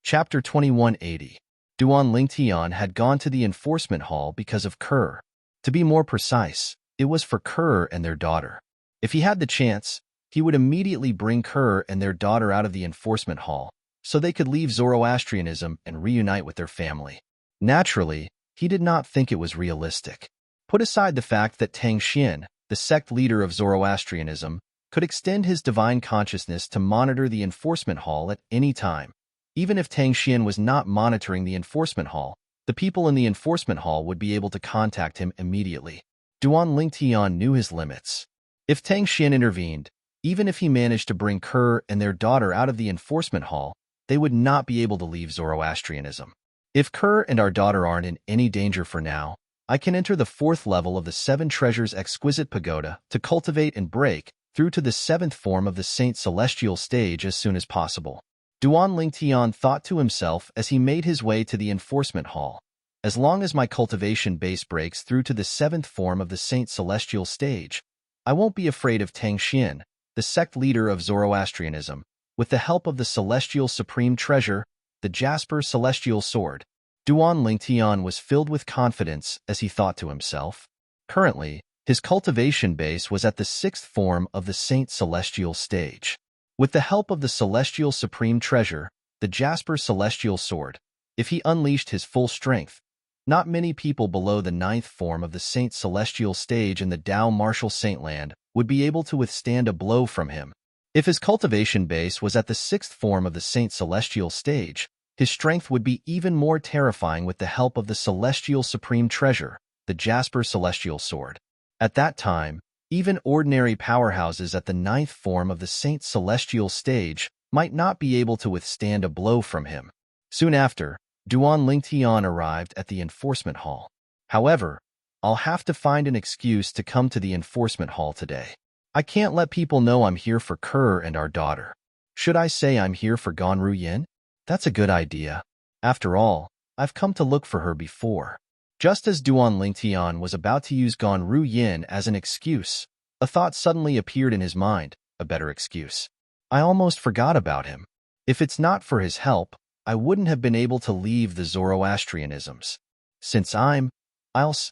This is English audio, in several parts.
Chapter 2180. Duan Lingtian had gone to the enforcement hall because of Kerr. To be more precise, it was for Kerr and their daughter. If he had the chance, he would immediately bring Kerr and their daughter out of the enforcement hall, so they could leave Zoroastrianism and reunite with their family. Naturally, he did not think it was realistic. Put aside the fact that Tang Xian, the sect leader of Zoroastrianism, could extend his divine consciousness to monitor the enforcement hall at any time. Even if Tang Xian was not monitoring the enforcement hall, the people in the enforcement hall would be able to contact him immediately. Duan Lingtian knew his limits. If Tang Xian intervened, even if he managed to bring Kerr and their daughter out of the enforcement hall, they would not be able to leave Zoroastrianism. If Kerr and our daughter aren't in any danger for now, I can enter the 4th level of the 7 Treasures Exquisite Pagoda to cultivate and break through to the 7th form of the Saint Celestial stage as soon as possible. Duan Lingtian thought to himself as he made his way to the enforcement hall. As long as my cultivation base breaks through to the 7th form of the Saint Celestial stage, I won't be afraid of Tang Xian, the sect leader of Zoroastrianism, with the help of the Celestial Supreme Treasure, the Jasper Celestial Sword. Duan Lingtian was filled with confidence as he thought to himself. Currently, his cultivation base was at the 6th form of the Saint Celestial stage. With the help of the Celestial Supreme Treasure, the Jasper Celestial Sword, if he unleashed his full strength, not many people below the 9th form of the Saint Celestial stage in the Dao Martial Saintland would be able to withstand a blow from him. If his cultivation base was at the 6th form of the Saint Celestial stage, his strength would be even more terrifying with the help of the Celestial Supreme Treasure, the Jasper Celestial Sword. At that time, even ordinary powerhouses at the 9th form of the Saint Celestial stage might not be able to withstand a blow from him. Soon after, Duan Lingtian arrived at the enforcement hall. However, I'll have to find an excuse to come to the enforcement hall today. I can't let people know I'm here for Kerr and our daughter. Should I say I'm here for Ganru Yin? That's a good idea. After all, I've come to look for her before. Just as Duan Lingtian was about to use Ganru Yin as an excuse, a thought suddenly appeared in his mind, a better excuse. I almost forgot about him. If it's not for his help, I wouldn't have been able to leave the Zoroastrianisms. Since I'm Duan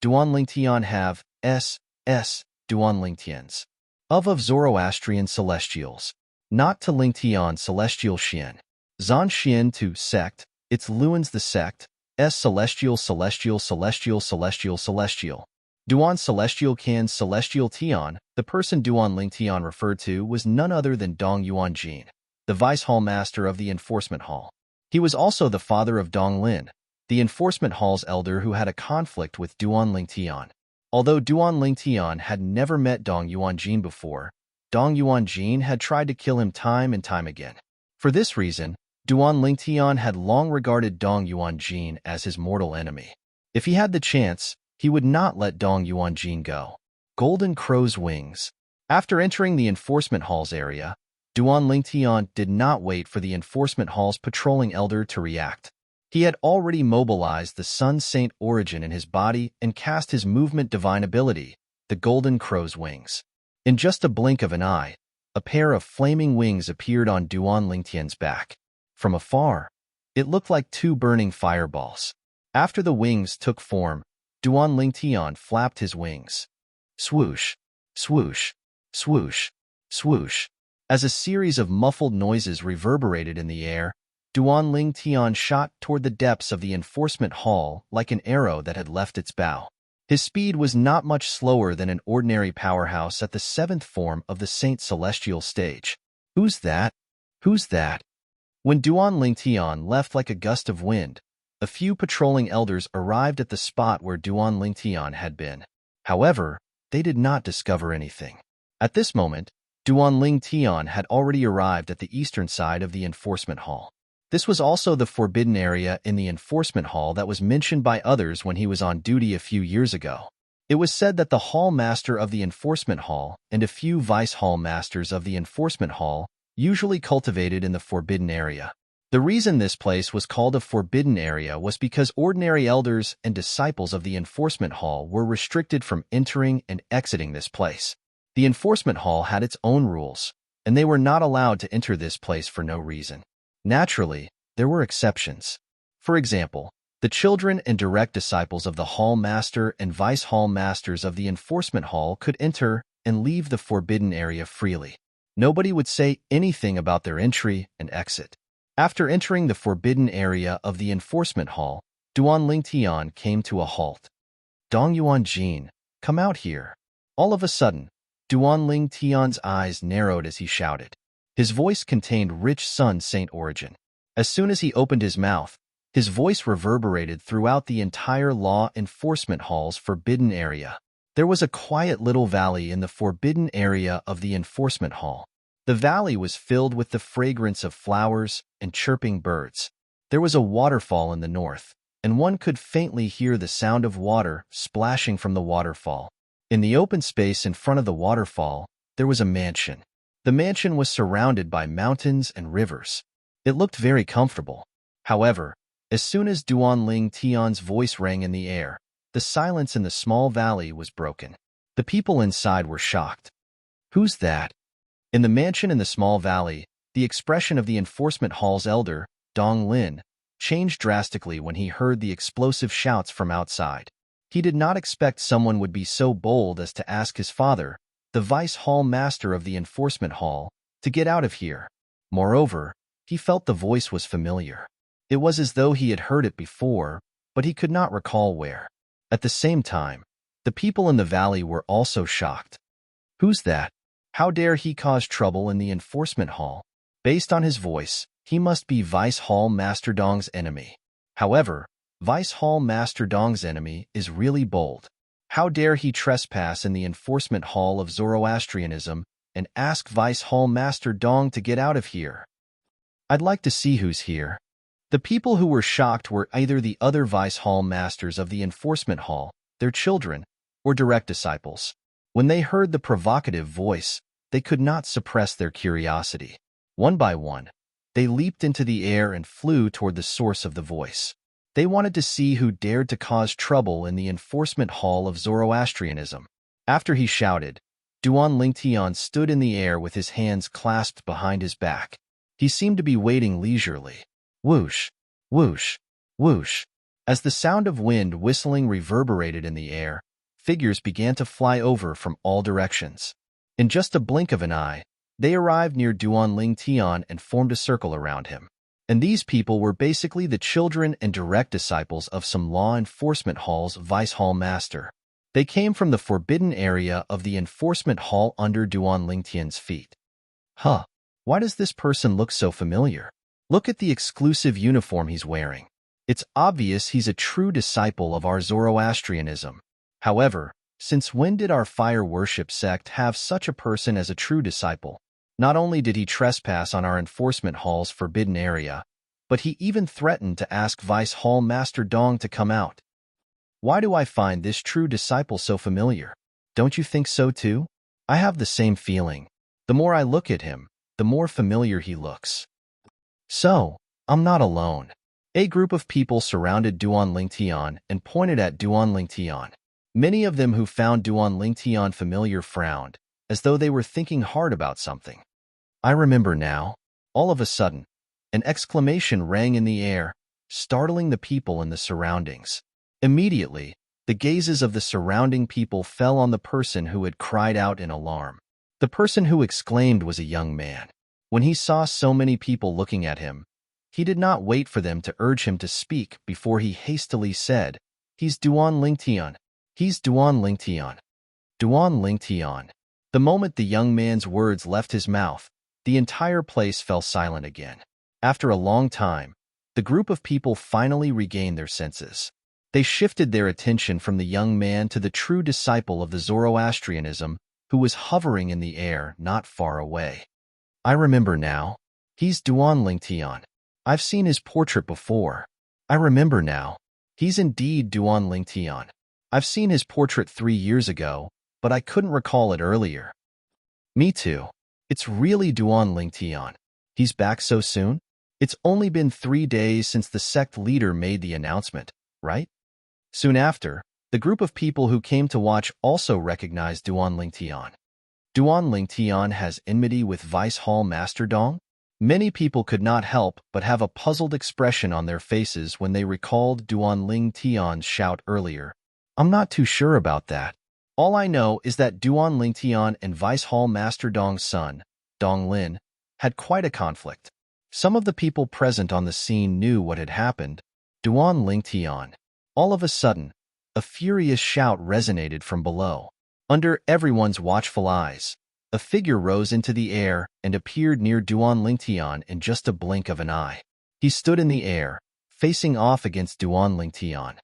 Lingtian have Duan Lingtians. Of Zoroastrian Celestials. Not to Lingtian Celestial Xian. Zan Xian to sect, it's Luan's the sect, Celestial Celestial Celestial Celestial Celestial. Duan Celestial Can Celestial Tian, the person Duan Lingtian referred to was none other than Dong Yuanjin, the Vice Hall Master of the Enforcement Hall. He was also the father of Dong Lin, the Enforcement Hall's elder who had a conflict with Duan Lingtian. Although Duan Lingtian had never met Dong Yuanjin before, Dong Yuanjin had tried to kill him time and time again. For this reason, Duan Lingtian had long regarded Dong Yuanjin as his mortal enemy. If he had the chance, he would not let Dong Yuanjin go. Golden Crow's Wings. After entering the Enforcement Hall's area, Duan Lingtian did not wait for the Enforcement Hall's patrolling elder to react. He had already mobilized the Sun Saint origin in his body and cast his movement divine ability, the Golden Crow's Wings. In just a blink of an eye, a pair of flaming wings appeared on Duan Lingtian's back. From afar, it looked like 2 burning fireballs. After the wings took form, Duan Lingtian flapped his wings. Swoosh, swoosh, swoosh, swoosh. As a series of muffled noises reverberated in the air, Duan Lingtian shot toward the depths of the enforcement hall like an arrow that had left its bow. His speed was not much slower than an ordinary powerhouse at the 7th form of the Saint Celestial stage. Who's that? Who's that? When Duan Lingtian left like a gust of wind, a few patrolling elders arrived at the spot where Duan Lingtian had been. However, they did not discover anything. At this moment, Duan Lingtian had already arrived at the eastern side of the enforcement hall. This was also the forbidden area in the enforcement hall that was mentioned by others when he was on duty a few years ago. It was said that the hall master of the enforcement hall and a few vice hall masters of the enforcement hall usually cultivated in the forbidden area. The reason this place was called a forbidden area was because ordinary elders and disciples of the enforcement hall were restricted from entering and exiting this place. The enforcement hall had its own rules, and they were not allowed to enter this place for no reason. Naturally, there were exceptions. For example, the children and direct disciples of the Hall Master and Vice Hall Masters of the Enforcement Hall could enter and leave the forbidden area freely. Nobody would say anything about their entry and exit. After entering the forbidden area of the Enforcement Hall, Duan Lingtian came to a halt. Dong Yuan Jin, come out here. All of a sudden, Duan Lingtian's eyes narrowed as he shouted. His voice contained rich Sun Saint origin. As soon as he opened his mouth, his voice reverberated throughout the entire law enforcement hall's forbidden area. There was a quiet little valley in the forbidden area of the enforcement hall. The valley was filled with the fragrance of flowers and chirping birds. There was a waterfall in the north, and one could faintly hear the sound of water splashing from the waterfall. In the open space in front of the waterfall, there was a mansion. The mansion was surrounded by mountains and rivers. It looked very comfortable. However, as soon as Duan Lingtian's voice rang in the air, the silence in the small valley was broken. The people inside were shocked. Who's that? In the mansion in the small valley, the expression of the enforcement hall's elder, Dong Lin, changed drastically when he heard the explosive shouts from outside. He did not expect someone would be so bold as to ask his father, the vice hall master of the enforcement hall, to get out of here. Moreover, he felt the voice was familiar. It was as though he had heard it before, but he could not recall where. At the same time, the people in the valley were also shocked. Who's that? How dare he cause trouble in the enforcement hall? Based on his voice, he must be Vice Hall Master Dong's enemy. However, Vice Hall Master Dong's enemy is really bold. How dare he trespass in the enforcement hall of Zoroastrianism and ask Vice Hall Master Dong to get out of here? I'd like to see who's here. The people who were shocked were either the other Vice Hall Masters of the enforcement hall, their children, or direct disciples. When they heard the provocative voice, they could not suppress their curiosity. One by one, they leaped into the air and flew toward the source of the voice. They wanted to see who dared to cause trouble in the enforcement hall of Zoroastrianism. After he shouted, Duan Lingtian stood in the air with his hands clasped behind his back. He seemed to be waiting leisurely. Whoosh, whoosh, whoosh. As the sound of wind whistling reverberated in the air, figures began to fly over from all directions. In just a blink of an eye, they arrived near Duan Lingtian and formed a circle around him. And these people were basically the children and direct disciples of some law enforcement hall's vice hall master. They came from the forbidden area of the enforcement hall under Duan Lingtian's feet. Huh, why does this person look so familiar? Look at the exclusive uniform he's wearing. It's obvious he's a true disciple of our Zoroastrianism. However, since when did our fire worship sect have such a person as a true disciple? Not only did he trespass on our enforcement hall's forbidden area, but he even threatened to ask Vice Hall Master Dong to come out. Why do I find this true disciple so familiar? Don't you think so too? I have the same feeling. The more I look at him, the more familiar he looks. So, I'm not alone. A group of people surrounded Duan Lingtian and pointed at Duan Lingtian. Many of them who found Duan Lingtian familiar frowned, as though they were thinking hard about something. I remember now. All of a sudden, an exclamation rang in the air, startling the people in the surroundings. Immediately, the gazes of the surrounding people fell on the person who had cried out in alarm. The person who exclaimed was a young man. When he saw so many people looking at him, he did not wait for them to urge him to speak before he hastily said, "He's Duan Lingtian. He's Duan Lingtian. Duan Lingtian." The moment the young man's words left his mouth, the entire place fell silent again. After a long time, the group of people finally regained their senses. They shifted their attention from the young man to the true disciple of the Zoroastrianism who was hovering in the air not far away. I remember now. He's Duan Lingtian. I've seen his portrait before. I remember now. He's indeed Duan Lingtian. I've seen his portrait 3 years ago, but I couldn't recall it earlier. Me too. It's really Duan Lingtian. He's back so soon? It's only been 3 days since the sect leader made the announcement, right? Soon after, the group of people who came to watch also recognized Duan Lingtian. Duan Lingtian has enmity with Vice Hall Master Dong? Many people could not help but have a puzzled expression on their faces when they recalled Duan Ling Tian's shout earlier. I'm not too sure about that. All I know is that Duan Ling Tian and Vice Hall Master Dong's son, Dong Lin, had quite a conflict. Some of the people present on the scene knew what had happened. Duan Ling Tian. All of a sudden, a furious shout resonated from below. Under everyone's watchful eyes, a figure rose into the air and appeared near Duan Ling Tian in just a blink of an eye. He stood in the air, facing off against Duan Ling Tian.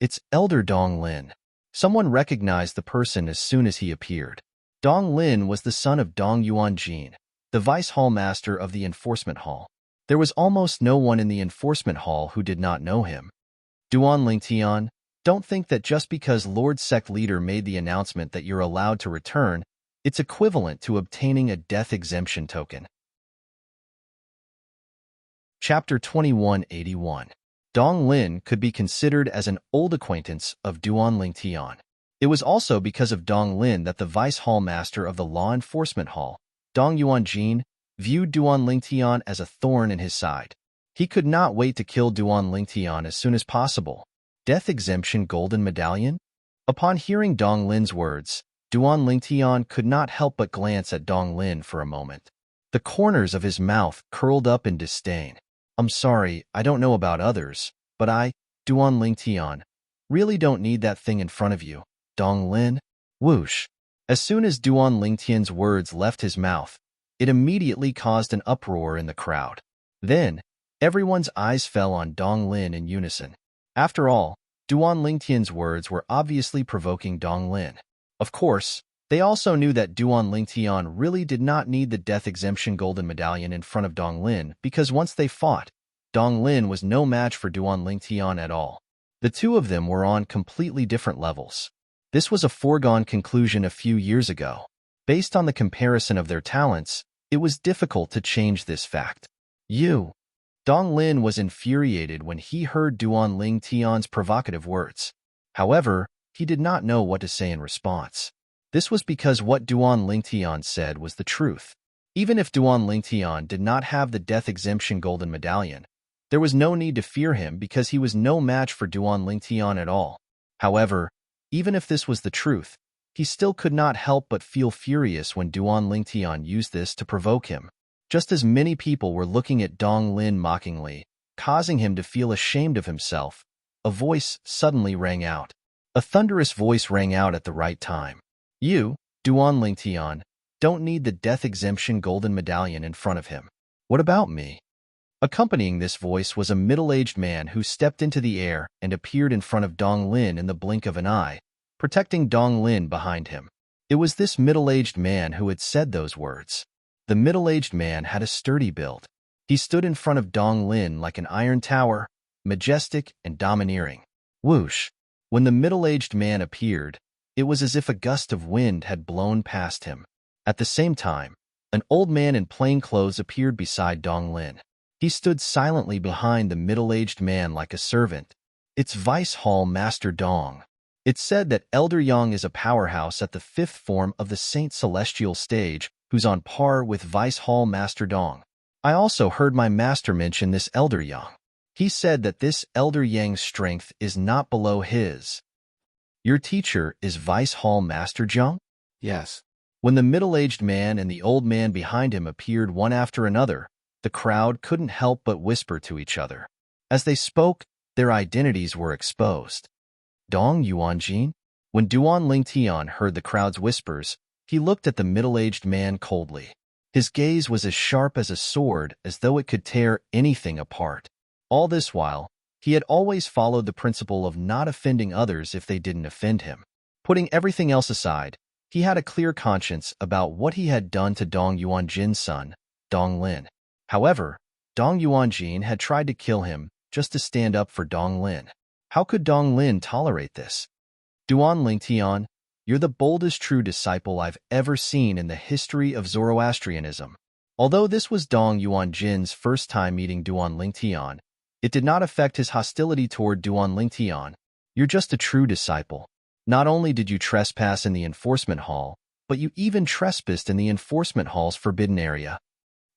It's Elder Dong Lin. Someone recognized the person as soon as he appeared. Dong Lin was the son of Dong Yuanjin, the vice hall master of the enforcement hall. There was almost no one in the enforcement hall who did not know him. Duan Ling Tian, don't think that just because Lord Sect Leader made the announcement that you're allowed to return, it's equivalent to obtaining a death exemption token. Chapter 2181. Dong Lin could be considered as an old acquaintance of Duan Ling Tian. It was also because of Dong Lin that the vice hall master of the law enforcement hall, Dong Yuanjin, viewed Duan Ling Tian as a thorn in his side. He could not wait to kill Duan Ling Tian as soon as possible. Death exemption golden medallion? Upon hearing Dong Lin's words, Duan Ling Tian could not help but glance at Dong Lin for a moment. The corners of his mouth curled up in disdain. I'm sorry, I don't know about others, but I, Duan Ling Tian, really don't need that thing in front of you. Dong Lin? Whoosh. As soon as Duan Ling Tian's words left his mouth, it immediately caused an uproar in the crowd. Then, everyone's eyes fell on Dong Lin in unison. After all, Duan Ling Tian's words were obviously provoking Dong Lin. Of course, they also knew that Duan Ling Tian really did not need the death exemption golden medallion in front of Dong Lin because once they fought, Dong Lin was no match for Duan Ling Tian at all. The two of them were on completely different levels. This was a foregone conclusion a few years ago. Based on the comparison of their talents, it was difficult to change this fact. Dong Lin was infuriated when he heard Duan Ling Tian's provocative words. However, he did not know what to say in response. This was because what Duan Ling Tian said was the truth. Even if Duan Ling Tian did not have the death exemption golden medallion, there was no need to fear him because he was no match for Duan Ling Tian at all. However, even if this was the truth, he still could not help but feel furious when Duan Ling Tian used this to provoke him. Just as many people were looking at Dong Lin mockingly, causing him to feel ashamed of himself, a voice suddenly rang out. A thunderous voice rang out at the right time. You, Duan Ling Tian, don't need the death exemption golden medallion in front of him. What about me? Accompanying this voice was a middle-aged man who stepped into the air and appeared in front of Dong Lin in the blink of an eye, protecting Dong Lin behind him. It was this middle-aged man who had said those words. The middle-aged man had a sturdy build. He stood in front of Dong Lin like an iron tower, majestic and domineering. Whoosh! When the middle-aged man appeared, it was as if a gust of wind had blown past him. At the same time, an old man in plain clothes appeared beside Dong Lin. He stood silently behind the middle-aged man like a servant. It's Vice Hall Master Dong. It's said that Elder Yang is a powerhouse at the fifth form of the Saint Celestial stage, who's on par with Vice Hall Master Dong. I also heard my master mention this Elder Yang. He said that this Elder Yang's strength is not below his. Your teacher is Vice Hall Master Zhang? Yes. When the middle-aged man and the old man behind him appeared one after another, the crowd couldn't help but whisper to each other. As they spoke, their identities were exposed. Dong Yuanjin? When Duan Ling Tian heard the crowd's whispers, he looked at the middle-aged man coldly. His gaze was as sharp as a sword, as though it could tear anything apart. All this while, he had always followed the principle of not offending others if they didn't offend him. Putting everything else aside, he had a clear conscience about what he had done to Dong Yuanjin's son, Dong Lin. However, Dong Yuanjin had tried to kill him just to stand up for Dong Lin. How could Dong Lin tolerate this? Duan Ling Tian, you're the boldest true disciple I've ever seen in the history of Zoroastrianism. Although this was Dong Yuanjin's first time meeting Duan Ling Tian, it did not affect his hostility toward Duan Ling Tian. You're just a true disciple. Not only did you trespass in the enforcement hall, but you even trespassed in the enforcement hall's forbidden area.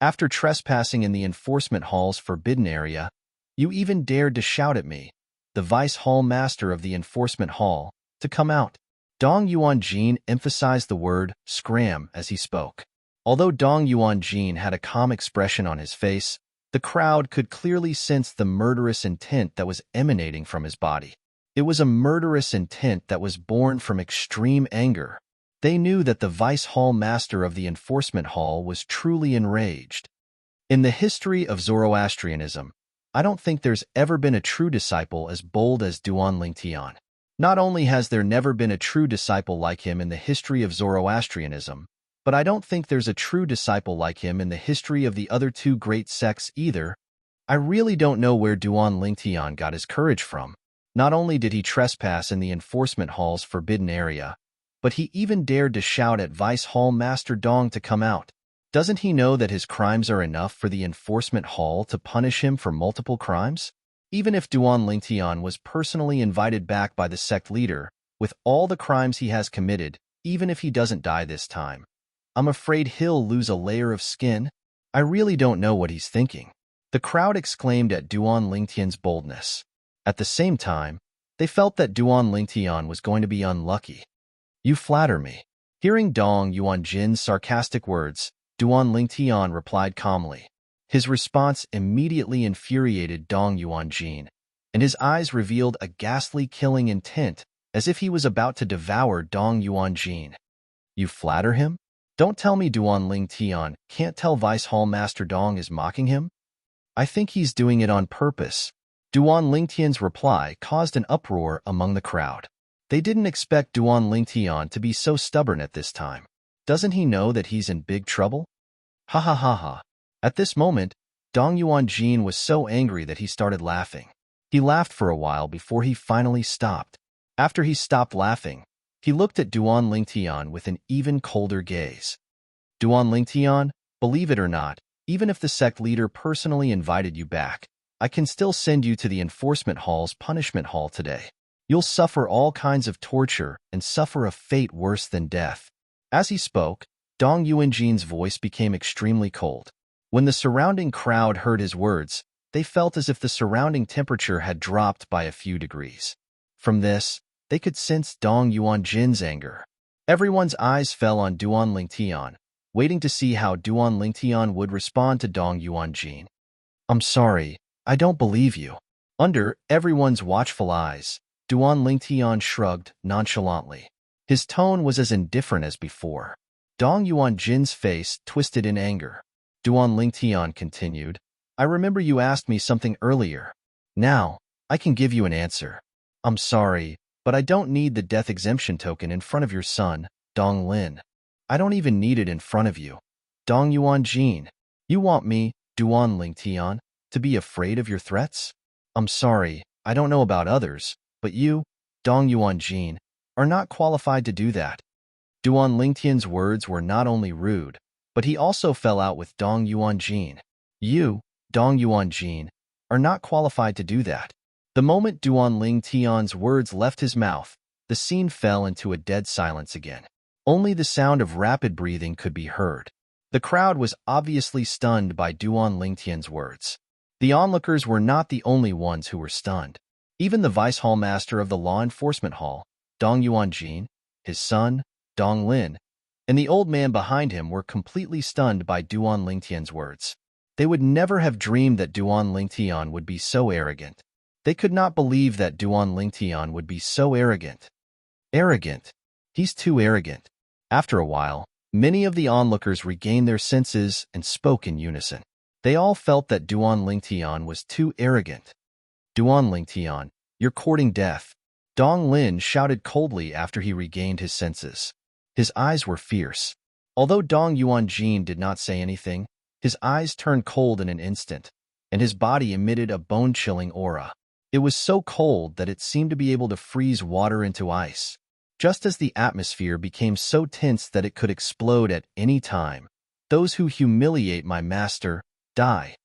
After trespassing in the enforcement hall's forbidden area, you even dared to shout at me, the vice hall master of the enforcement hall, to come out. Dong Yuanjin emphasized the word scram as he spoke. Although Dong Yuanjin had a calm expression on his face, the crowd could clearly sense the murderous intent that was emanating from his body. It was a murderous intent that was born from extreme anger. They knew that the vice hall master of the enforcement hall was truly enraged. In the history of Zoroastrianism, I don't think there's ever been a true disciple as bold as Duan Lingtian. Not only has there never been a true disciple like him in the history of Zoroastrianism, but I don't think there's a true disciple like him in the history of the other two great sects either. I really don't know where Duan Lingtian got his courage from. Not only did he trespass in the enforcement hall's forbidden area, but he even dared to shout at Vice Hall Master Dong to come out. Doesn't he know that his crimes are enough for the enforcement hall to punish him for multiple crimes? Even if Duan Lingtian was personally invited back by the sect leader, with all the crimes he has committed, even if he doesn't die this time, I'm afraid he'll lose a layer of skin. I really don't know what he's thinking. The crowd exclaimed at Duan Lingtian's boldness. At the same time, they felt that Duan Lingtian was going to be unlucky. You flatter me. Hearing Dong Yuanjin's sarcastic words, Duan Lingtian replied calmly. His response immediately infuriated Dong Yuanjin, and his eyes revealed a ghastly killing intent, as if he was about to devour Dong Yuanjin. You flatter him? Don't tell me Duan Lingtian can't tell Vice Hall Master Dong is mocking him? I think he's doing it on purpose. Duan Lingtian's reply caused an uproar among the crowd. They didn't expect Duan Lingtian to be so stubborn at this time. Doesn't he know that he's in big trouble? Ha ha ha ha. At this moment, Dong Yuanjin was so angry that he started laughing. He laughed for a while before he finally stopped. After he stopped laughing, he looked at Duan Lingtian with an even colder gaze. Duan Lingtian, believe it or not, even if the sect leader personally invited you back, I can still send you to the enforcement hall's punishment hall today. You'll suffer all kinds of torture and suffer a fate worse than death. As he spoke, Dong Yuanjin's voice became extremely cold. When the surrounding crowd heard his words, they felt as if the surrounding temperature had dropped by a few degrees. From this, they could sense Dong Yuanjin's anger. Everyone's eyes fell on Duan Lingtian, waiting to see how Duan Lingtian would respond to Dong Yuanjin. I'm sorry, I don't believe you. Under everyone's watchful eyes, Duan Lingtian shrugged nonchalantly. His tone was as indifferent as before. Dong Yuanjin's face twisted in anger. Duan Lingtian continued, I remember you asked me something earlier. Now, I can give you an answer. I'm sorry, but I don't need the death exemption token in front of your son, Dong Lin. I don't even need it in front of you. Dong Yuanjin, you want me, Duan Lingtian, to be afraid of your threats? I'm sorry, I don't know about others, but you, Dong Yuanjin, are not qualified to do that. Duan Lingtian's words were not only rude, but he also fell out with Dong Yuanjin. You, Dong Yuanjin, are not qualified to do that. The moment Duan Lingtian's words left his mouth, the scene fell into a dead silence again. Only the sound of rapid breathing could be heard. The crowd was obviously stunned by Duan Lingtian's words. The onlookers were not the only ones who were stunned. Even the vice hall master of the law enforcement hall, Dong Yuanjin, his son, Dong Lin, and the old man behind him were completely stunned by Duan Lingtian's words. They would never have dreamed that Duan Lingtian would be so arrogant. They could not believe that Duan Lingtian would be so arrogant. Arrogant. He's too arrogant. After a while, many of the onlookers regained their senses and spoke in unison. They all felt that Duan Lingtian was too arrogant. Duan Lingtian, you're courting death. Dong Lin shouted coldly after he regained his senses. His eyes were fierce. Although Dong Yuanjin did not say anything, his eyes turned cold in an instant, and his body emitted a bone-chilling aura. It was so cold that it seemed to be able to freeze water into ice. Just as the atmosphere became so tense that it could explode at any time, those who humiliate my master, die.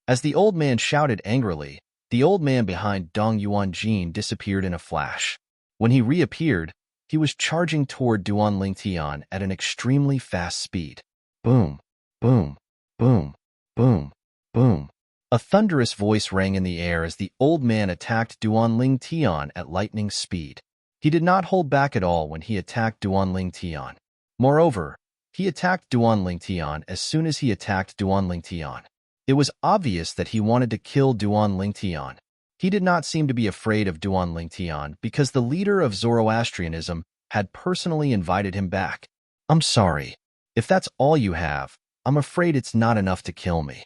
As the old man shouted angrily, the old man behind Dong Yuanjin disappeared in a flash. When he reappeared, he was charging toward Duan Lingtian at an extremely fast speed. Boom, boom, boom. Boom, boom. A thunderous voice rang in the air as the old man attacked Duanling Tian at lightning speed. He did not hold back at all when he attacked Duanling Tian. Moreover, he attacked Duanling Tian as soon as he attacked Duanling Tian. It was obvious that he wanted to kill Duanling Tian. He did not seem to be afraid of Duanling Tian because the leader of Zoroastrianism had personally invited him back. I'm sorry. If that's all you have, I'm afraid it's not enough to kill me.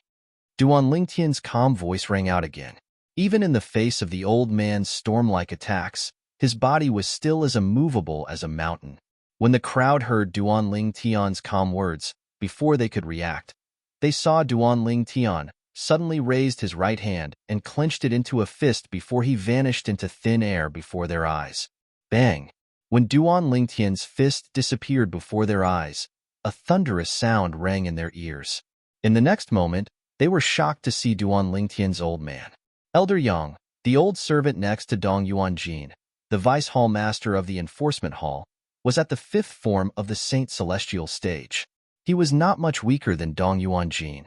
Duanling Tian's calm voice rang out again. Even in the face of the old man's storm-like attacks, his body was still as immovable as a mountain. When the crowd heard Duanling Tian's calm words, before they could react, they saw Duanling Tian suddenly raised his right hand and clenched it into a fist before he vanished into thin air before their eyes. Bang! When Duanling Tian's fist disappeared before their eyes, a thunderous sound rang in their ears. In the next moment, they were shocked to see Duanling Tian's old man. Elder Yang, the old servant next to Dong Yuanjin, the vice hall master of the enforcement hall, was at the fifth form of the Saint Celestial stage. He was not much weaker than Dong Yuanjin.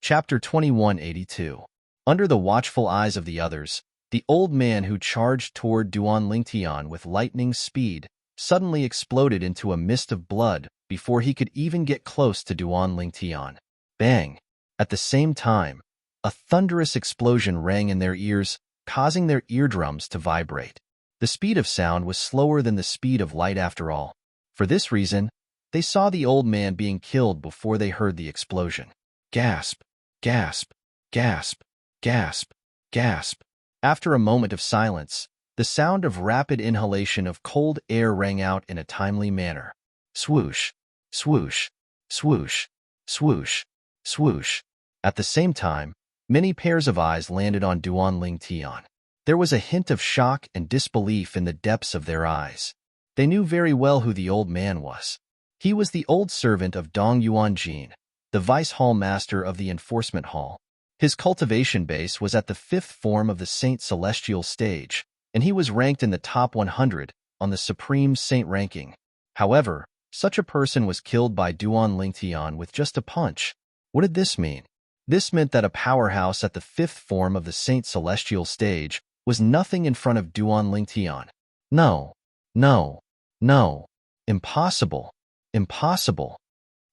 Chapter 2182. Under the watchful eyes of the others, the old man who charged toward Duanling Tian with lightning speed suddenly exploded into a mist of blood before he could even get close to Duanling Tian. Bang! At the same time, a thunderous explosion rang in their ears, causing their eardrums to vibrate. The speed of sound was slower than the speed of light after all. For this reason, they saw the old man being killed before they heard the explosion. Gasp! Gasp! Gasp! Gasp! Gasp! After a moment of silence, the sound of rapid inhalation of cold air rang out in a timely manner. Swoosh! Swoosh! Swoosh! Swoosh! Swoosh! At the same time, many pairs of eyes landed on Duanling Tian. There was a hint of shock and disbelief in the depths of their eyes. They knew very well who the old man was. He was the old servant of Dong Yuanjin, the vice hall master of the enforcement hall. His cultivation base was at the fifth form of the Saint Celestial stage, and he was ranked in the top 100 on the Supreme Saint ranking. However, such a person was killed by Duanling Tian with just a punch. What did this mean? This meant that a powerhouse at the fifth form of the Saint Celestial stage was nothing in front of Duanling Tian. No, no, no, impossible, impossible.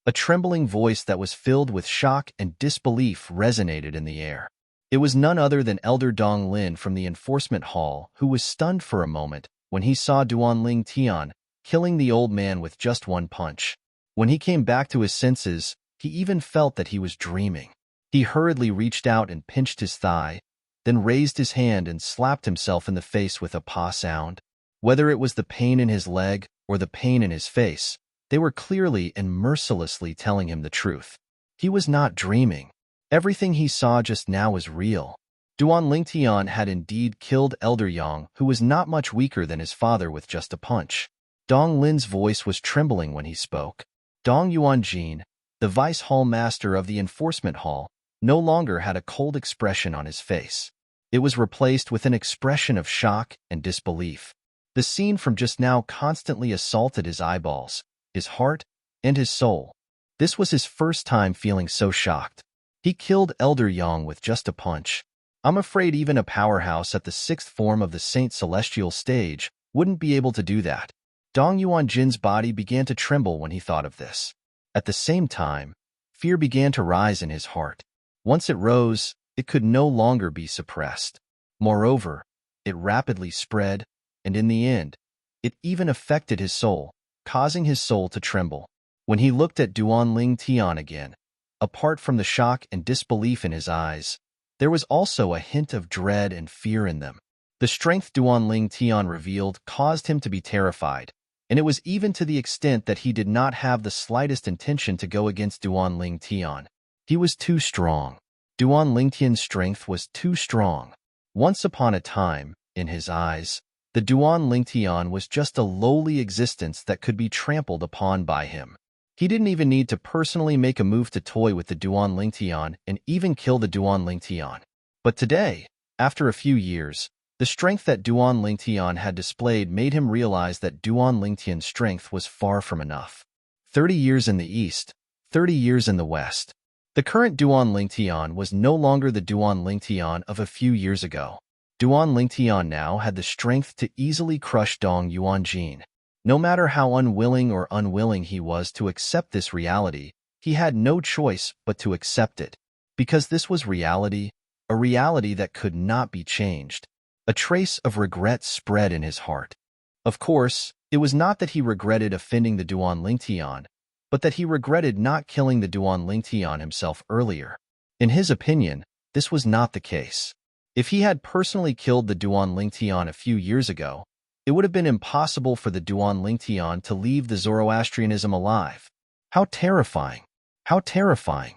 A trembling voice that was filled with shock and disbelief resonated in the air. It was none other than Elder Dong Lin from the enforcement hall, who was stunned for a moment when he saw Duanling Tian killing the old man with just one punch. When he came back to his senses, he even felt that he was dreaming. He hurriedly reached out and pinched his thigh, then raised his hand and slapped himself in the face with a paw sound. Whether it was the pain in his leg or the pain in his face, they were clearly and mercilessly telling him the truth. He was not dreaming. Everything he saw just now was real. Duanling Tian had indeed killed Elder Yang, who was not much weaker than his father with just a punch. Dong Lin's voice was trembling when he spoke. Dong Yuanjin, the vice hall master of the enforcement hall, no longer had a cold expression on his face. It was replaced with an expression of shock and disbelief. The scene from just now constantly assaulted his eyeballs, his heart, and his soul. This was his first time feeling so shocked. He killed Elder Yang with just a punch. I'm afraid even a powerhouse at the sixth form of the Saint Celestial stage wouldn't be able to do that. Dong Yuanjin's body began to tremble when he thought of this. At the same time, fear began to rise in his heart. Once it rose, it could no longer be suppressed. Moreover, it rapidly spread, and in the end, it even affected his soul, causing his soul to tremble. When he looked at Duanling Tian again, apart from the shock and disbelief in his eyes, there was also a hint of dread and fear in them. The strength Duanling Tian revealed caused him to be terrified, and it was even to the extent that he did not have the slightest intention to go against Duanling Tian. He was too strong. Duanling Tian's strength was too strong. Once upon a time, in his eyes, the Duanling Tian was just a lowly existence that could be trampled upon by him. He didn't even need to personally make a move to toy with the Duanling Tian and even kill the Duanling Tian. But today, after a few years, the strength that Duanling Tian had displayed made him realize that Duanling Tian's strength was far from enough. 30 years in the east, 30 years in the West. The current Duan Lingtian was no longer the Duan Lingtian of a few years ago. Duan Lingtian now had the strength to easily crush Dong Yuanjin. No matter how unwilling he was to accept this reality, he had no choice but to accept it. Because this was reality, a reality that could not be changed. A trace of regret spread in his heart. Of course, it was not that he regretted offending the Duan Lingtian, but that he regretted not killing the Duan Lingtian himself earlier. In his opinion, this was not the case. If he had personally killed the Duan Lingtian a few years ago, it would have been impossible for the Duan Lingtian to leave the Zoroastrianism alive. How terrifying! How terrifying!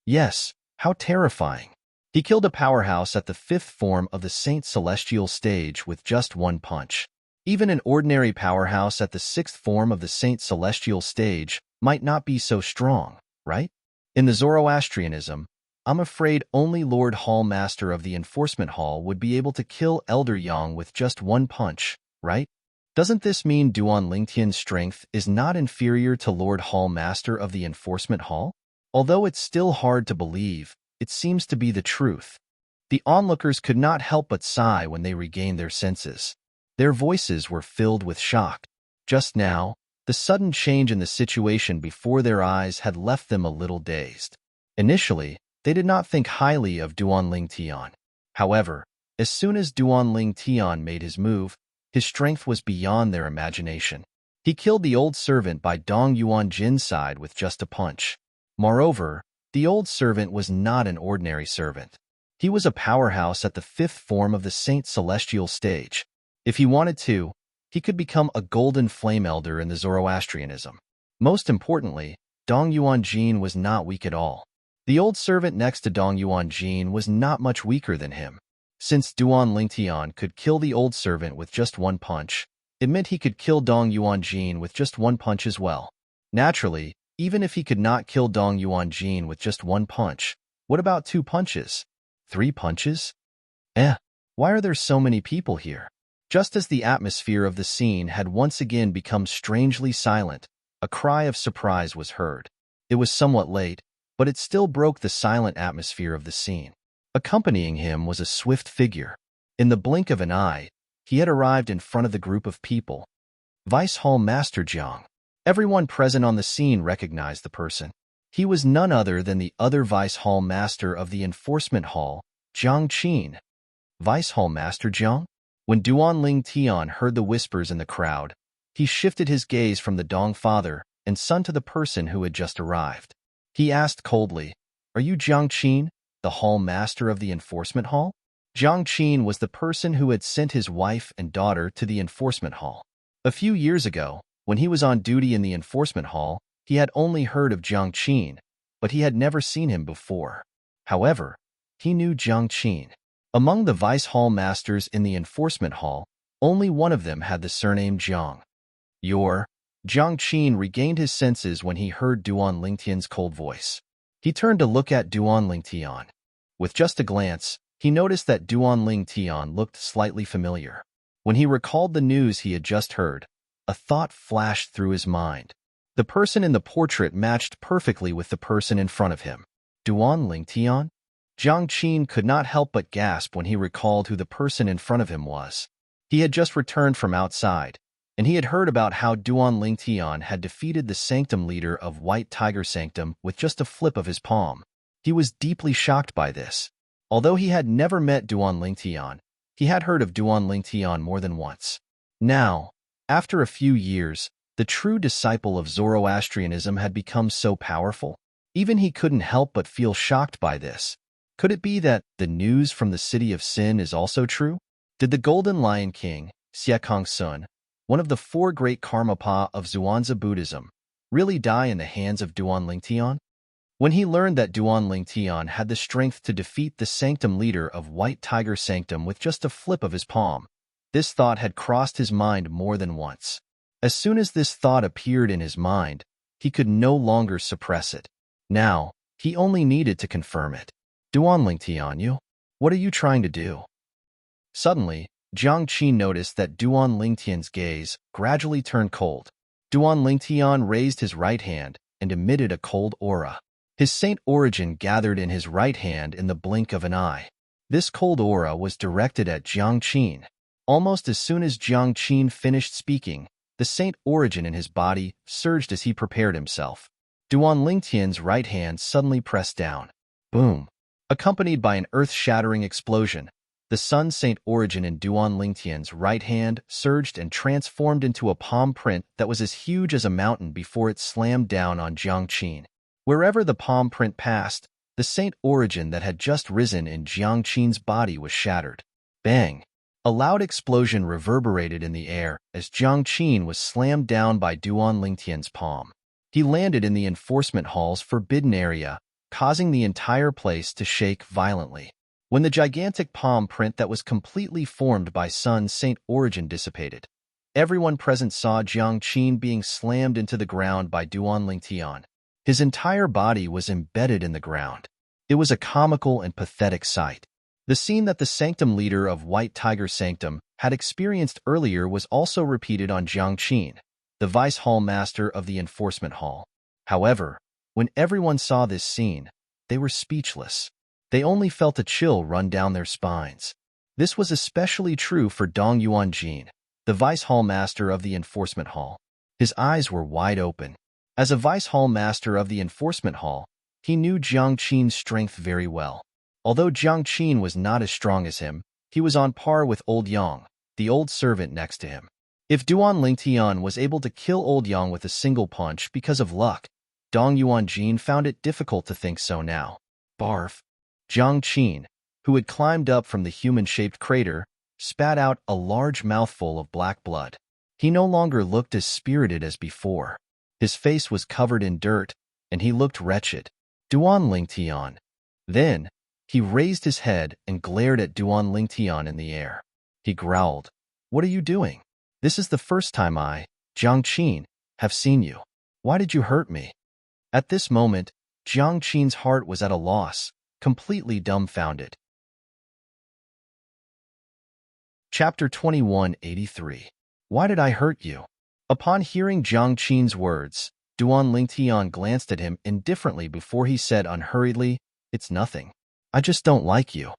Yes, how terrifying! He killed a powerhouse at the 5th form of the Saint Celestial stage with just one punch. Even an ordinary powerhouse at the 6th form of the Saint Celestial stage might not be so strong, right? In the Zoroastrianism, I'm afraid only Lord Hall Master of the Enforcement Hall would be able to kill Elder Yang with just one punch, right? Doesn't this mean Duan Lingtian's strength is not inferior to Lord Hall Master of the Enforcement Hall? Although it's still hard to believe, it seems to be the truth. The onlookers could not help but sigh when they regained their senses. Their voices were filled with shock. Just now, the sudden change in the situation before their eyes had left them a little dazed. Initially, they did not think highly of Duan Lingtian. However, as soon as Duan Lingtian made his move, his strength was beyond their imagination. He killed the old servant by Dong Yuanjin's side with just a punch. Moreover, the old servant was not an ordinary servant. He was a powerhouse at the 5th form of the Saint Celestial stage. If he wanted to, he could become a golden flame elder in the Zoroastrianism. Most importantly, Dong Yuanjin was not weak at all. The old servant next to Dong Yuanjin was not much weaker than him. Since Duan Lingtian could kill the old servant with just one punch, it meant he could kill Dong Yuanjin with just one punch as well. Naturally, even if he could not kill Dong Yuanjin with just one punch, what about 2 punches? 3 punches? Why are there so many people here? Just as the atmosphere of the scene had once again become strangely silent, a cry of surprise was heard. It was somewhat late, but it still broke the silent atmosphere of the scene. Accompanying him was a swift figure. In the blink of an eye, he had arrived in front of the group of people. Vice Hall Master Jiang. Everyone present on the scene recognized the person. He was none other than the other Vice Hall Master of the Enforcement Hall, Jiang Qin. Vice Hall Master Jiang? When Duan Lingtian heard the whispers in the crowd, he shifted his gaze from the Dong father and son to the person who had just arrived. He asked coldly, "Are you Jiang Qin, the Hall Master of the Enforcement Hall?" Jiang Qin was the person who had sent his wife and daughter to the Enforcement Hall. A few years ago, when he was on duty in the Enforcement Hall, he had only heard of Jiang Qin, but he had never seen him before. However, he knew Jiang Qin. Among the Vice Hall Masters in the Enforcement Hall, only one of them had the surname Jiang. Jiang Qin regained his senses when he heard Duan Lingtian's cold voice. He turned to look at Duan Lingtian. With just a glance, he noticed that Duan Lingtian looked slightly familiar. When he recalled the news he had just heard, a thought flashed through his mind. The person in the portrait matched perfectly with the person in front of him. Duan Lingtian? Jiang Qin could not help but gasp when he recalled who the person in front of him was. He had just returned from outside, and he had heard about how Duan Lingtian had defeated the Sanctum leader of White Tiger Sanctum with just a flip of his palm. He was deeply shocked by this. Although he had never met Duan Lingtian, he had heard of Duan Lingtian more than once. Now, after a few years, the true disciple of Zoroastrianism had become so powerful. Even he couldn't help but feel shocked by this. Could it be that the news from the City of Sin is also true? Did the Golden Lion King, Siekong Sun, one of the 4 great Karmapa of Zhuangzi Buddhism, really die in the hands of Duan Lingtian? When he learned that Duan Lingtian had the strength to defeat the Sanctum leader of White Tiger Sanctum with just a flip of his palm, this thought had crossed his mind more than once. As soon as this thought appeared in his mind, he could no longer suppress it. Now, he only needed to confirm it. Duan Lingtian, what are you trying to do? Suddenly, Jiang Qin noticed that Duan Lingtian's gaze gradually turned cold. Duan Lingtian raised his right hand, and emitted a cold aura. His saint origin gathered in his right hand in the blink of an eye. This cold aura was directed at Jiang Qin. Almost as soon as Jiang Qin finished speaking, the saint origin in his body surged as he prepared himself. Duan Lingtian's right hand suddenly pressed down. Boom! Accompanied by an earth-shattering explosion, the sun saint origin in Duan Lingtian's right hand surged and transformed into a palm print that was as huge as a mountain before it slammed down on Jiang Qin. Wherever the palm print passed, the saint origin that had just risen in Jiang Qin's body was shattered. Bang! A loud explosion reverberated in the air as Jiang Qin was slammed down by Duan Lingtian's palm. He landed in the enforcement hall's forbidden area, causing the entire place to shake violently. When the gigantic palm print that was completely formed by Sun Saint origin dissipated, everyone present saw Jiang Qin being slammed into the ground by Duan Lingtian. His entire body was embedded in the ground. It was a comical and pathetic sight. The scene that the Sanctum leader of White Tiger Sanctum had experienced earlier was also repeated on Jiang Qin, the Vice Hall Master of the Enforcement Hall. However, when everyone saw this scene, they were speechless. They only felt a chill run down their spines. This was especially true for Dong Yuanjin, the Vice Hall Master of the Enforcement Hall. His eyes were wide open. As a Vice Hall Master of the Enforcement Hall, he knew Jiang Qin's strength very well. Although Jiang Qin was not as strong as him, he was on par with Old Yang, the old servant next to him. If Duan Lingtian was able to kill Old Yang with a single punch because of luck, Dong Yuanjin found it difficult to think so now. Barf! Jiang Qin, who had climbed up from the human-shaped crater, spat out a large mouthful of black blood. He no longer looked as spirited as before. His face was covered in dirt, and he looked wretched. Duan Lingtian. Then, he raised his head and glared at Duan Lingtian in the air. He growled, "What are you doing? This is the first time I, Jiang Qin, have seen you. Why did you hurt me?" At this moment, Jiang Qin's heart was at a loss, completely dumbfounded. Chapter 2183. Why did I hurt you? Upon hearing Jiang Qin's words, Duan Lingtian glanced at him indifferently before he said unhurriedly, "It's nothing. I just don't like you."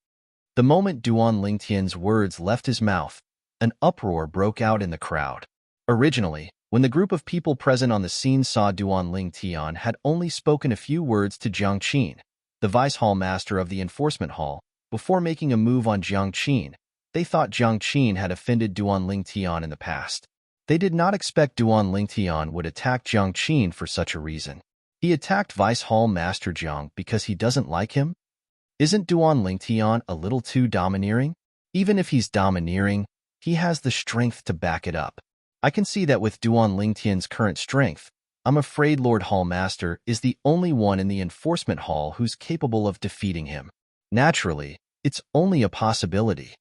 The moment Duan Lingtian's words left his mouth, an uproar broke out in the crowd. Originally, when the group of people present on the scene saw Duan Lingtian had only spoken a few words to Jiang Qin, the Vice Hall Master of the Enforcement Hall, before making a move on Jiang Qin, they thought Jiang Qin had offended Duan Lingtian in the past. They did not expect Duan Lingtian would attack Jiang Qin for such a reason. He attacked Vice Hall Master Jiang because he doesn't like him? Isn't Duan Lingtian a little too domineering? Even if he's domineering, he has the strength to back it up. I can see that with Duan Lingtian's current strength, I'm afraid Lord Hall Master is the only one in the Enforcement Hall who's capable of defeating him. Naturally, it's only a possibility.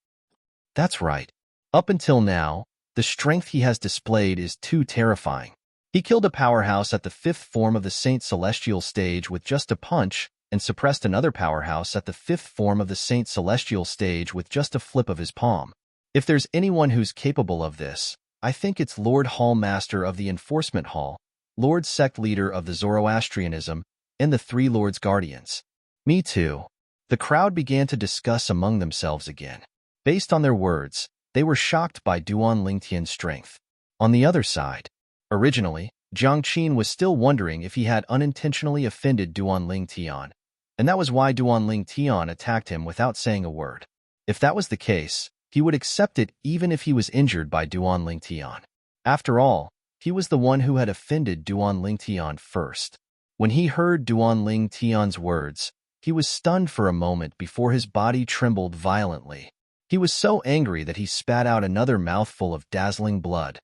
That's right. Up until now, the strength he has displayed is too terrifying. He killed a powerhouse at the 5th form of the Saint Celestial stage with just a punch, and suppressed another powerhouse at the 5th form of the Saint Celestial stage with just a flip of his palm. If there's anyone who's capable of this, I think it's Lord Hall Master of the Enforcement Hall, Lord Sect Leader of the Zoroastrianism, and the Three Lords Guardians. Me too. The crowd began to discuss among themselves again. Based on their words, they were shocked by Duan Lingtian's strength. On the other side, originally, Jiang Qin was still wondering if he had unintentionally offended Duan Lingtian, and that was why Duan Lingtian attacked him without saying a word. If that was the case, he would accept it even if he was injured by Duan Lingtian. After all, he was the one who had offended Duan Lingtian first. When he heard Duan Lingtian's words, he was stunned for a moment before his body trembled violently. He was so angry that he spat out another mouthful of dazzling blood.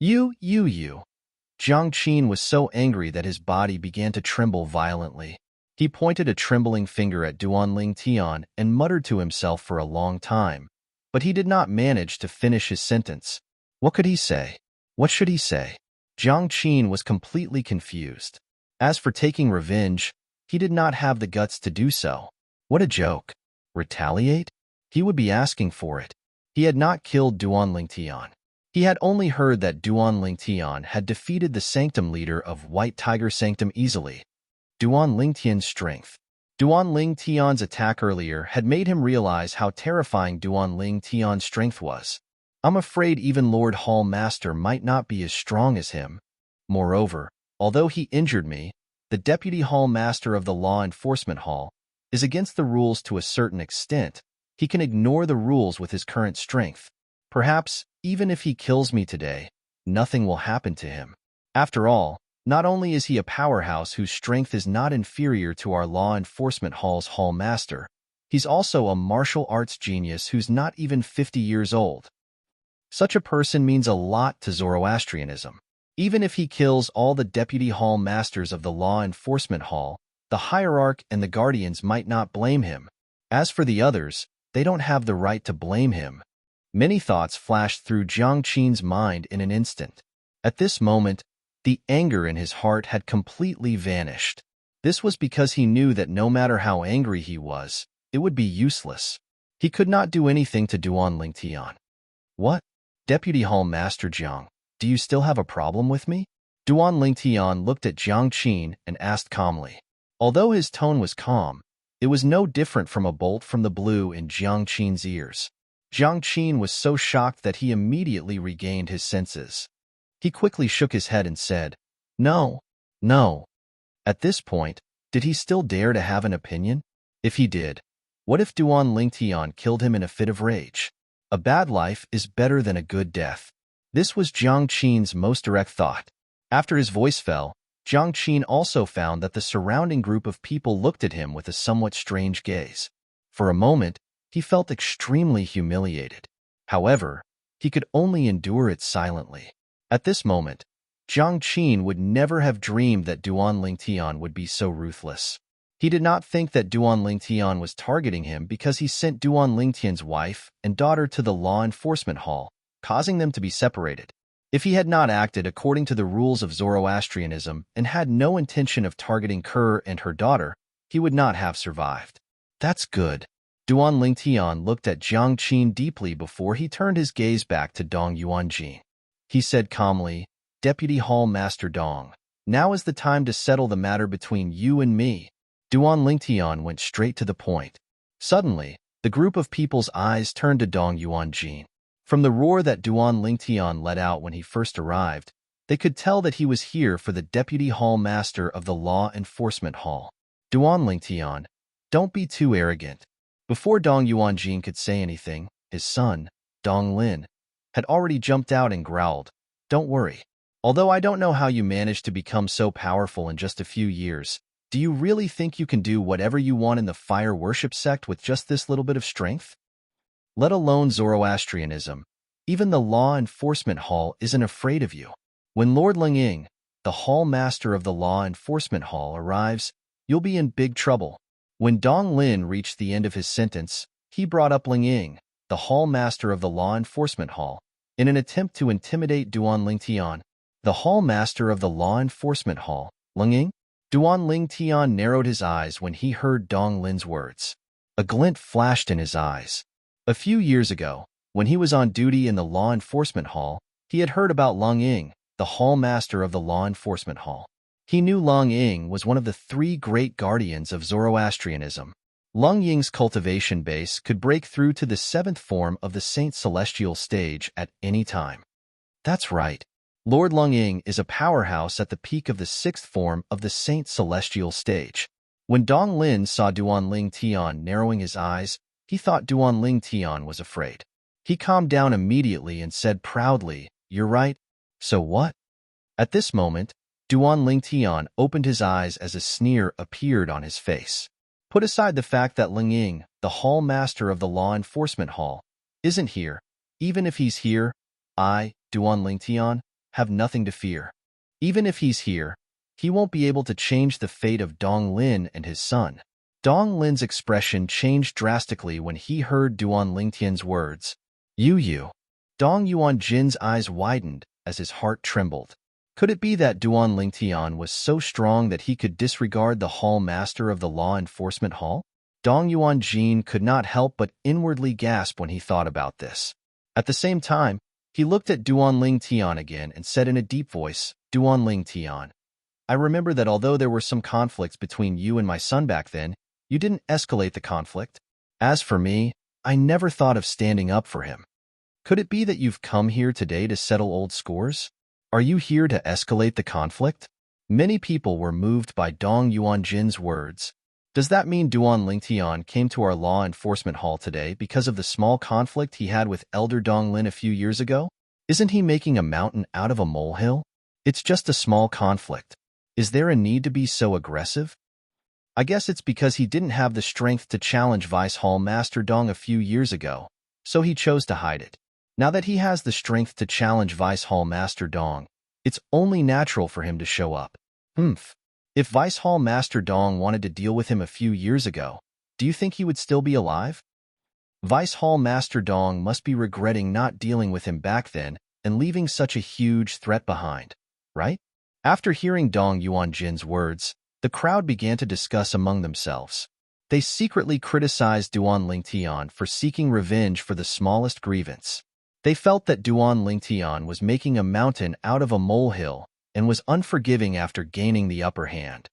You. Jiang Qin was so angry that his body began to tremble violently. He pointed a trembling finger at Duan Lingtian and muttered to himself for a long time, but he did not manage to finish his sentence. What could he say? What should he say? Jiang Qin was completely confused. As for taking revenge, he did not have the guts to do so. What a joke. Retaliate? He would be asking for it. He had not killed Duan Lingtian. He had only heard that Duan Lingtian had defeated the Sanctum leader of White Tiger Sanctum easily. Duan Lingtian's strength. Duan Lingtian's attack earlier had made him realize how terrifying Duan Lingtian's strength was. I'm afraid even Lord Hall Master might not be as strong as him. Moreover, although he injured me, the Deputy Hall Master of the Law Enforcement Hall is against the rules to a certain extent. He can ignore the rules with his current strength. Perhaps, even if he kills me today, nothing will happen to him. After all, not only is he a powerhouse whose strength is not inferior to our Law Enforcement Hall's Hall Master, he's also a martial arts genius who's not even 50 years old. Such a person means a lot to Zoroastrianism. Even if he kills all the Deputy Hall Masters of the Law Enforcement Hall, the Hierarch and the Guardians might not blame him. As for the others, they don't have the right to blame him. Many thoughts flashed through Jiang Qin's mind in an instant. At this moment, the anger in his heart had completely vanished. This was because he knew that no matter how angry he was, it would be useless. He could not do anything to Duan Lingtian. What? Deputy Hall Master Jiang, do you still have a problem with me? Duan Lingtian looked at Jiang Qin and asked calmly. Although his tone was calm, it was no different from a bolt from the blue in Jiang Qin's ears. Jiang Qin was so shocked that he immediately regained his senses. He quickly shook his head and said, No, no. At this point, did he still dare to have an opinion? If he did, what if Duan Lingtian killed him in a fit of rage? A bad life is better than a good death. This was Jiang Qin's most direct thought. After his voice fell, Jiang Qin also found that the surrounding group of people looked at him with a somewhat strange gaze. For a moment, he felt extremely humiliated. However, he could only endure it silently. At this moment, Jiang Qin would never have dreamed that Duan Lingtian would be so ruthless. He did not think that Duan Lingtian was targeting him because he sent Duan Lingtian's wife and daughter to the Law Enforcement Hall, causing them to be separated. If he had not acted according to the rules of Zoroastrianism and had no intention of targeting Kerr and her daughter, he would not have survived. That's good. Duan Lingtian looked at Jiang Qin deeply before he turned his gaze back to Dong Yuanjin. He said calmly, Deputy Hall Master Dong, now is the time to settle the matter between you and me. Duan Lingtian went straight to the point. Suddenly, the group of people's eyes turned to Dong Yuanjin. From the roar that Duan Lingtian let out when he first arrived, they could tell that he was here for the Deputy Hall Master of the Law Enforcement Hall. Duan Lingtian, don't be too arrogant. Before Dong Yuanjin could say anything, his son, Dong Lin, had already jumped out and growled, Don't worry. Although I don't know how you managed to become so powerful in just a few years, do you really think you can do whatever you want in the fire worship sect with just this little bit of strength? Let alone Zoroastrianism, even the Law Enforcement Hall isn't afraid of you. When Lord Lingying, the Hall Master of the Law Enforcement Hall, arrives, you'll be in big trouble. When Dong Lin reached the end of his sentence, he brought up Lingying, the Hall Master of the Law Enforcement Hall, in an attempt to intimidate Duan Lingtian. The Hall Master of the Law Enforcement Hall, Lingying? Duan Lingtian narrowed his eyes when he heard Dong Lin's words. A glint flashed in his eyes. A few years ago, when he was on duty in the Law Enforcement Hall, he had heard about Lingying, the Hall Master of the Law Enforcement Hall. He knew Lingying was one of the 3 great guardians of Zoroastrianism. Lingying's cultivation base could break through to the 7th form of the Saint Celestial stage at any time. That's right. Lord Lingying is a powerhouse at the peak of the 6th form of the Saint Celestial stage. When Dong Lin saw Duan Lingtian narrowing his eyes, he thought Duan Lingtian was afraid. He calmed down immediately and said proudly, You're right. So what? At this moment, Duan Lingtian opened his eyes as a sneer appeared on his face. Put aside the fact that Lingying, the Hall Master of the Law Enforcement Hall, isn't here. Even if he's here, I, Duan Lingtian, have nothing to fear. Even if he's here, he won't be able to change the fate of Dong Lin and his son. Dong Lin's expression changed drastically when he heard Duan Lingtian's words. You. Dong Yuanjin's eyes widened as his heart trembled. Could it be that Duan Lingtian was so strong that he could disregard the Hall Master of the Law Enforcement Hall? Dong Yuanjin could not help but inwardly gasp when he thought about this. At the same time, He looked at Duan Ling Tian again and said in a deep voice, Duan Ling Tian, I remember that although there were some conflicts between you and my son back then, you didn't escalate the conflict. As for me, I never thought of standing up for him. Could it be that you've come here today to settle old scores? Are you here to escalate the conflict? Many people were moved by Dong Yuanjin's words. Does that mean Duan Lingtian came to our law enforcement hall today because of the small conflict he had with Elder Dong Lin a few years ago? Isn't he making a mountain out of a molehill? It's just a small conflict. Is there a need to be so aggressive? I guess it's because he didn't have the strength to challenge Vice Hall Master Dong a few years ago, so he chose to hide it. Now that he has the strength to challenge Vice Hall Master Dong, it's only natural for him to show up. If Vice Hall Master Dong wanted to deal with him a few years ago, do you think he would still be alive? Vice Hall Master Dong must be regretting not dealing with him back then and leaving such a huge threat behind, right? After hearing Dong Yuanjin's words, the crowd began to discuss among themselves. They secretly criticized Duan Lingtian for seeking revenge for the smallest grievance. They felt that Duan Lingtian was making a mountain out of a molehill and was unforgiving after gaining the upper hand.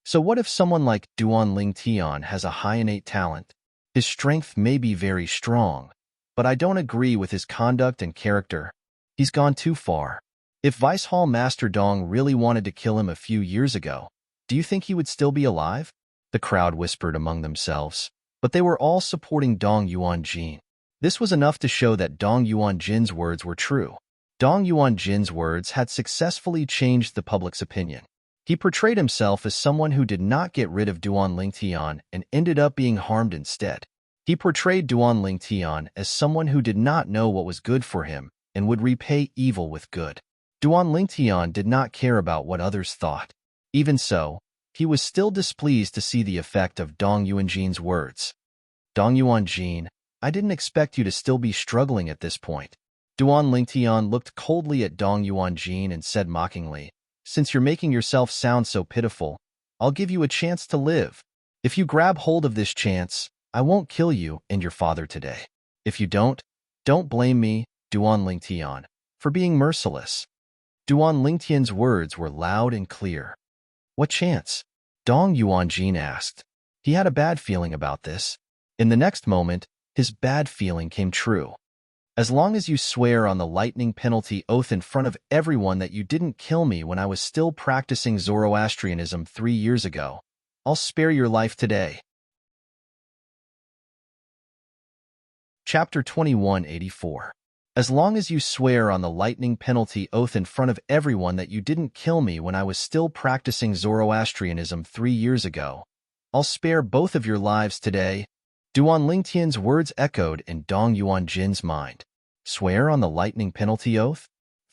So what if someone like Duan Lingtian has a high innate talent? His strength may be very strong, but I don't agree with his conduct and character. He's gone too far. If Vice Hall Master Dong really wanted to kill him a few years ago, do you think he would still be alive? The crowd whispered among themselves, but they were all supporting Dong Yuanjin. This was enough to show that Dong Yuanjin's words were true. Dong Yuanjin's words had successfully changed the public's opinion. He portrayed himself as someone who did not get rid of Duan Lingtian and ended up being harmed instead. He portrayed Duan Lingtian as someone who did not know what was good for him and would repay evil with good. Duan Lingtian did not care about what others thought. Even so, he was still displeased to see the effect of Dong Yuanjin's words. Dong Yuanjin, I didn't expect you to still be struggling at this point. Duan Lingtian looked coldly at Dong Yuanjin and said mockingly, Since you're making yourself sound so pitiful, I'll give you a chance to live. If you grab hold of this chance, I won't kill you and your father today. If you don't blame me, Duan Lingtian, for being merciless. Duan Lingtian's words were loud and clear. What chance? Dong Yuanjin asked. He had a bad feeling about this. In the next moment, his bad feeling came true. As long as you swear on the lightning penalty oath in front of everyone that you didn't kill me when I was still practicing Zoroastrianism 3 years ago, I'll spare your life today. Chapter 2184. As long as you swear on the lightning penalty oath in front of everyone that you didn't kill me when I was still practicing Zoroastrianism 3 years ago, I'll spare both of your lives today. Duan Lingtian's words echoed in Dong Yuanjin's mind. Swear on the lightning penalty oath?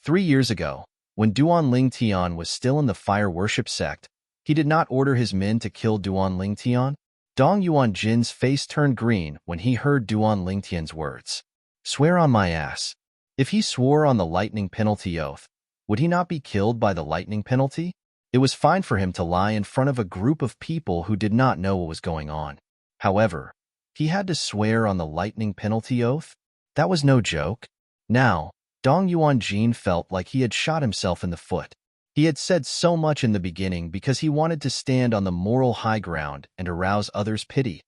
3 years ago, when Duan Lingtian was still in the fire worship sect, he did not order his men to kill Duan Lingtian. Dong Yuanjin's face turned green when he heard Duan Lingtian's words. Swear on my ass. If he swore on the lightning penalty oath, would he not be killed by the lightning penalty? It was fine for him to lie in front of a group of people who did not know what was going on. However, he had to swear on the lightning penalty oath? That was no joke. Now, Dong Yuanjin felt like he had shot himself in the foot. He had said so much in the beginning because he wanted to stand on the moral high ground and arouse others' pity.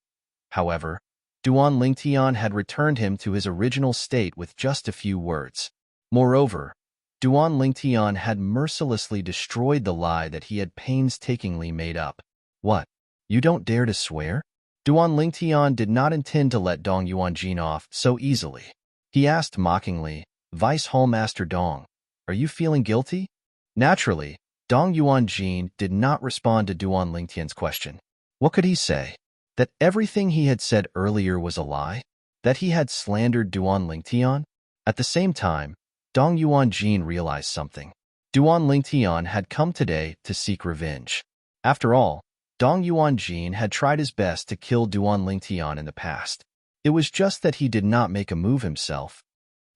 However, Duan Lingtian had returned him to his original state with just a few words. Moreover, Duan Lingtian had mercilessly destroyed the lie that he had painstakingly made up. What? You don't dare to swear? Duan Lingtian did not intend to let Dong Yuanjin off so easily. He asked mockingly, Vice Hall Master Dong, are you feeling guilty? Naturally, Dong Yuanjin did not respond to Duan Lingtian's question. What could he say? That everything he had said earlier was a lie? That he had slandered Duan Lingtian? At the same time, Dong Yuanjin realized something. Duan Lingtian had come today to seek revenge. After all, Dong Yuanjin had tried his best to kill Duan Lingtian in the past. It was just that he did not make a move himself.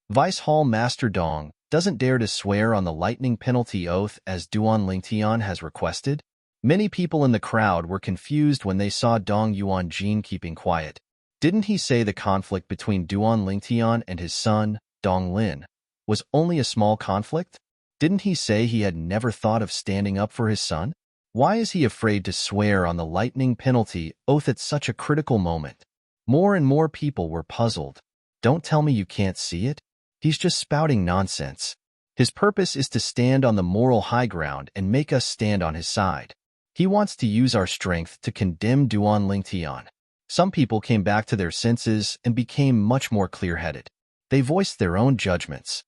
Vice Hall Master Dong doesn't dare to swear on the lightning penalty oath as Duan Lingtian has requested. Many people in the crowd were confused when they saw Dong Yuanjin keeping quiet. Didn't he say the conflict between Duan Lingtian and his son, Dong Lin, was only a small conflict? Didn't he say he had never thought of standing up for his son? Why is he afraid to swear on the lightning penalty oath at such a critical moment? More and more people were puzzled. Don't tell me you can't see it? He's just spouting nonsense. His purpose is to stand on the moral high ground and make us stand on his side. He wants to use our strength to condemn Duan Lingtian. Some people came back to their senses and became much more clear-headed. They voiced their own judgments.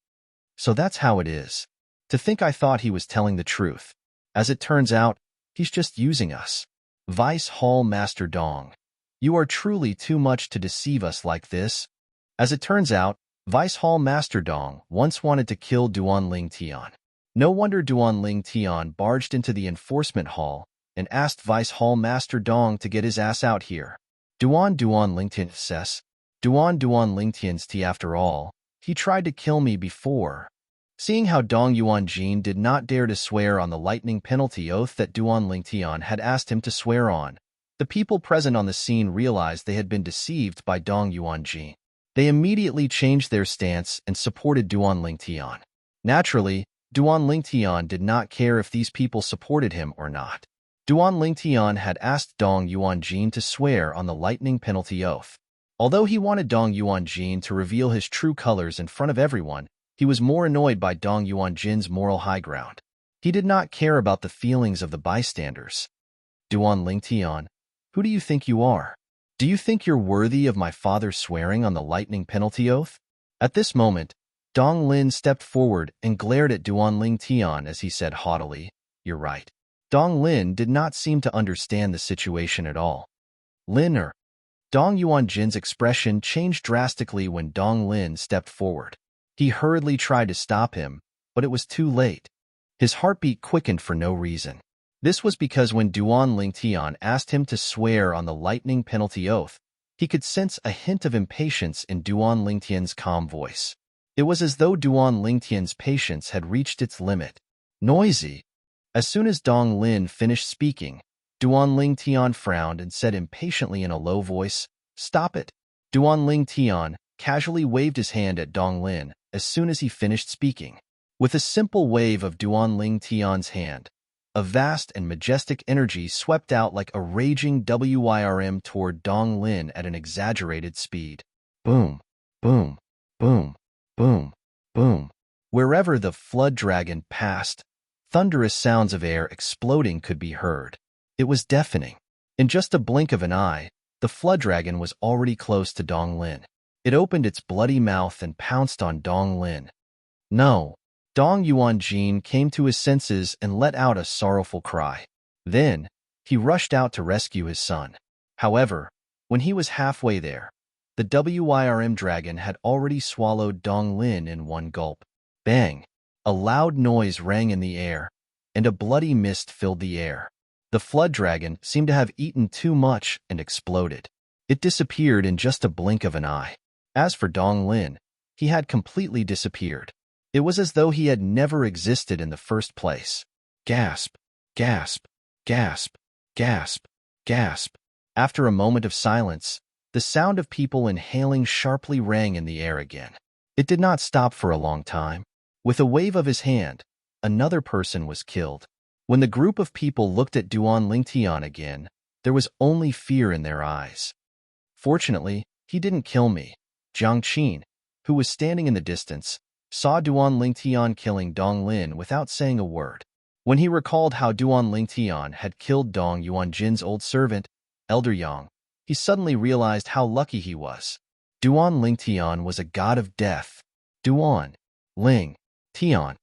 So that's how it is. To think I thought he was telling the truth. As it turns out, he's just using us. Vice Hall Master Dong. You are truly too much to deceive us like this. As it turns out, Vice Hall Master Dong once wanted to kill Duan Lingtian. No wonder Duan Lingtian barged into the enforcement hall and asked Vice Hall Master Dong to get his ass out here. Duan Lingtian says, Duan Lingtian's tea after all. He tried to kill me before. Seeing how Dong Yuanjin did not dare to swear on the lightning penalty oath that Duan Lingtian had asked him to swear on, the people present on the scene realized they had been deceived by Dong Yuanjin. They immediately changed their stance and supported Duan Lingtian. Naturally, Duan Lingtian did not care if these people supported him or not. Duan Lingtian had asked Dong Yuanjin to swear on the lightning penalty oath. Although he wanted Dong Yuanjin to reveal his true colors in front of everyone, he was more annoyed by Dong Yuanjin's moral high ground. He did not care about the feelings of the bystanders. Duan Lingtian, who do you think you are? Do you think you're worthy of my father swearing on the lightning penalty oath? At this moment, Dong Lin stepped forward and glared at Duan Lingtian as he said haughtily, "You're right." Dong Lin did not seem to understand the situation at all. Dong Yuanjin's expression changed drastically when Dong Lin stepped forward. He hurriedly tried to stop him, but it was too late. His heartbeat quickened for no reason. This was because when Duan Lingtian asked him to swear on the lightning penalty oath, he could sense a hint of impatience in Duan Lingtian's calm voice. It was as though Duan Lingtian's patience had reached its limit. Noisy. As soon as Dong Lin finished speaking, Duan Lingtian frowned and said impatiently in a low voice, "Stop it." Duan Lingtian casually waved his hand at Dong Lin as soon as he finished speaking. With a simple wave of Duan Lingtian's hand, a vast and majestic energy swept out like a raging WYRM toward Dong Lin at an exaggerated speed. Boom, boom, boom, boom, boom. Wherever the flood dragon passed, thunderous sounds of air exploding could be heard. It was deafening. In just a blink of an eye, the flood dragon was already close to Dong Lin. It opened its bloody mouth and pounced on Dong Lin. No. Dong Yuanjin came to his senses and let out a sorrowful cry. Then, he rushed out to rescue his son. However, when he was halfway there, the WYRM dragon had already swallowed Dong Lin in one gulp. Bang! A loud noise rang in the air, and a bloody mist filled the air. The flood dragon seemed to have eaten too much and exploded. It disappeared in just a blink of an eye. As for Dong Lin, he had completely disappeared. It was as though he had never existed in the first place. Gasp, gasp, gasp, gasp, gasp. After a moment of silence, the sound of people inhaling sharply rang in the air again. It did not stop for a long time. With a wave of his hand, another person was killed. When the group of people looked at Duan Lingtian again, there was only fear in their eyes. Fortunately, he didn't kill me. Jiang Qin, who was standing in the distance, saw Duan Lingtian killing Dong Lin without saying a word. When he recalled how Duan Lingtian had killed Dong Yuanjin's old servant, Elder Yang, he suddenly realized how lucky he was. Duan Lingtian was a god of death. Duan Lingtian.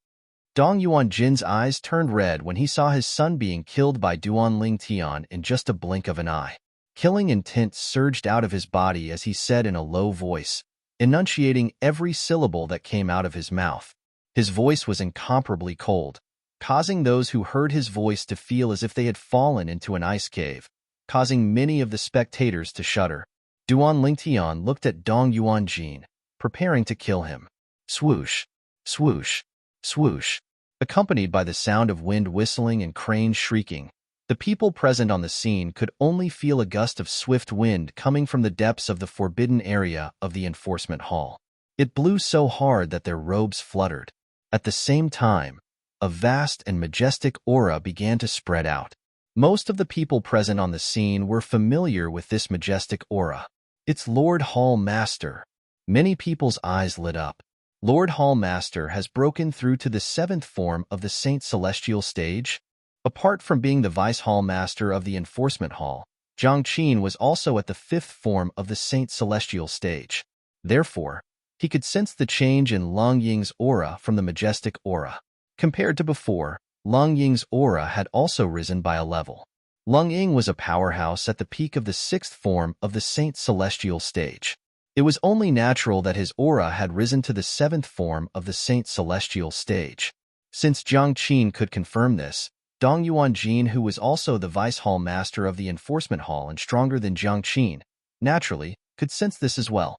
Dong Yuanjin's eyes turned red when he saw his son being killed by Duan Lingtian in just a blink of an eye. Killing intent surged out of his body as he said in a low voice, enunciating every syllable that came out of his mouth. His voice was incomparably cold, causing those who heard his voice to feel as if they had fallen into an ice cave, causing many of the spectators to shudder. Duan Lingtian looked at Dong Yuanjin, preparing to kill him. Swoosh, swoosh, swoosh. Accompanied by the sound of wind whistling and cranes shrieking, the people present on the scene could only feel a gust of swift wind coming from the depths of the forbidden area of the enforcement hall. It blew so hard that their robes fluttered. At the same time, a vast and majestic aura began to spread out. Most of the people present on the scene were familiar with this majestic aura. It's Lord Hall Master. Many people's eyes lit up. Lord Hall Master has broken through to the 7th form of the Saint Celestial stage. Apart from being the Vice Hall Master of the Enforcement Hall, Jiang Qin was also at the 5th form of the Saint Celestial stage. Therefore, he could sense the change in Long Ying's aura from the majestic aura. Compared to before, Long Ying's aura had also risen by a level. Long Ying was a powerhouse at the peak of the 6th form of the Saint Celestial stage. It was only natural that his aura had risen to the 7th form of the Saint Celestial stage. Since Jiang Qin could confirm this, Dong Yuanjin, who was also the Vice Hall Master of the Enforcement Hall and stronger than Jiang Qin, naturally, could sense this as well.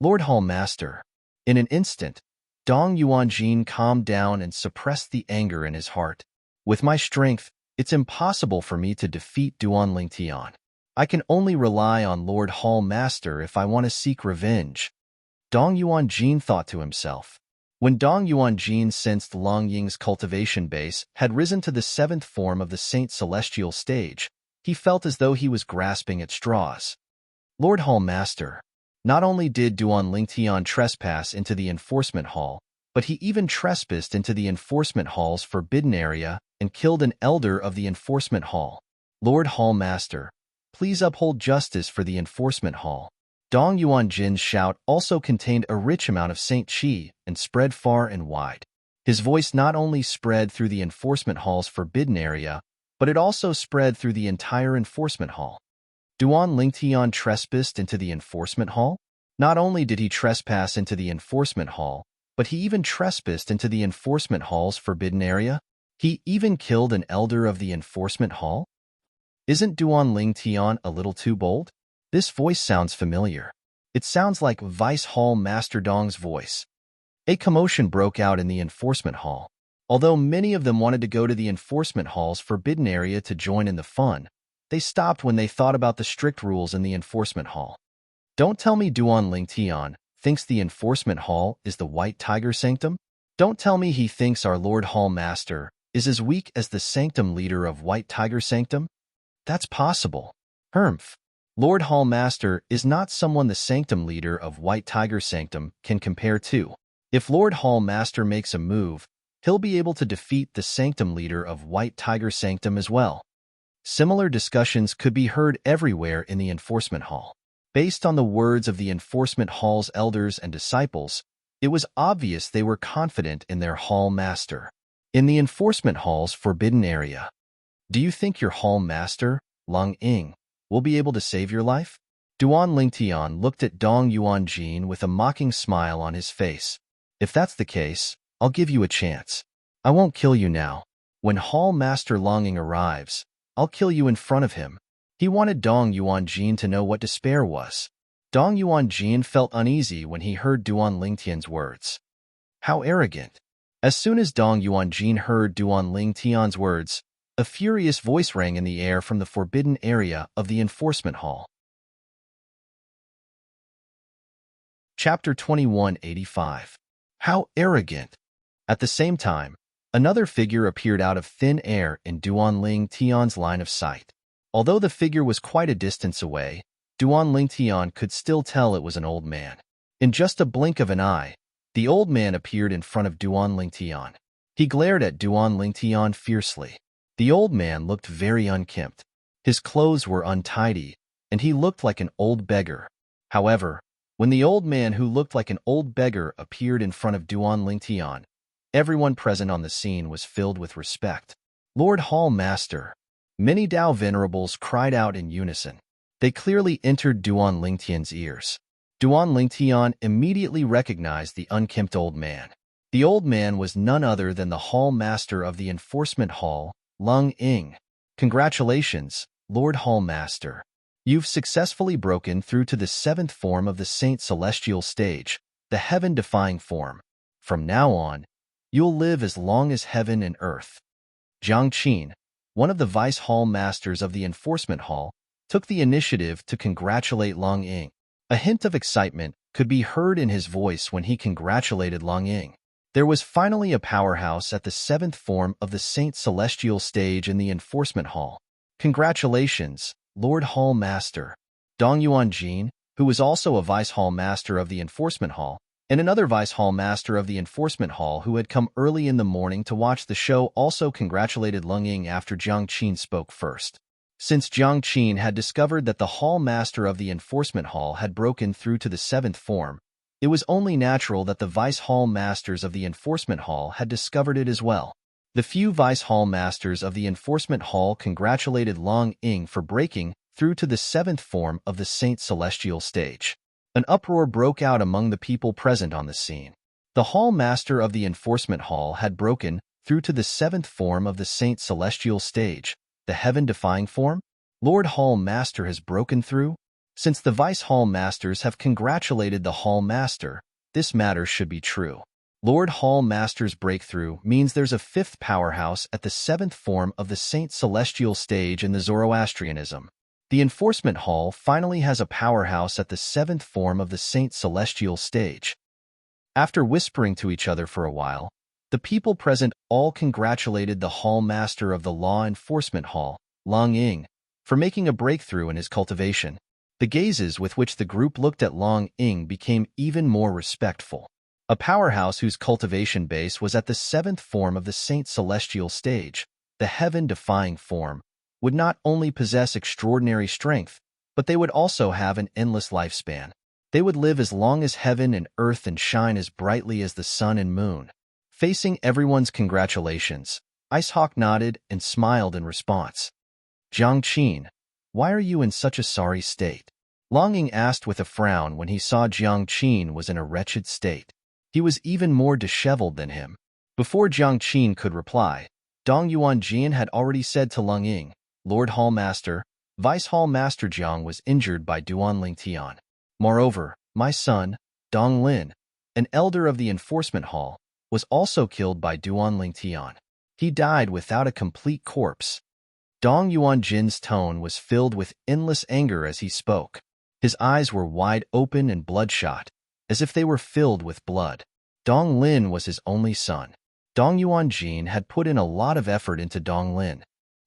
Lord Hall Master. In an instant, Dong Yuanjin calmed down and suppressed the anger in his heart. With my strength, it's impossible for me to defeat Duan Lingtian. I can only rely on Lord Hall Master if I want to seek revenge. Dong Yuanjin thought to himself. When Dong Yuanjin sensed Long Ying's cultivation base had risen to the 7th form of the Saint Celestial stage, he felt as though he was grasping at straws. Lord Hall Master. Not only did Duan Lingtian trespass into the Enforcement Hall, but he even trespassed into the Enforcement Hall's forbidden area and killed an elder of the Enforcement Hall. Lord Hall Master, please uphold justice for the Enforcement Hall. Dong Yuanjin's shout also contained a rich amount of Saint Qi and spread far and wide. His voice not only spread through the Enforcement Hall's forbidden area, but it also spread through the entire Enforcement Hall. Duan Lingtian trespassed into the Enforcement Hall? Not only did he trespass into the Enforcement Hall, but he even trespassed into the Enforcement Hall's forbidden area? He even killed an elder of the Enforcement Hall? Isn't Duan Lingtian a little too bold? This voice sounds familiar. It sounds like Vice Hall Master Dong's voice. A commotion broke out in the Enforcement Hall. Although many of them wanted to go to the Enforcement Hall's forbidden area to join in the fun, they stopped when they thought about the strict rules in the Enforcement Hall. Don't tell me Duan Lingtian thinks the Enforcement Hall is the White Tiger Sanctum? Don't tell me he thinks our Lord Hall Master is as weak as the Sanctum leader of White Tiger Sanctum? That's possible. Humph. Lord Hall Master is not someone the Sanctum leader of White Tiger Sanctum can compare to. If Lord Hall Master makes a move, he'll be able to defeat the Sanctum leader of White Tiger Sanctum as well. Similar discussions could be heard everywhere in the Enforcement Hall. Based on the words of the Enforcement Hall's elders and disciples, it was obvious they were confident in their Hall Master. In the Enforcement Hall's forbidden area, do you think your Hall Master, Long Ying, will be able to save your life? Duan Lingtian looked at Dong Yuanjin with a mocking smile on his face. If that's the case, I'll give you a chance. I won't kill you now. When Hall Master Long Ying arrives, I'll kill you in front of him. He wanted Dong Yuanjin to know what despair was. Dong Yuanjin felt uneasy when he heard Duan Lingtian's words. How arrogant. As soon as Dong Yuanjin heard Duan Lingtian's words, a furious voice rang in the air from the forbidden area of the Enforcement Hall. Chapter 2185. How arrogant! At the same time, another figure appeared out of thin air in Duan Lingtian's line of sight. Although the figure was quite a distance away, Duan Lingtian could still tell it was an old man. In just a blink of an eye, the old man appeared in front of Duan Lingtian. He glared at Duan Lingtian fiercely. The old man looked very unkempt. His clothes were untidy, and he looked like an old beggar. However, when the old man who looked like an old beggar appeared in front of Duan Lingtian, everyone present on the scene was filled with respect. Lord Hall Master. Many Dao venerables cried out in unison. They clearly entered Duan Lingtian's ears. Duan Lingtian immediately recognized the unkempt old man. The old man was none other than the Hall Master of the Enforcement Hall, Long Ying. Congratulations, Lord Hall Master. You've successfully broken through to the 7th form of the Saint Celestial stage, the heaven-defying form. From now on, you'll live as long as heaven and earth. Jiang Qin, one of the Vice Hall Masters of the Enforcement Hall, took the initiative to congratulate Long Ying. A hint of excitement could be heard in his voice when he congratulated Long Ying. There was finally a powerhouse at the 7th form of the Saint Celestial stage in the enforcement hall. Congratulations, Lord Hall Master. Dong Yuanjin, who was also a Vice Hall Master of the enforcement hall, and another Vice Hall Master of the enforcement hall who had come early in the morning to watch the show, also congratulated Leng Ying after Jiang Qin spoke first. Since Jiang Qin had discovered that the Hall Master of the enforcement hall had broken through to the 7th form, it was only natural that the Vice Hall Masters of the enforcement hall had discovered it as well. The few Vice Hall Masters of the enforcement hall congratulated Long Ying for breaking through to the 7th form of the Saint Celestial stage. An uproar broke out among the people present on the scene. The Hall Master of the enforcement hall had broken through to the 7th form of the Saint Celestial stage, the heaven-defying form? Lord Hall Master has broken through? Since the Vice Hall Masters have congratulated the Hall Master, this matter should be true. Lord Hall Master's breakthrough means there's a 5th powerhouse at the 7th form of the Saint Celestial stage in the Zoroastrianism. The enforcement hall finally has a powerhouse at the 7th form of the Saint Celestial stage. After whispering to each other for a while, the people present all congratulated the Hall Master of the Law Enforcement Hall, Long Ying, for making a breakthrough in his cultivation. The gazes with which the group looked at Long Ying became even more respectful. A powerhouse whose cultivation base was at the 7th form of the Saint Celestial stage, the heaven-defying form, would not only possess extraordinary strength, but they would also have an endless lifespan. They would live as long as heaven and earth and shine as brightly as the sun and moon. Facing everyone's congratulations, Icehawk nodded and smiled in response. Jiang Qin, why are you in such a sorry state? Long Ying asked with a frown when he saw Jiang Qin was in a wretched state. He was even more disheveled than him. Before Jiang Qin could reply, Dong Yuanjin had already said to Long Ying, Lord Hall Master, Vice Hall Master Jiang was injured by Duan Lingtian. Moreover, my son, Dong Lin, an elder of the enforcement hall, was also killed by Duan Lingtian. He died without a complete corpse. Dong Yuanjin's tone was filled with endless anger as he spoke. His eyes were wide open and bloodshot, as if they were filled with blood. Dong Lin was his only son. Dong Yuanjin had put in a lot of effort into Dong Lin.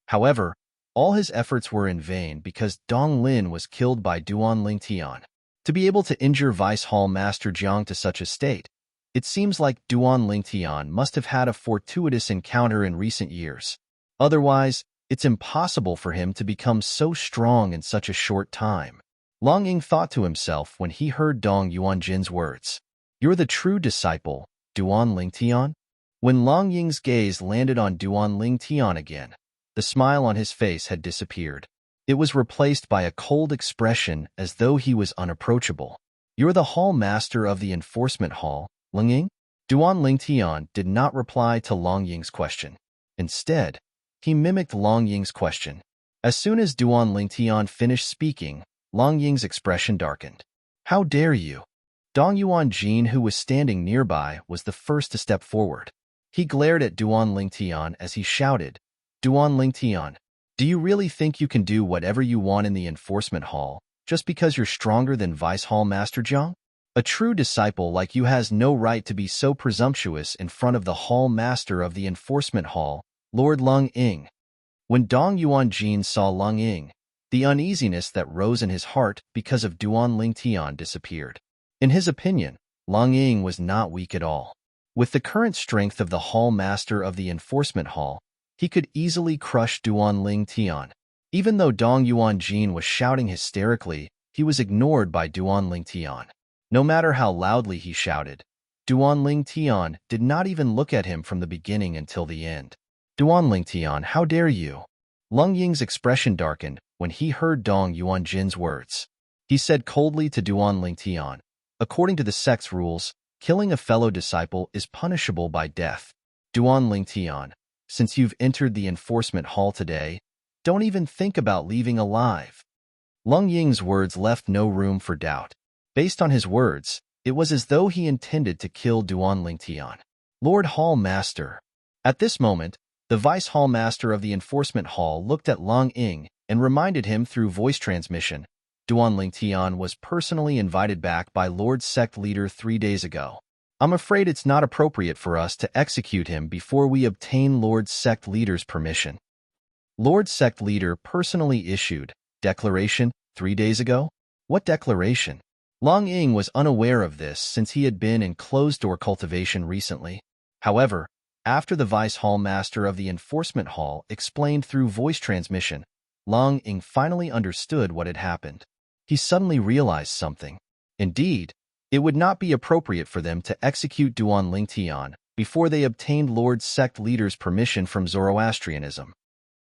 However, all his efforts were in vain because Dong Lin was killed by Duan Lingtian. To be able to injure Vice Hall Master Jiang to such a state, it seems like Duan Lingtian must have had a fortuitous encounter in recent years. Otherwise, it's impossible for him to become so strong in such a short time. Long Ying thought to himself when he heard Dong Yuanjin's words. You're the true disciple, Duan Lingtian? When Long Ying's gaze landed on Duan Lingtian again, the smile on his face had disappeared. It was replaced by a cold expression as though he was unapproachable. You're the Hall Master of the enforcement hall, Long Ying? Duan Lingtian did not reply to Long Ying's question. Instead, he mimicked Long Ying's question. As soon as Duan Lingtian finished speaking, Long Ying's expression darkened. How dare you? Dong Yuanjin, who was standing nearby, was the first to step forward. He glared at Duan Lingtian as he shouted, Duan Lingtian, do you really think you can do whatever you want in the enforcement hall, just because you're stronger than Vice Hall Master Jiang? A true disciple like you has no right to be so presumptuous in front of the Hall Master of the enforcement hall, Lord Long Ying. When Dong Yuanjin saw Long Ying, the uneasiness that rose in his heart because of Duan Lingtian disappeared. In his opinion, Long Ying was not weak at all. With the current strength of the Hall Master of the enforcement hall, he could easily crush Duan Lingtian. Even though Dong Yuanjin was shouting hysterically, he was ignored by Duan Lingtian. No matter how loudly he shouted, Duan Lingtian did not even look at him from the beginning until the end. Duan Lingtian, how dare you? Long Ying's expression darkened when he heard Dong Yuanjin's words. He said coldly to Duan Lingtian, according to the sect's rules, killing a fellow disciple is punishable by death. Duan Lingtian, since you've entered the enforcement hall today, don't even think about leaving alive. Long Ying's words left no room for doubt. Based on his words, it was as though he intended to kill Duan Lingtian. Lord Hall Master. At this moment, the Vice Hall Master of the enforcement hall looked at Long Ying and reminded him through voice transmission, Duan Lingtian was personally invited back by Lord Sect Leader 3 days ago. I'm afraid it's not appropriate for us to execute him before we obtain Lord Sect Leader's permission. Lord Sect Leader personally issued declaration 3 days ago? What declaration? Long Ying was unaware of this since he had been in closed-door cultivation recently. However, after the Vice Hall Master of the Enforcement Hall explained through voice transmission, Long Ying finally understood what had happened. He suddenly realized something. Indeed, it would not be appropriate for them to execute Duan Lingtian before they obtained Lord Sect Leader's permission from Zoroastrianism.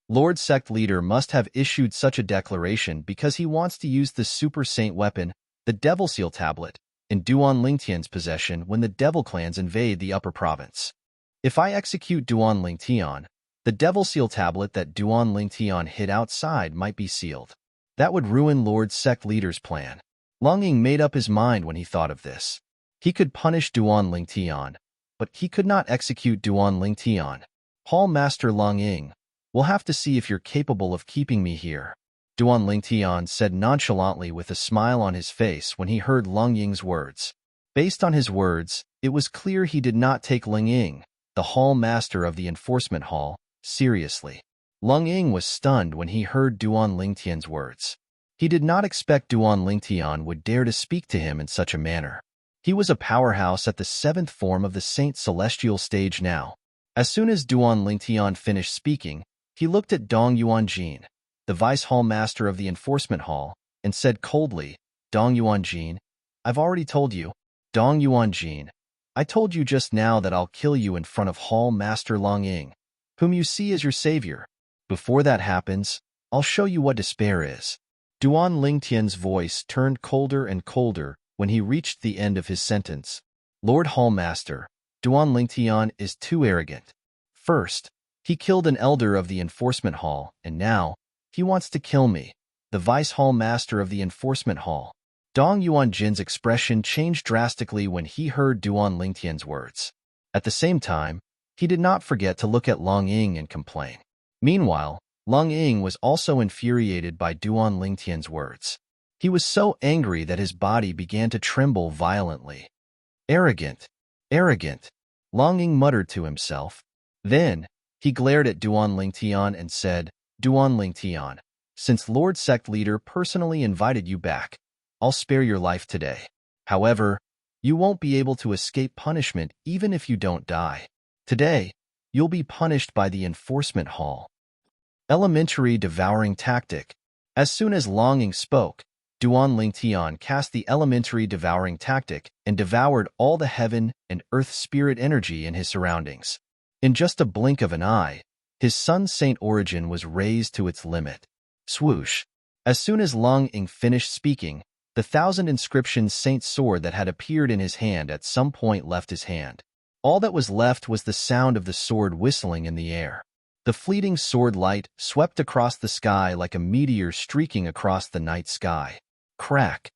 Lord Sect Leader must have issued such a declaration because he wants to use the Super Saint weapon, the Devil Seal Tablet, in Duan Lingtian's possession when the Devil clans invade the Upper Province. If I execute Duan Lingtian, the Devil Seal Tablet that Duan Lingtian hid outside might be sealed. That would ruin Lord Sect Leader's plan. Long Ying made up his mind when he thought of this. He could punish Duan Lingtian, but he could not execute Duan Lingtian. Hall Master Long Ying, we'll have to see if you're capable of keeping me here, Duan Lingtian said nonchalantly with a smile on his face when he heard Long Ying's words. Based on his words, it was clear he did not take Long Ying, the Hall Master of the Enforcement Hall, seriously. Long Ying was stunned when he heard Duan Lingtian's words. He did not expect Duan Lingtian would dare to speak to him in such a manner. He was a powerhouse at the 7th form of the Saint Celestial stage now. As soon as Duan Lingtian finished speaking, he looked at Dong Yuanjin, the Vice Hall Master of the Enforcement Hall, and said coldly, Dong Yuanjin, I've already told you. Dong Yuanjin, I told you just now that I'll kill you in front of Hall Master Long Ying, whom you see as your savior. Before that happens, I'll show you what despair is. Duan Lingtian's voice turned colder and colder when he reached the end of his sentence. Lord Hall Master, Duan Lingtian is too arrogant. First, he killed an elder of the Enforcement Hall, and now, he wants to kill me, the Vice Hall Master of the Enforcement Hall. Dong Yuanjin's expression changed drastically when he heard Duan Lingtian's words. At the same time, he did not forget to look at Long Ying and complain. Meanwhile, Long Ying was also infuriated by Duan Lingtian's words. He was so angry that his body began to tremble violently. Arrogant, arrogant, Long Ying muttered to himself. Then, he glared at Duan Lingtian and said, Duan Lingtian, since Lord Sect Leader personally invited you back, I'll spare your life today. However, you won't be able to escape punishment even if you don't die. Today, you'll be punished by the Enforcement Hall. Elementary Devouring Tactic. As soon as Long Ying spoke, Duan Lingtian cast the Elementary Devouring Tactic and devoured all the heaven and earth spirit energy in his surroundings. In just a blink of an eye, his Sun Saint origin was raised to its limit. Swoosh! As soon as Long Ying finished speaking, the 1,000 inscriptions Saint sword that had appeared in his hand at some point left his hand. All that was left was the sound of the sword whistling in the air. The fleeting sword light swept across the sky like a meteor streaking across the night sky. Crack!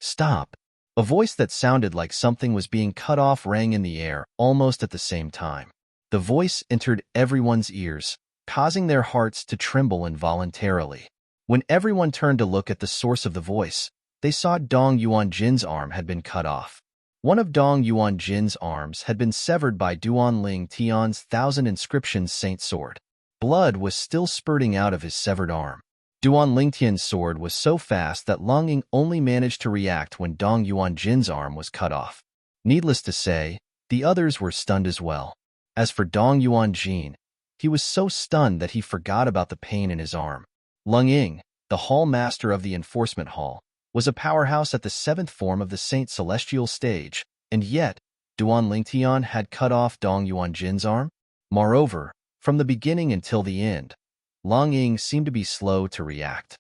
Stop! A voice that sounded like something was being cut off rang in the air almost at the same time. The voice entered everyone's ears, causing their hearts to tremble involuntarily. When everyone turned to look at the source of the voice, they saw Dong Yuanjin's arm had been cut off. One of Dong Yuanjin's arms had been severed by Duan Lingtian's 1,000 inscriptions Saint sword. Blood was still spurting out of his severed arm. Duan Lingtian's sword was so fast that Long Ying only managed to react when Dong Yuanjin's arm was cut off. Needless to say, the others were stunned as well. As for Dong Yuanjin, he was so stunned that he forgot about the pain in his arm. Long Ying, the Hall Master of the Enforcement Hall, was a powerhouse at the 7th form of the Saint Celestial stage, and yet, Duan Lingtian had cut off Dong Yuanjin's arm? Moreover, from the beginning until the end, Long Ying seemed to be slow to react.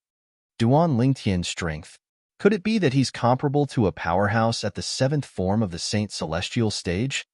Duan Lingtian's strength. Could it be that he's comparable to a powerhouse at the 7th form of the Saint Celestial stage?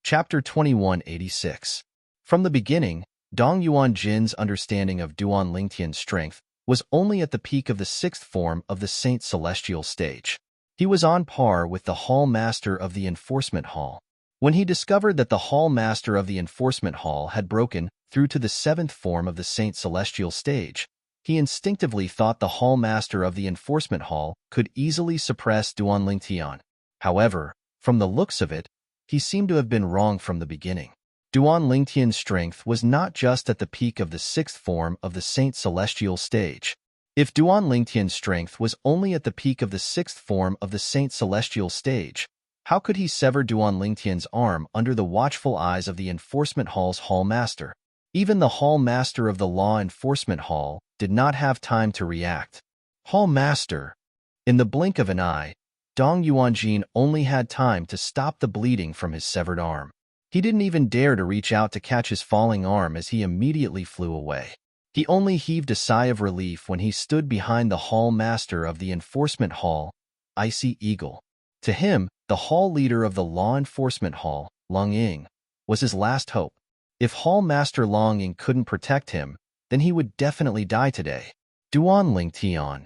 Chapter 2186. From the beginning, Dong Yuanjin's understanding of Duan Lingtian's strength was only at the peak of the 6th form of the Saint Celestial stage. He was on par with the Hall Master of the Enforcement Hall. When he discovered that the Hall Master of the Enforcement Hall had broken through to the 7th form of the Saint Celestial stage, he instinctively thought the Hall Master of the Enforcement Hall could easily suppress Duan Lingtian. However, from the looks of it, he seemed to have been wrong from the beginning. Duan Lingtian's strength was not just at the peak of the 6th form of the Saint Celestial stage. If Duan Lingtian's strength was only at the peak of the 6th form of the Saint Celestial stage, how could he sever Duan Lingtian's arm under the watchful eyes of the Enforcement Hall's Hall Master? Even the Hall Master of the Law Enforcement Hall did not have time to react. Hall Master! In the blink of an eye, Dong Yuanjin only had time to stop the bleeding from his severed arm. He didn't even dare to reach out to catch his falling arm as he immediately flew away. He only heaved a sigh of relief when he stood behind the Hall Master of the Enforcement Hall, Icy Eagle. To him, the Hall Leader of the Law Enforcement Hall, Long Ying, was his last hope. If Hall Master Long Ying couldn't protect him, then he would definitely die today. Duan Lingtian.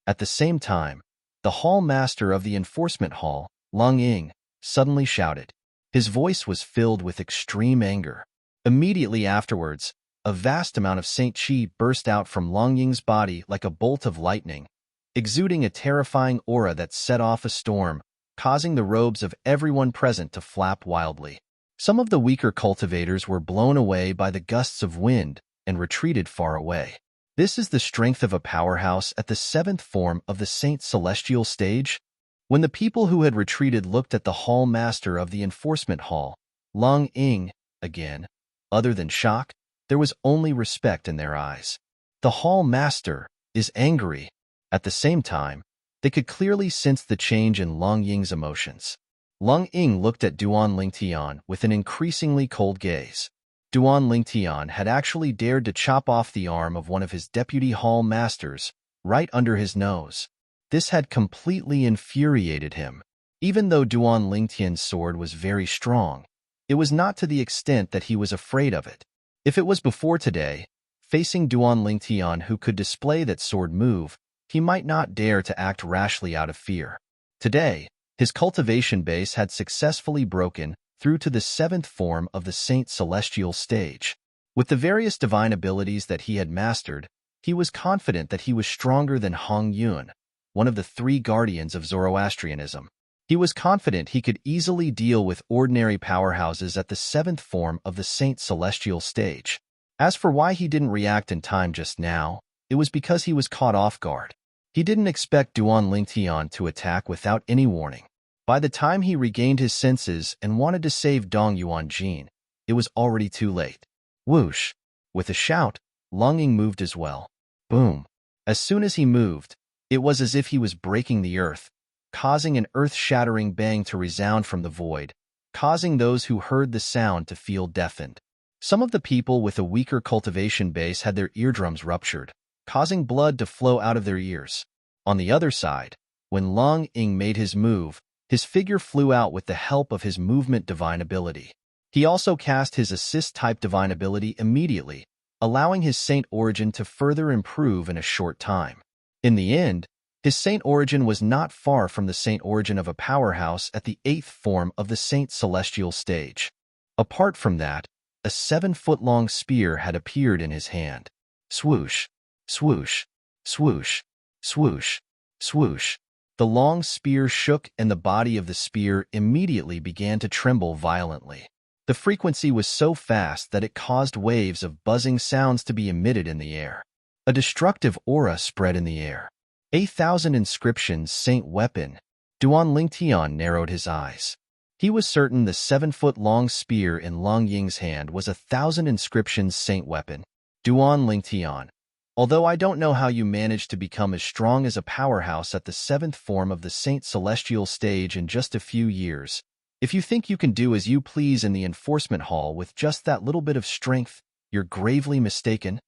At the same time, the Hall Master of the Enforcement Hall, Long Ying, suddenly shouted. His voice was filled with extreme anger. Immediately afterwards, a vast amount of Saint Qi burst out from Long Ying's body like a bolt of lightning, exuding a terrifying aura that set off a storm, causing the robes of everyone present to flap wildly. Some of the weaker cultivators were blown away by the gusts of wind and retreated far away. This is the strength of a powerhouse at the 7th form of the Saint Celestial stage? When the people who had retreated looked at the Hall Master of the Enforcement Hall, Long Ying, again, other than shock, there was only respect in their eyes. The Hall Master is angry. At the same time, they could clearly sense the change in Long Ying's emotions. Long Ying looked at Duan Lingtian with an increasingly cold gaze. Duan Lingtian had actually dared to chop off the arm of one of his deputy Hall Masters, right under his nose. This had completely infuriated him. Even though Duan Lingtian's sword was very strong, it was not to the extent that he was afraid of it. If it was before today, facing Duan Lingtian who could display that sword move, he might not dare to act rashly out of fear. Today, his cultivation base had successfully broken through to the 7th form of the Saint Celestial stage. With the various divine abilities that he had mastered, he was confident that he was stronger than Hong Yun, one of the 3 guardians of Zoroastrianism. He was confident he could easily deal with ordinary powerhouses at the 7th form of the Saint Celestial stage. As for why he didn't react in time just now, it was because he was caught off guard. He didn't expect Duan Lingtian to attack without any warning. By the time he regained his senses and wanted to save Dong Yuanjin, it was already too late. Whoosh! With a shout, Long Ying moved as well. Boom! As soon as he moved, it was as if he was breaking the earth, causing an earth-shattering bang to resound from the void, causing those who heard the sound to feel deafened. Some of the people with a weaker cultivation base had their eardrums ruptured, causing blood to flow out of their ears. On the other side, when Long Ying made his move, his figure flew out with the help of his movement divine ability. He also cast his assist-type divine ability immediately, allowing his saint origin to further improve in a short time. In the end, his saint origin was not far from the saint origin of a powerhouse at the 8th form of the Saint Celestial stage. Apart from that, a 7-foot-long spear had appeared in his hand. Swoosh, swoosh, swoosh, swoosh, swoosh. The long spear shook and the body of the spear immediately began to tremble violently. The frequency was so fast that it caused waves of buzzing sounds to be emitted in the air. A destructive aura spread in the air. 1,000 inscriptions, saint weapon. Duan Lingtian narrowed his eyes. He was certain the 7-foot-long spear in Long Ying's hand was 1,000 inscriptions saint weapon. Duan Lingtian, although I don't know how you managed to become as strong as a powerhouse at the 7th form of the Saint Celestial stage in just a few years, if you think you can do as you please in the Enforcement Hall with just that little bit of strength, you're gravely mistaken.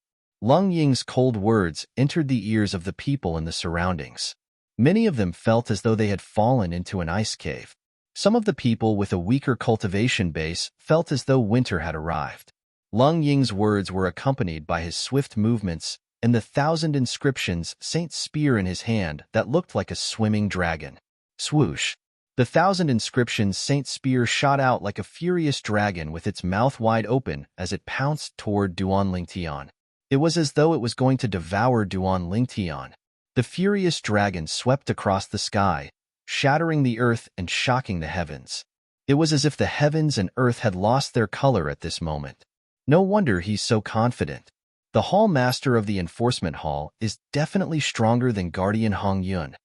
Long Ying's cold words entered the ears of the people in the surroundings. Many of them felt as though they had fallen into an ice cave. Some of the people with a weaker cultivation base felt as though winter had arrived. Long Ying's words were accompanied by his swift movements and the 1,000 inscriptions saint spear in his hand that looked like a swimming dragon. Swoosh! The 1,000 inscriptions Saint Spear shot out like a furious dragon with its mouth wide open as it pounced toward Duan Lingtian. It was as though it was going to devour Duan Lingtian. The furious dragon swept across the sky, shattering the earth and shocking the heavens. It was as if the heavens and earth had lost their color at this moment. No wonder he's so confident. The Hall Master of the Enforcement Hall is definitely stronger than Guardian Hong Yun.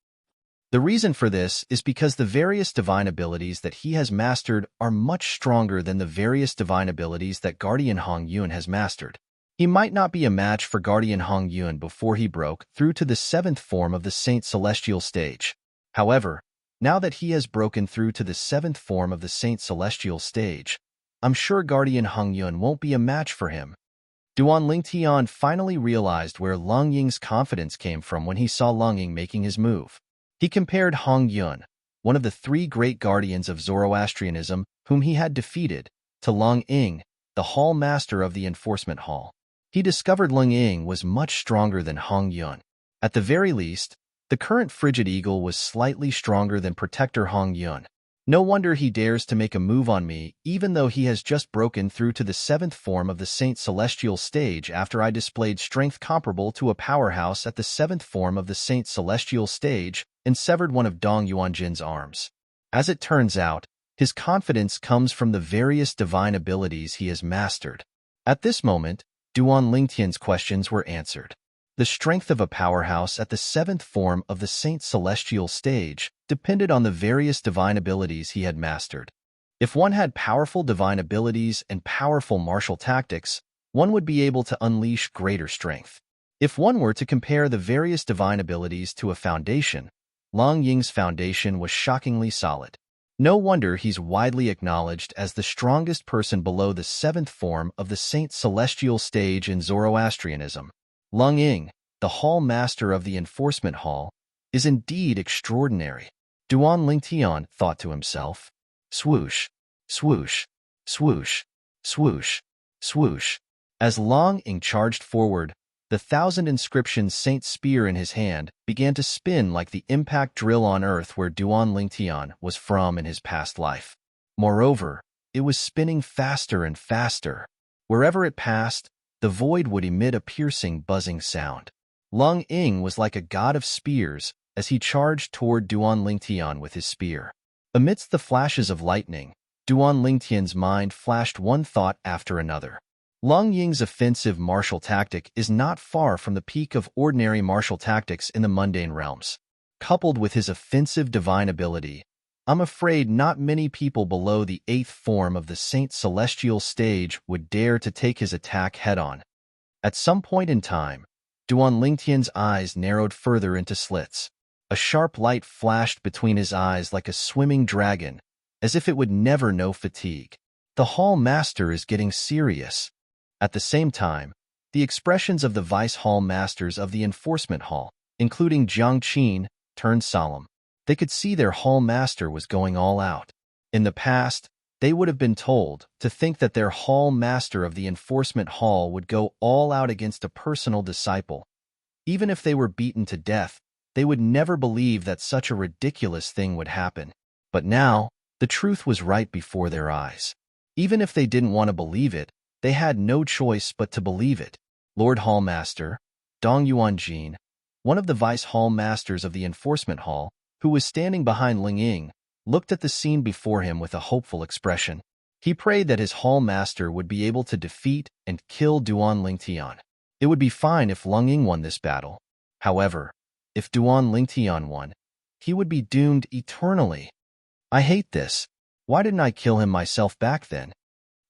The reason for this is because the various divine abilities that he has mastered are much stronger than the various divine abilities that Guardian Hong Yun has mastered. He might not be a match for Guardian Hong Yun before he broke through to the 7th form of the Saint Celestial stage. However, now that he has broken through to the 7th form of the Saint Celestial stage, I'm sure Guardian Hong Yun won't be a match for him. Duan Lingtian finally realized where Lung Ying's confidence came from when he saw Lung Ying making his move. He compared Hong Yun, one of the 3 great guardians of Zoroastrianism whom he had defeated, to Lung Ying, the Hall Master of the Enforcement Hall. He discovered Lung Ying was much stronger than Hong Yun. At the very least, the current Frigid Eagle was slightly stronger than Protector Hong Yun. No wonder he dares to make a move on me, even though he has just broken through to the 7th form of the Saint Celestial stage after I displayed strength comparable to a powerhouse at the 7th form of the Saint Celestial stage and severed one of Dong Yuanjin's arms. As it turns out, his confidence comes from the various divine abilities he has mastered. At this moment, Duan Lingtian's questions were answered. The strength of a powerhouse at the 7th form of the Saint Celestial stage depended on the various divine abilities he had mastered. If one had powerful divine abilities and powerful martial tactics, one would be able to unleash greater strength. If one were to compare the various divine abilities to a foundation, Lung Ying's foundation was shockingly solid. No wonder he's widely acknowledged as the strongest person below the 7th form of the Saint Celestial stage in Zoroastrianism. Lung Ying, the Hall Master of the Enforcement Hall, is indeed extraordinary. Duan Lingtian thought to himself. Swoosh, swoosh, swoosh, swoosh, swoosh. As Lung Ying charged forward, the 1,000 inscriptions Saint Spear in his hand began to spin like the impact drill on earth where Duan Lingtian was from in his past life. Moreover, it was spinning faster and faster. Wherever it passed, the void would emit a piercing, buzzing sound. Lung Ying was like a god of spears as he charged toward Duan Lingtian with his spear. Amidst the flashes of lightning, Duan Lingtian's mind flashed one thought after another. Lung Ying's offensive martial tactic is not far from the peak of ordinary martial tactics in the mundane realms. Coupled with his offensive divine ability, I'm afraid not many people below the 8th form of the Saint Celestial stage would dare to take his attack head-on. At some point in time, Duan Lingtian's eyes narrowed further into slits. A sharp light flashed between his eyes like a swimming dragon, as if it would never know fatigue. The Hall Master is getting serious. At the same time, the expressions of the Vice Hall Masters of the Enforcement Hall, including Jiang Qin, turned solemn. They could see their Hall Master was going all out. In the past, they would have been told to think that their Hall Master of the Enforcement Hall would go all out against a personal disciple. Even if they were beaten to death, they would never believe that such a ridiculous thing would happen. But now, the truth was right before their eyes. Even if they didn't want to believe it, they had no choice but to believe it. Lord Hall Master, Dong Yuanjin, one of the Vice Hall Masters of the Enforcement Hall, who was standing behind Lung Ying, looked at the scene before him with a hopeful expression. He prayed that his Hall Master would be able to defeat and kill Duan Lingtian. It would be fine if Lung Ying won this battle. However, if Duan Lingtian won, he would be doomed eternally. I hate this. Why didn't I kill him myself back then?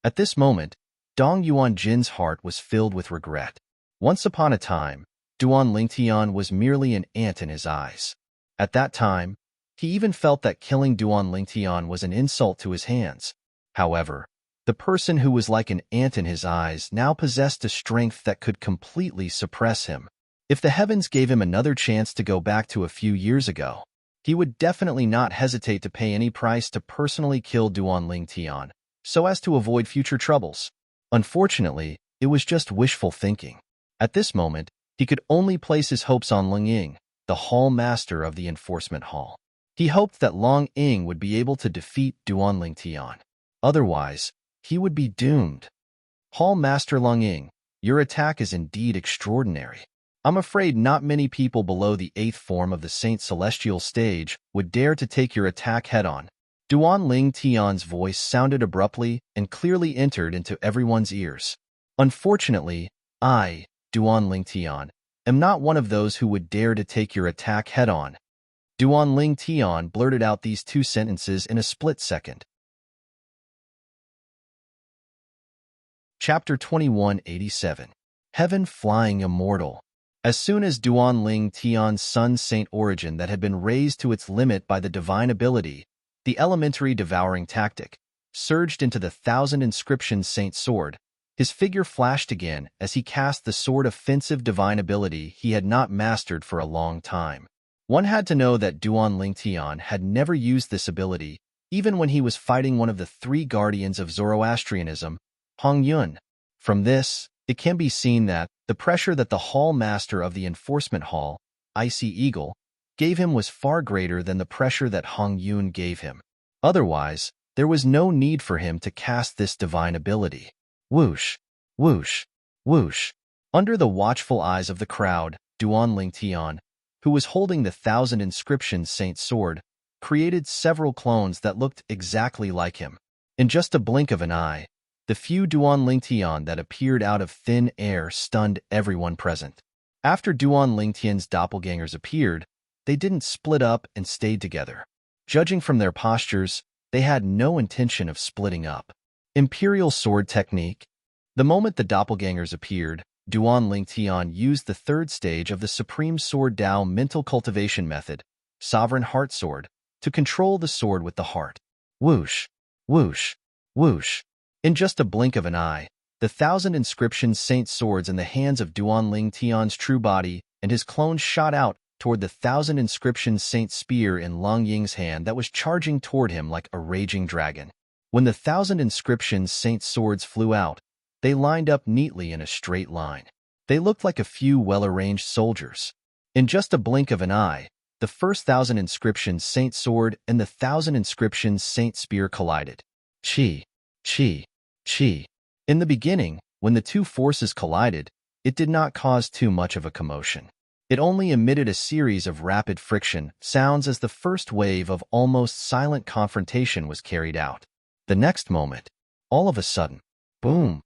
At this moment, Dong Yuanjin's heart was filled with regret. Once upon a time, Duan Lingtian was merely an ant in his eyes. At that time, he even felt that killing Duan Lingtian was an insult to his hands. However, the person who was like an ant in his eyes now possessed a strength that could completely suppress him. If the heavens gave him another chance to go back to a few years ago, he would definitely not hesitate to pay any price to personally kill Duan Lingtian, so as to avoid future troubles. Unfortunately, it was just wishful thinking. At this moment, he could only place his hopes on Lung Ying, the Hall Master of the Enforcement Hall. He hoped that Long Ying would be able to defeat Duan Lingtian. Otherwise, he would be doomed. Hall Master Long Ying, your attack is indeed extraordinary. I'm afraid not many people below the 8th form of the Saint Celestial stage would dare to take your attack head-on. Duan Lingtian's voice sounded abruptly and clearly entered into everyone's ears. Unfortunately, I, Duan Lingtian, am not one of those who would dare to take your attack head-on. Duan Lingtian blurted out these 2 sentences in a split second. Chapter 2187. Heaven Flying Immortal. As soon as Duan Lingtian's Sun Saint origin that had been raised to its limit by the divine ability, the elementary devouring tactic, surged into the 1,000 inscriptions Saint sword, his figure flashed again as he cast the sword offensive divine ability he had not mastered for a long time. One had to know that Duan Lingtian had never used this ability, even when he was fighting one of the 3 guardians of Zoroastrianism, Hong Yun. From this, it can be seen that the pressure that the Hall Master of the Enforcement Hall, Icy Eagle, gave him was far greater than the pressure that Hong Yun gave him. Otherwise, there was no need for him to cast this divine ability. Whoosh, whoosh, whoosh. Under the watchful eyes of the crowd, Duan Lingtian, who was holding the 1,000 inscriptions Saint sword, created several clones that looked exactly like him. In just a blink of an eye, the few Duan Lingtian that appeared out of thin air stunned everyone present. After Duan Lingtian's doppelgangers appeared, they didn't split up and stayed together. Judging from their postures, they had no intention of splitting up. Imperial Sword Technique. The moment the doppelgangers appeared, Duan Lingtian used the 3rd stage of the Supreme Sword Dao mental cultivation method, Sovereign Heart Sword, to control the sword with the heart. Whoosh, whoosh, whoosh. In just a blink of an eye, the 1,000 inscriptions Saint swords in the hands of Duan Lingtian's true body and his clones shot out toward the 1,000 inscriptions Saint spear in Long Ying's hand that was charging toward him like a raging dragon. When the 1,000 inscriptions Saint swords flew out, they lined up neatly in a straight line. They looked like a few well-arranged soldiers. In just a blink of an eye, the first 1,000 inscriptions Saint sword and the 1,000 inscriptions Saint spear collided. Chi, chi, chi. In the beginning, when the 2 forces collided, it did not cause too much of a commotion. It only emitted a series of rapid friction sounds as the first wave of almost silent confrontation was carried out. The next moment, all of a sudden, boom!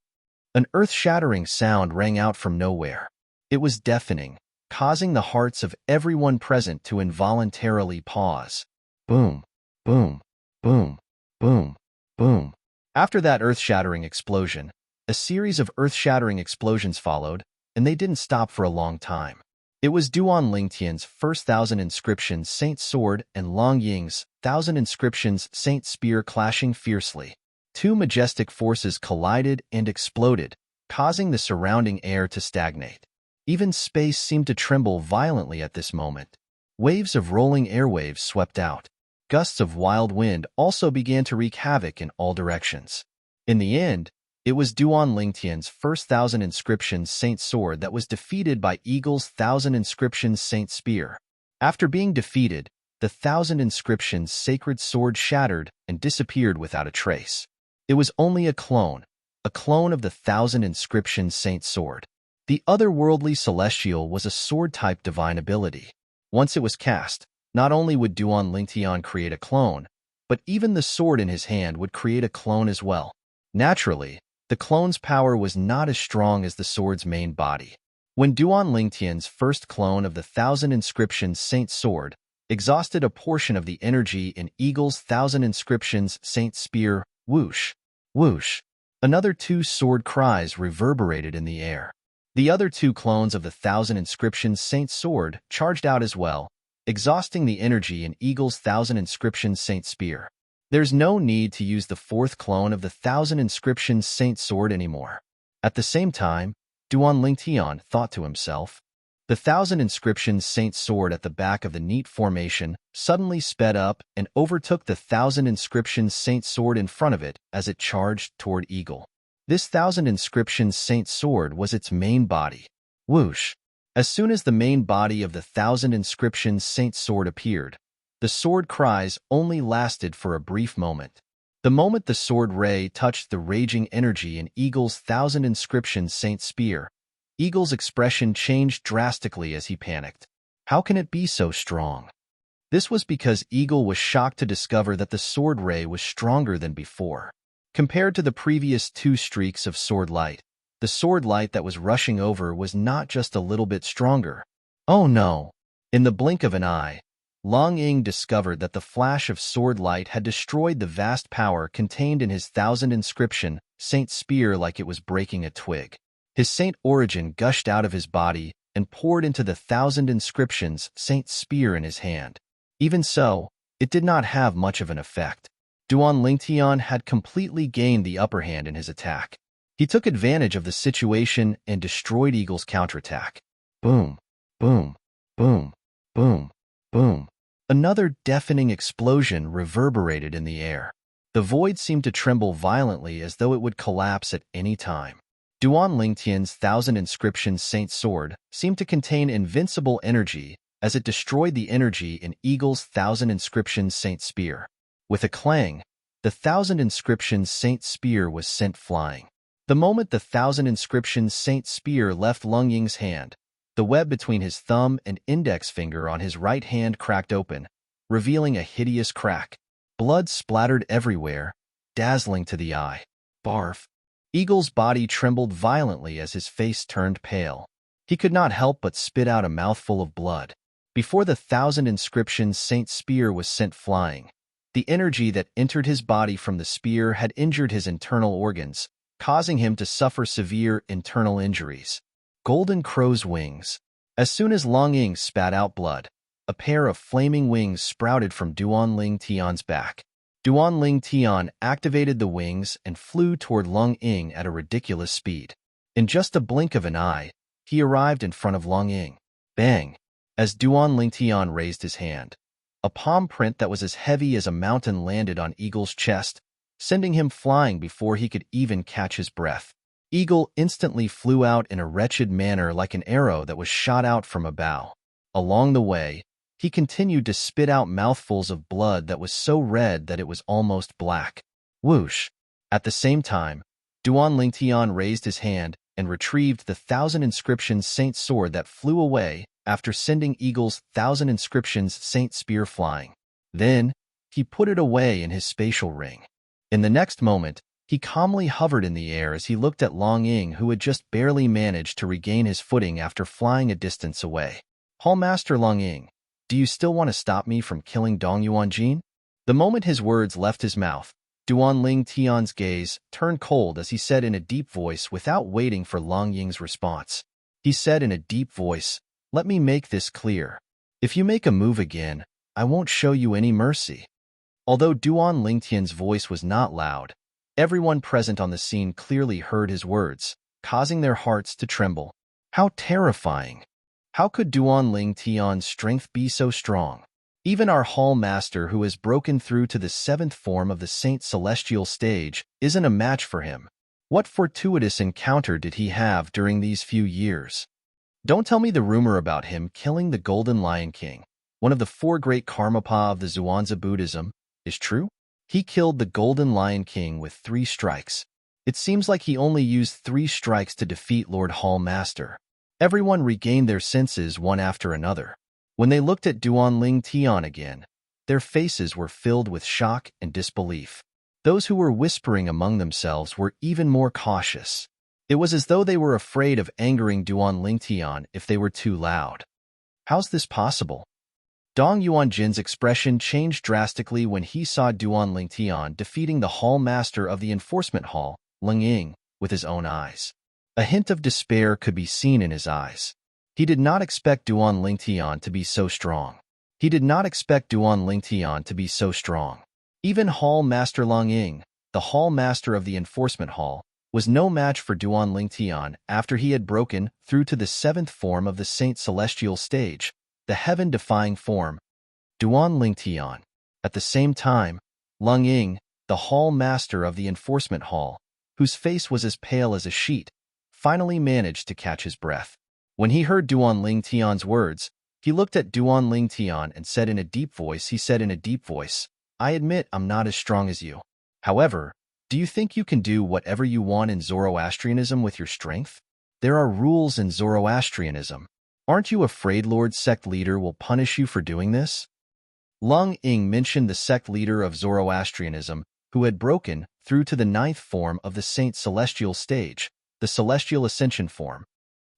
An earth-shattering sound rang out from nowhere. It was deafening, causing the hearts of everyone present to involuntarily pause. Boom, boom, boom, boom, boom. After that earth-shattering explosion, a series of earth-shattering explosions followed, and they didn't stop for a long time. It was Duan Lingtian's first 1,000 inscriptions Saint sword and Long Ying's 1,000 inscriptions Saint spear clashing fiercely. 2 majestic forces collided and exploded, causing the surrounding air to stagnate. Even space seemed to tremble violently at this moment. Waves of rolling airwaves swept out. Gusts of wild wind also began to wreak havoc in all directions. In the end, it was Duan Lingtian's first 1,000 inscriptions Saint sword that was defeated by Eagle's 1,000 inscriptions Saint spear. After being defeated, the 1,000 inscriptions sacred sword shattered and disappeared without a trace. It was only a clone of the 1,000 inscriptions Saint sword. The otherworldly celestial was a sword-type divine ability. Once it was cast, not only would Duan Lingtian create a clone, but even the sword in his hand would create a clone as well. Naturally, the clone's power was not as strong as the sword's main body. When Duan Lingtian's first clone of the 1,000 inscriptions Saint sword exhausted a portion of the energy in Eagle's 1,000 inscriptions Saint spear, whoosh, whoosh, another 2 sword cries reverberated in the air. The other 2 clones of the 1,000 inscriptions Saint sword charged out as well, exhausting the energy in Eagle's 1,000 inscriptions Saint spear. There's no need to use the 4th clone of the 1,000 inscriptions Saint sword anymore. At the same time, Duan Lingtian thought to himself. The 1,000 inscriptions Saint sword at the back of the neat formation suddenly sped up and overtook the 1,000 inscriptions Saint sword in front of it as it charged toward Eagle. This 1,000 inscriptions Saint sword was its main body. Whoosh! As soon as the main body of the 1,000 inscriptions Saint sword appeared, The sword cries only lasted for a brief moment. The moment the sword ray touched the raging energy in Eagle's thousand inscriptions Saint Spear, Eagle's expression changed drastically as he panicked. How can it be so strong? This was because Eagle was shocked to discover that the sword ray was stronger than before. Compared to the previous 2 streaks of sword light, the sword light that was rushing over was not just a little bit stronger. Oh no! In the blink of an eye, Long Ying discovered that the flash of sword light had destroyed the vast power contained in his thousand inscription Saint Spear like it was breaking a twig. His saint origin gushed out of his body and poured into the thousand inscriptions Saint Spear in his hand. Even so, it did not have much of an effect. Duan Lingtian had completely gained the upper hand in his attack. He took advantage of the situation and destroyed Eagle's counterattack. Boom, boom, boom, boom, boom. Another deafening explosion reverberated in the air. The void seemed to tremble violently as though it would collapse at any time. Duan Lingtian's thousand inscriptions Saint Sword seemed to contain invincible energy as it destroyed the energy in Eagle's thousand inscriptions Saint Spear. With a clang, the thousand inscriptions Saint Spear was sent flying. The moment the thousand inscriptions Saint Spear left Long Ying's hand, the web between his thumb and index finger on his right hand cracked open, revealing a hideous crack. Blood splattered everywhere, dazzling to the eye. Barf. Eagle's body trembled violently as his face turned pale. He could not help but spit out a mouthful of blood. Before the thousand inscriptions Saint Spear was sent flying, the energy that entered his body from the spear had injured his internal organs, causing him to suffer severe internal injuries. Golden crow's wings. As soon as Long Ying spat out blood, a pair of flaming wings sprouted from Duan Lingtian's back. Duan Lingtian activated the wings and flew toward Long Ying at a ridiculous speed. In just a blink of an eye, he arrived in front of Long Ying. Bang! As Duan Lingtian raised his hand, a palm print that was as heavy as a mountain landed on Eagle's chest, sending him flying before he could even catch his breath. Eagle instantly flew out in a wretched manner like an arrow that was shot out from a bow. Along the way, he continued to spit out mouthfuls of blood that was so red that it was almost black. Whoosh! At the same time, Duan Lingtian raised his hand and retrieved the thousand inscriptions Saint Sword that flew away after sending Eagle's thousand inscriptions Saint Spear flying. Then, he put it away in his spatial ring. In the next moment, he calmly hovered in the air as he looked at Long Ying, who had just barely managed to regain his footing after flying a distance away. Hallmaster Long Ying, do you still want to stop me from killing Dong Yuanjin? The moment his words left his mouth, Duan Lingtian's gaze turned cold as he said in a deep voice without waiting for Long Ying's response. He said in a deep voice, "Let me make this clear. If you make a move again, I won't show you any mercy." Although Duan Lingtian's voice was not loud, everyone present on the scene clearly heard his words, causing their hearts to tremble. How terrifying! How could Duan Lingtian's strength be so strong? Even our Hall Master, who has broken through to the 7th form of the Saint Celestial stage, isn't a match for him. What fortuitous encounter did he have during these few years? Don't tell me the rumor about him killing the Golden Lion King, one of the 4 great Karmapa of the Zhuangzi Buddhism, is true? He killed the Golden Lion King with 3 strikes. It seems like he only used 3 strikes to defeat Lord Hall Master. Everyone regained their senses one after another. When they looked at Duan Lingtian again, their faces were filled with shock and disbelief. Those who were whispering among themselves were even more cautious. It was as though they were afraid of angering Duan Lingtian if they were too loud. How's this possible? Dong Yuanjin's expression changed drastically when he saw Duan Lingtian defeating the Hall Master of the Enforcement Hall, Long Ying, with his own eyes. A hint of despair could be seen in his eyes. He did not expect Duan Lingtian to be so strong. He did not expect Duan Lingtian to be so strong. Even Hall Master Long Ying, the Hall Master of the Enforcement Hall, was no match for Duan Lingtian after he had broken through to the 7th form of the Saint Celestial stage, the heaven-defying form. Duan Lingtian. At the same time, Long Ying, the Hall Master of the Enforcement Hall, whose face was as pale as a sheet, finally managed to catch his breath. When he heard Duan Lingtian's words, He looked at Duan Ling Tian and said in a deep voice, I admit I'm not as strong as you. However, do you think you can do whatever you want in Zoroastrianism with your strength? There are rules in Zoroastrianism. Aren't you afraid Lord Sect Leader will punish you for doing this? Lung Ying mentioned the sect leader of Zoroastrianism, who had broken through to the ninth form of the Saint Celestial stage, the Celestial Ascension form.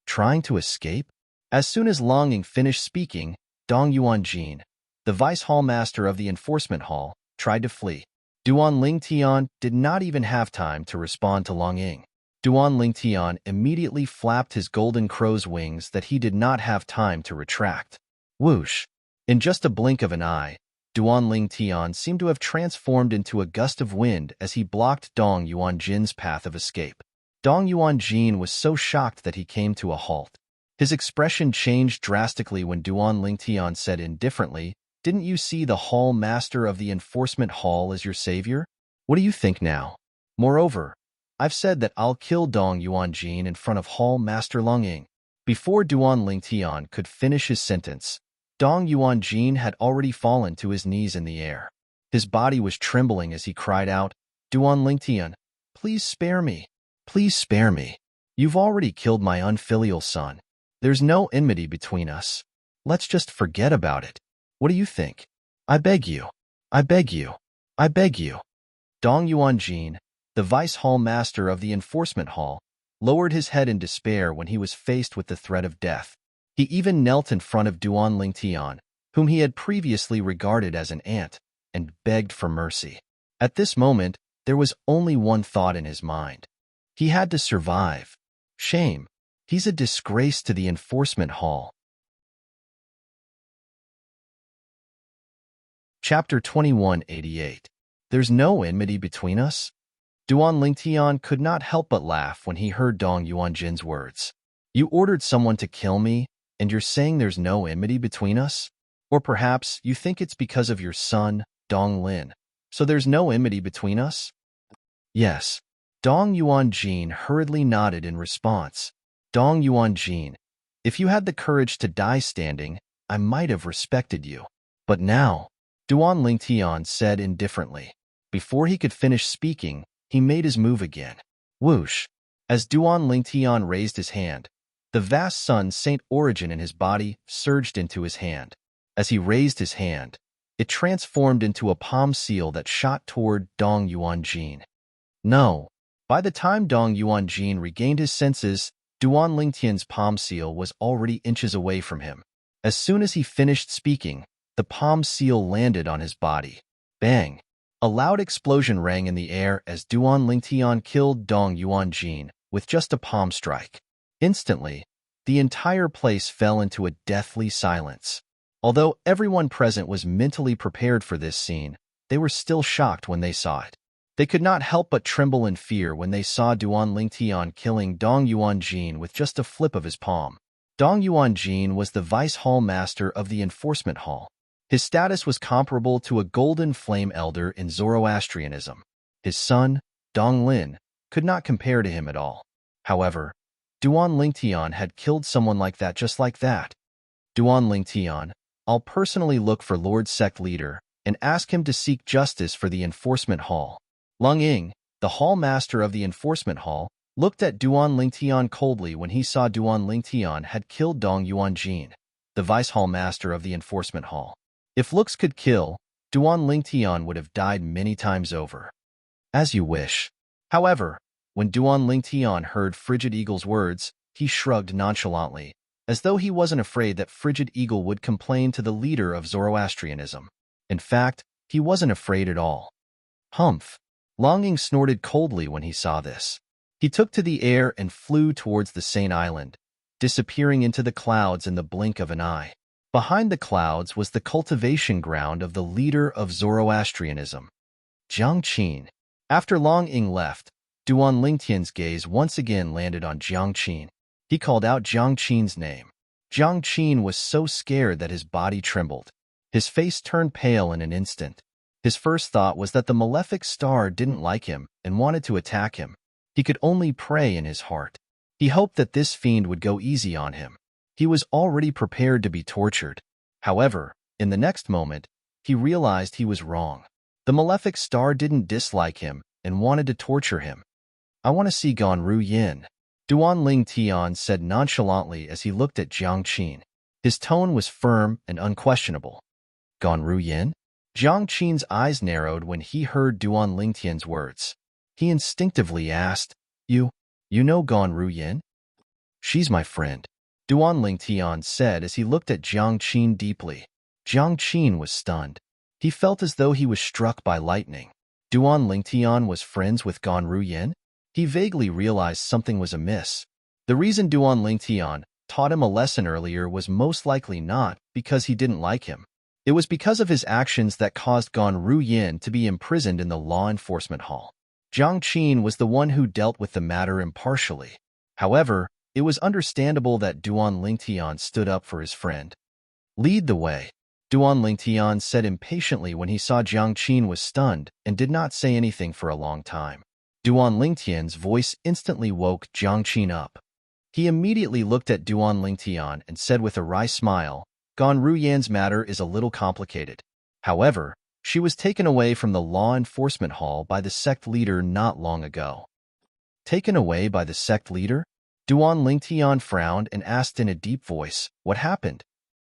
Trying to escape? As soon as Lung Ying finished speaking, Dong Yuanjin, the Vice Hall Master of the Enforcement Hall, tried to flee. Duan Ling Tian did not even have time to respond to Lung Ying. Duan Ling Tian immediately flapped his golden crow's wings that he did not have time to retract. Whoosh! In just a blink of an eye, Duan Ling Tian seemed to have transformed into a gust of wind as he blocked Dong Yuanjin's path of escape. Dong Yuanjin was so shocked that he came to a halt. His expression changed drastically when Duan Ling Tian said indifferently, "Didn't you see the Hall Master of the Enforcement Hall as your savior? What do you think now? Moreover, I've said that I'll kill Dong Yuanjin in front of Hall Master Lung Ying." Before Duan Ling Tian could finish his sentence, Dong Yuanjin had already fallen to his knees in the air. His body was trembling as he cried out, "Duan Ling Tian, please spare me. Please spare me. You've already killed my unfilial son. There's no enmity between us. Let's just forget about it. What do you think? I beg you. I beg you. I beg you." Dong Yuanjin, the Vice Hall Master of the Enforcement Hall, lowered his head in despair when he was faced with the threat of death. He even knelt in front of Duan Ling Tian, whom he had previously regarded as an ant, and begged for mercy. At this moment, there was only one thought in his mind. He had to survive. Shame. He's a disgrace to the Enforcement Hall. Chapter 2188. There's no enmity between us? Duan Ling Tian could not help but laugh when he heard Dong Yuanjin's words. You ordered someone to kill me, and you're saying there's no enmity between us? Or perhaps you think it's because of your son, Dong Lin, so there's no enmity between us? Yes. Dong Yuanjin hurriedly nodded in response. Dong Yuanjin, if you had the courage to die standing, I might have respected you. But now, Duan Ling Tian said indifferently. Before he could finish speaking, he made his move again. Whoosh! As Duan Ling Tian raised his hand, the vast sun saint origin in his body surged into his hand. As he raised his hand, it transformed into a palm seal that shot toward Dong Yuanjin. No. By the time Dong Yuanjin regained his senses, Duan Ling Tian's palm seal was already inches away from him. As soon as he finished speaking, the palm seal landed on his body. Bang! A loud explosion rang in the air as Duan Ling Tian killed Dong Yuanjin with just a palm strike. Instantly, the entire place fell into a deathly silence. Although everyone present was mentally prepared for this scene, they were still shocked when they saw it. They could not help but tremble in fear when they saw Duan Ling Tian killing Dong Yuanjin with just a flip of his palm. Dong Yuanjin was the Vice Hall Master of the Enforcement Hall. His status was comparable to a Golden Flame Elder in Zoroastrianism. His son, Dong Lin, could not compare to him at all. However, Duan Ling Tian had killed someone like that just like that. Duan Ling Tian, I'll personally look for Lord Sect Leader and ask him to seek justice for the Enforcement Hall. Lung Ying, the Hall Master of the Enforcement Hall, looked at Duan Ling Tian coldly when he saw Duan Ling Tian had killed Dong Yuanjin, the Vice Hall Master of the Enforcement Hall. If looks could kill, Duan Ling Tian would have died many times over. As you wish. However, when Duan Ling Tian heard Frigid Eagle's words, he shrugged nonchalantly, as though he wasn't afraid that Frigid Eagle would complain to the leader of Zoroastrianism. In fact, he wasn't afraid at all. Humph! Lung Ying snorted coldly when he saw this. He took to the air and flew towards the Saint Island, disappearing into the clouds in the blink of an eye. Behind the clouds was the cultivation ground of the leader of Zoroastrianism, Jiang Qin. After Lung Ying left, Duan Ling Tian's gaze once again landed on Jiang Qin. He called out Jiang Qin's name. Jiang Qin was so scared that his body trembled. His face turned pale in an instant. His first thought was that the malefic star didn't like him and wanted to attack him. He could only pray in his heart. He hoped that this fiend would go easy on him. He was already prepared to be tortured. However, in the next moment, he realized he was wrong. The malefic star didn't dislike him and wanted to torture him. "I want to see Ganru Yin," Duan Ling Tian said nonchalantly as he looked at Jiang Qin. His tone was firm and unquestionable. "Ganru Yin?" Jiang Qin's eyes narrowed when he heard Duan Lingtian's words. He instinctively asked, You know Ganru Yin?" "She's my friend," Duan Lingtian said as he looked at Jiang Qin deeply. Jiang Qin was stunned. He felt as though he was struck by lightning. Duan Lingtian was friends with Ganru Yin? He vaguely realized something was amiss. The reason Duan Lingtian taught him a lesson earlier was most likely not because he didn't like him. It was because of his actions that caused Ganru Yin to be imprisoned in the law enforcement hall. Jiang Qin was the one who dealt with the matter impartially. However, it was understandable that Duan Lingtian stood up for his friend. "Lead the way," Duan Lingtian said impatiently when he saw Jiang Qin was stunned and did not say anything for a long time. Duan Lingtian's voice instantly woke Jiang Qin up. He immediately looked at Duan Lingtian and said with a wry smile, "Ganru Yan's matter is a little complicated. However, she was taken away from the law enforcement hall by the sect leader not long ago." "Taken away by the sect leader?" Duan Lingtian frowned and asked in a deep voice, "What happened?"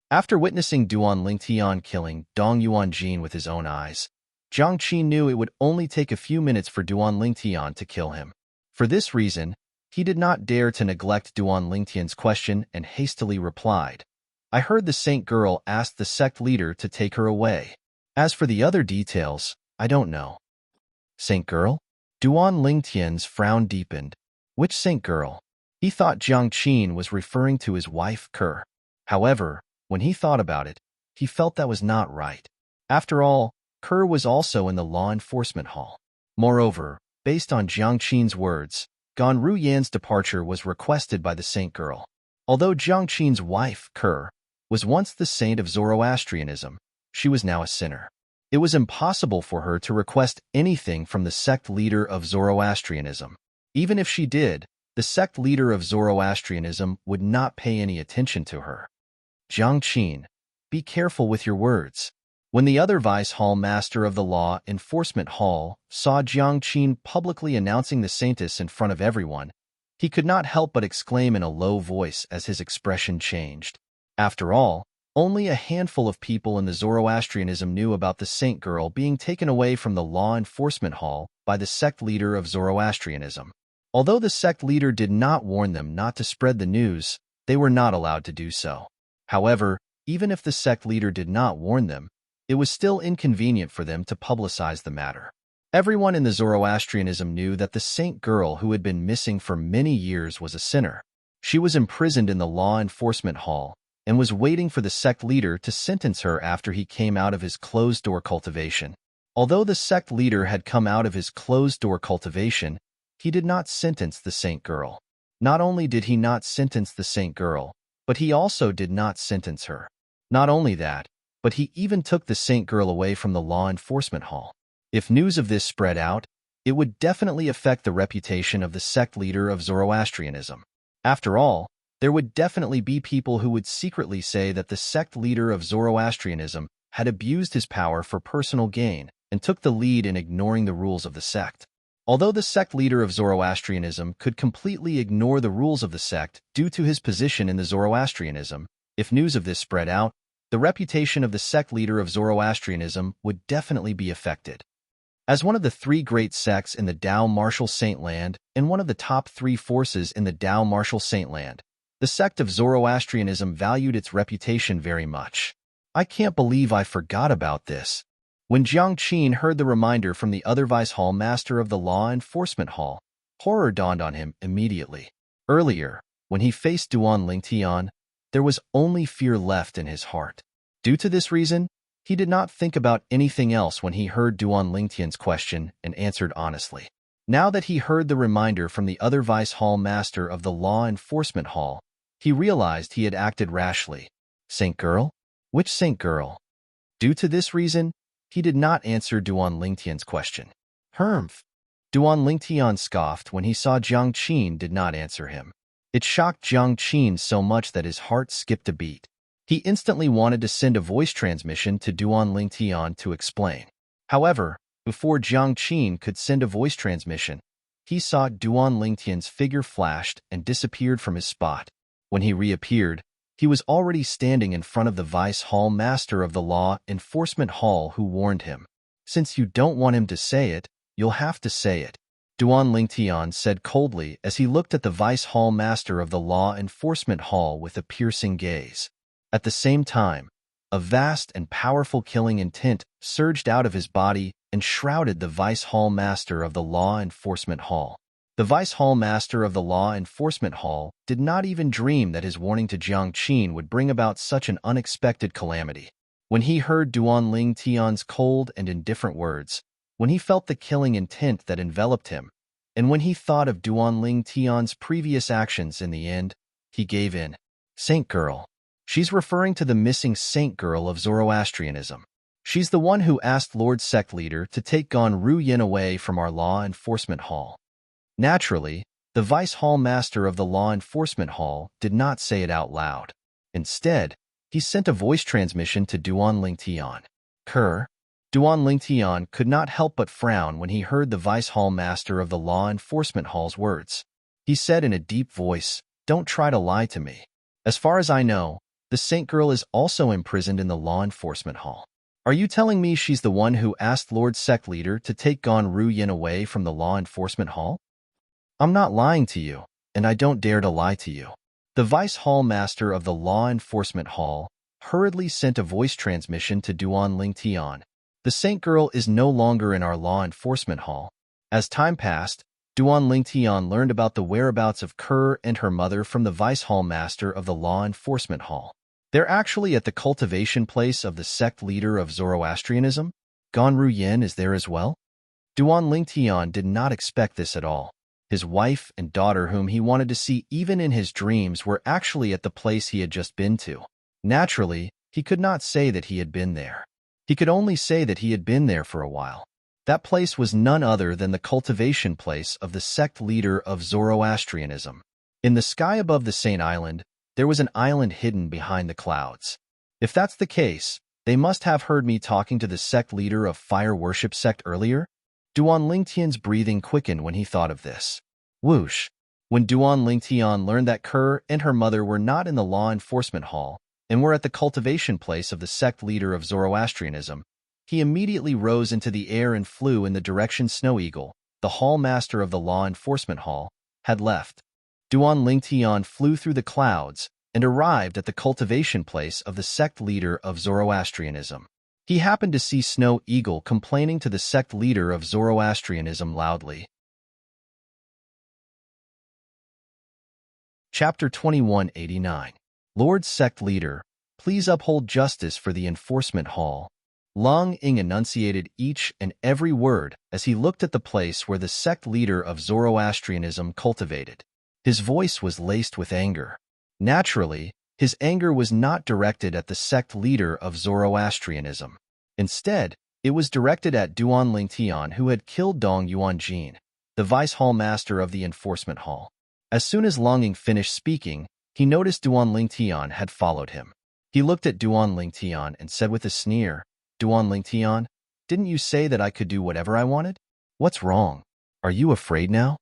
After witnessing Duan Lingtian killing Dong Yuanjin with his own eyes, Jiang Qin knew it would only take a few minutes for Duan Lingtian to kill him. For this reason, he did not dare to neglect Duan Lingtian's question and hastily replied, "I heard the saint girl asked the sect leader to take her away. As for the other details, I don't know." "Saint girl?" Duan Lingtian's frown deepened. Which saint girl? He thought Jiang Qin was referring to his wife, Ke. However, when he thought about it, he felt that was not right. After all, Ke was also in the law enforcement hall. Moreover, based on Jiang Qin's words, Ganru Yan's departure was requested by the saint girl. Although Jiang Qin's wife, Ke, was once the saint of Zoroastrianism, she was now a sinner. It was impossible for her to request anything from the sect leader of Zoroastrianism. Even if she did, the sect leader of Zoroastrianism would not pay any attention to her. "Jiang Qin, be careful with your words." When the other vice hall master of the law enforcement hall saw Jiang Qin publicly announcing the saintess in front of everyone, he could not help but exclaim in a low voice as his expression changed. After all, only a handful of people in the Zoroastrianism knew about the saint girl being taken away from the law enforcement hall by the sect leader of Zoroastrianism. Although the sect leader did not warn them not to spread the news, they were not allowed to do so. However, even if the sect leader did not warn them, it was still inconvenient for them to publicize the matter. Everyone in the Zoroastrianism knew that the saint girl who had been missing for many years was a sinner. She was imprisoned in the law enforcement hall and was waiting for the sect leader to sentence her after he came out of his closed-door cultivation. Although the sect leader had come out of his closed-door cultivation, he did not sentence the saint girl. Not only did he not sentence the saint girl, but he also did not sentence her. Not only that, but he even took the saint girl away from the law enforcement hall. If news of this spread out, it would definitely affect the reputation of the sect leader of Zoroastrianism. After all, there would definitely be people who would secretly say that the sect leader of Zoroastrianism had abused his power for personal gain and took the lead in ignoring the rules of the sect. Although the sect leader of Zoroastrianism could completely ignore the rules of the sect due to his position in the Zoroastrianism, if news of this spread out, the reputation of the sect leader of Zoroastrianism would definitely be affected. As one of the three great sects in the Tao Martial Saintland and one of the top three forces in the Tao Martial Saintland, the sect of Zoroastrianism valued its reputation very much. "I can't believe I forgot about this." When Jiang Qin heard the reminder from the other vice hall master of the law enforcement hall, horror dawned on him immediately. Earlier, when he faced Duan Lingtian, there was only fear left in his heart. Due to this reason, he did not think about anything else when he heard Duan Lingtian's question and answered honestly. Now that he heard the reminder from the other vice hall master of the law enforcement hall, he realized he had acted rashly. "Saint girl? Which saint girl?" Due to this reason, he did not answer Duan Lingtian's question. "Humph." Duan Lingtian scoffed when he saw Jiang Qin did not answer him. It shocked Jiang Qin so much that his heart skipped a beat. He instantly wanted to send a voice transmission to Duan Lingtian to explain. However, before Jiang Qin could send a voice transmission, he saw Duan Lingtian's figure flashed and disappeared from his spot. When he reappeared, he was already standing in front of the Vice Hall Master of the Law Enforcement Hall, who warned him, "Since you don't want him to say it, you'll have to say it," Duan Lingtian said coldly as he looked at the Vice Hall Master of the Law Enforcement Hall with a piercing gaze. At the same time, a vast and powerful killing intent surged out of his body and shrouded the Vice Hall Master of the Law Enforcement Hall. The Vice Hall Master of the Law Enforcement Hall did not even dream that his warning to Jiang Qin would bring about such an unexpected calamity. When he heard Duan Lingtian's cold and indifferent words, when he felt the killing intent that enveloped him, and when he thought of Duan Lingtian's previous actions, in the end, he gave in. Saint Girl. She's referring to the missing Saint Girl of Zoroastrianism. She's the one who asked Lord Sect Leader to take Gon Ruyin away from our Law Enforcement Hall. Naturally, the Vice Hall Master of the Law Enforcement Hall did not say it out loud. Instead, he sent a voice transmission to Duan Lingtian. Kerr. Duan Lingtian could not help but frown when he heard the Vice Hall Master of the Law Enforcement Hall's words. He said in a deep voice, "Don't try to lie to me. As far as I know, the Saint Girl is also imprisoned in the Law Enforcement Hall. Are you telling me she's the one who asked Lord Sect Leader to take Gon Ruyin away from the Law Enforcement Hall?" "I'm not lying to you, and I don't dare to lie to you." The Vice Hall Master of the Law Enforcement Hall hurriedly sent a voice transmission to Duan Lingtian. "The Saint Girl is no longer in our Law Enforcement Hall." As time passed, Duan Lingtian learned about the whereabouts of Kerr and her mother from the Vice Hall Master of the Law Enforcement Hall. They're actually at the cultivation place of the sect leader of Zoroastrianism. Gon Ruyin is there as well? Duan Lingtian did not expect this at all. His wife and daughter, whom he wanted to see even in his dreams, were actually at the place he had just been to. Naturally, he could not say that he had been there. He could only say that he had been there for a while. That place was none other than the cultivation place of the sect leader of Zoroastrianism. In the sky above the Saint Island, there was an island hidden behind the clouds. If that's the case, they must have heard me talking to the sect leader of Fire Worship Sect earlier. Duan Lingtian's breathing quickened when he thought of this. Whoosh! When Duan Lingtian learned that Kerr and her mother were not in the Law Enforcement Hall and were at the cultivation place of the sect leader of Zoroastrianism, he immediately rose into the air and flew in the direction Snow Eagle, the Hall Master of the Law Enforcement Hall, had left. Duan Lingtian flew through the clouds and arrived at the cultivation place of the sect leader of Zoroastrianism. He happened to see Snow Eagle complaining to the sect leader of Zoroastrianism loudly. Chapter 2189. Lord Sect Leader, please uphold justice for the Enforcement Hall. Long Ying enunciated each and every word as he looked at the place where the sect leader of Zoroastrianism cultivated. His voice was laced with anger. Naturally, his anger was not directed at the sect leader of Zoroastrianism. Instead, it was directed at Duan Lingtian, who had killed Dong Yuanjin, the Vice Hall Master of the Enforcement Hall. As soon as Long Ying finished speaking, he noticed Duan Lingtian had followed him. He looked at Duan Lingtian and said with a sneer, "Duan Lingtian, didn't you say that I could do whatever I wanted? What's wrong? Are you afraid now?"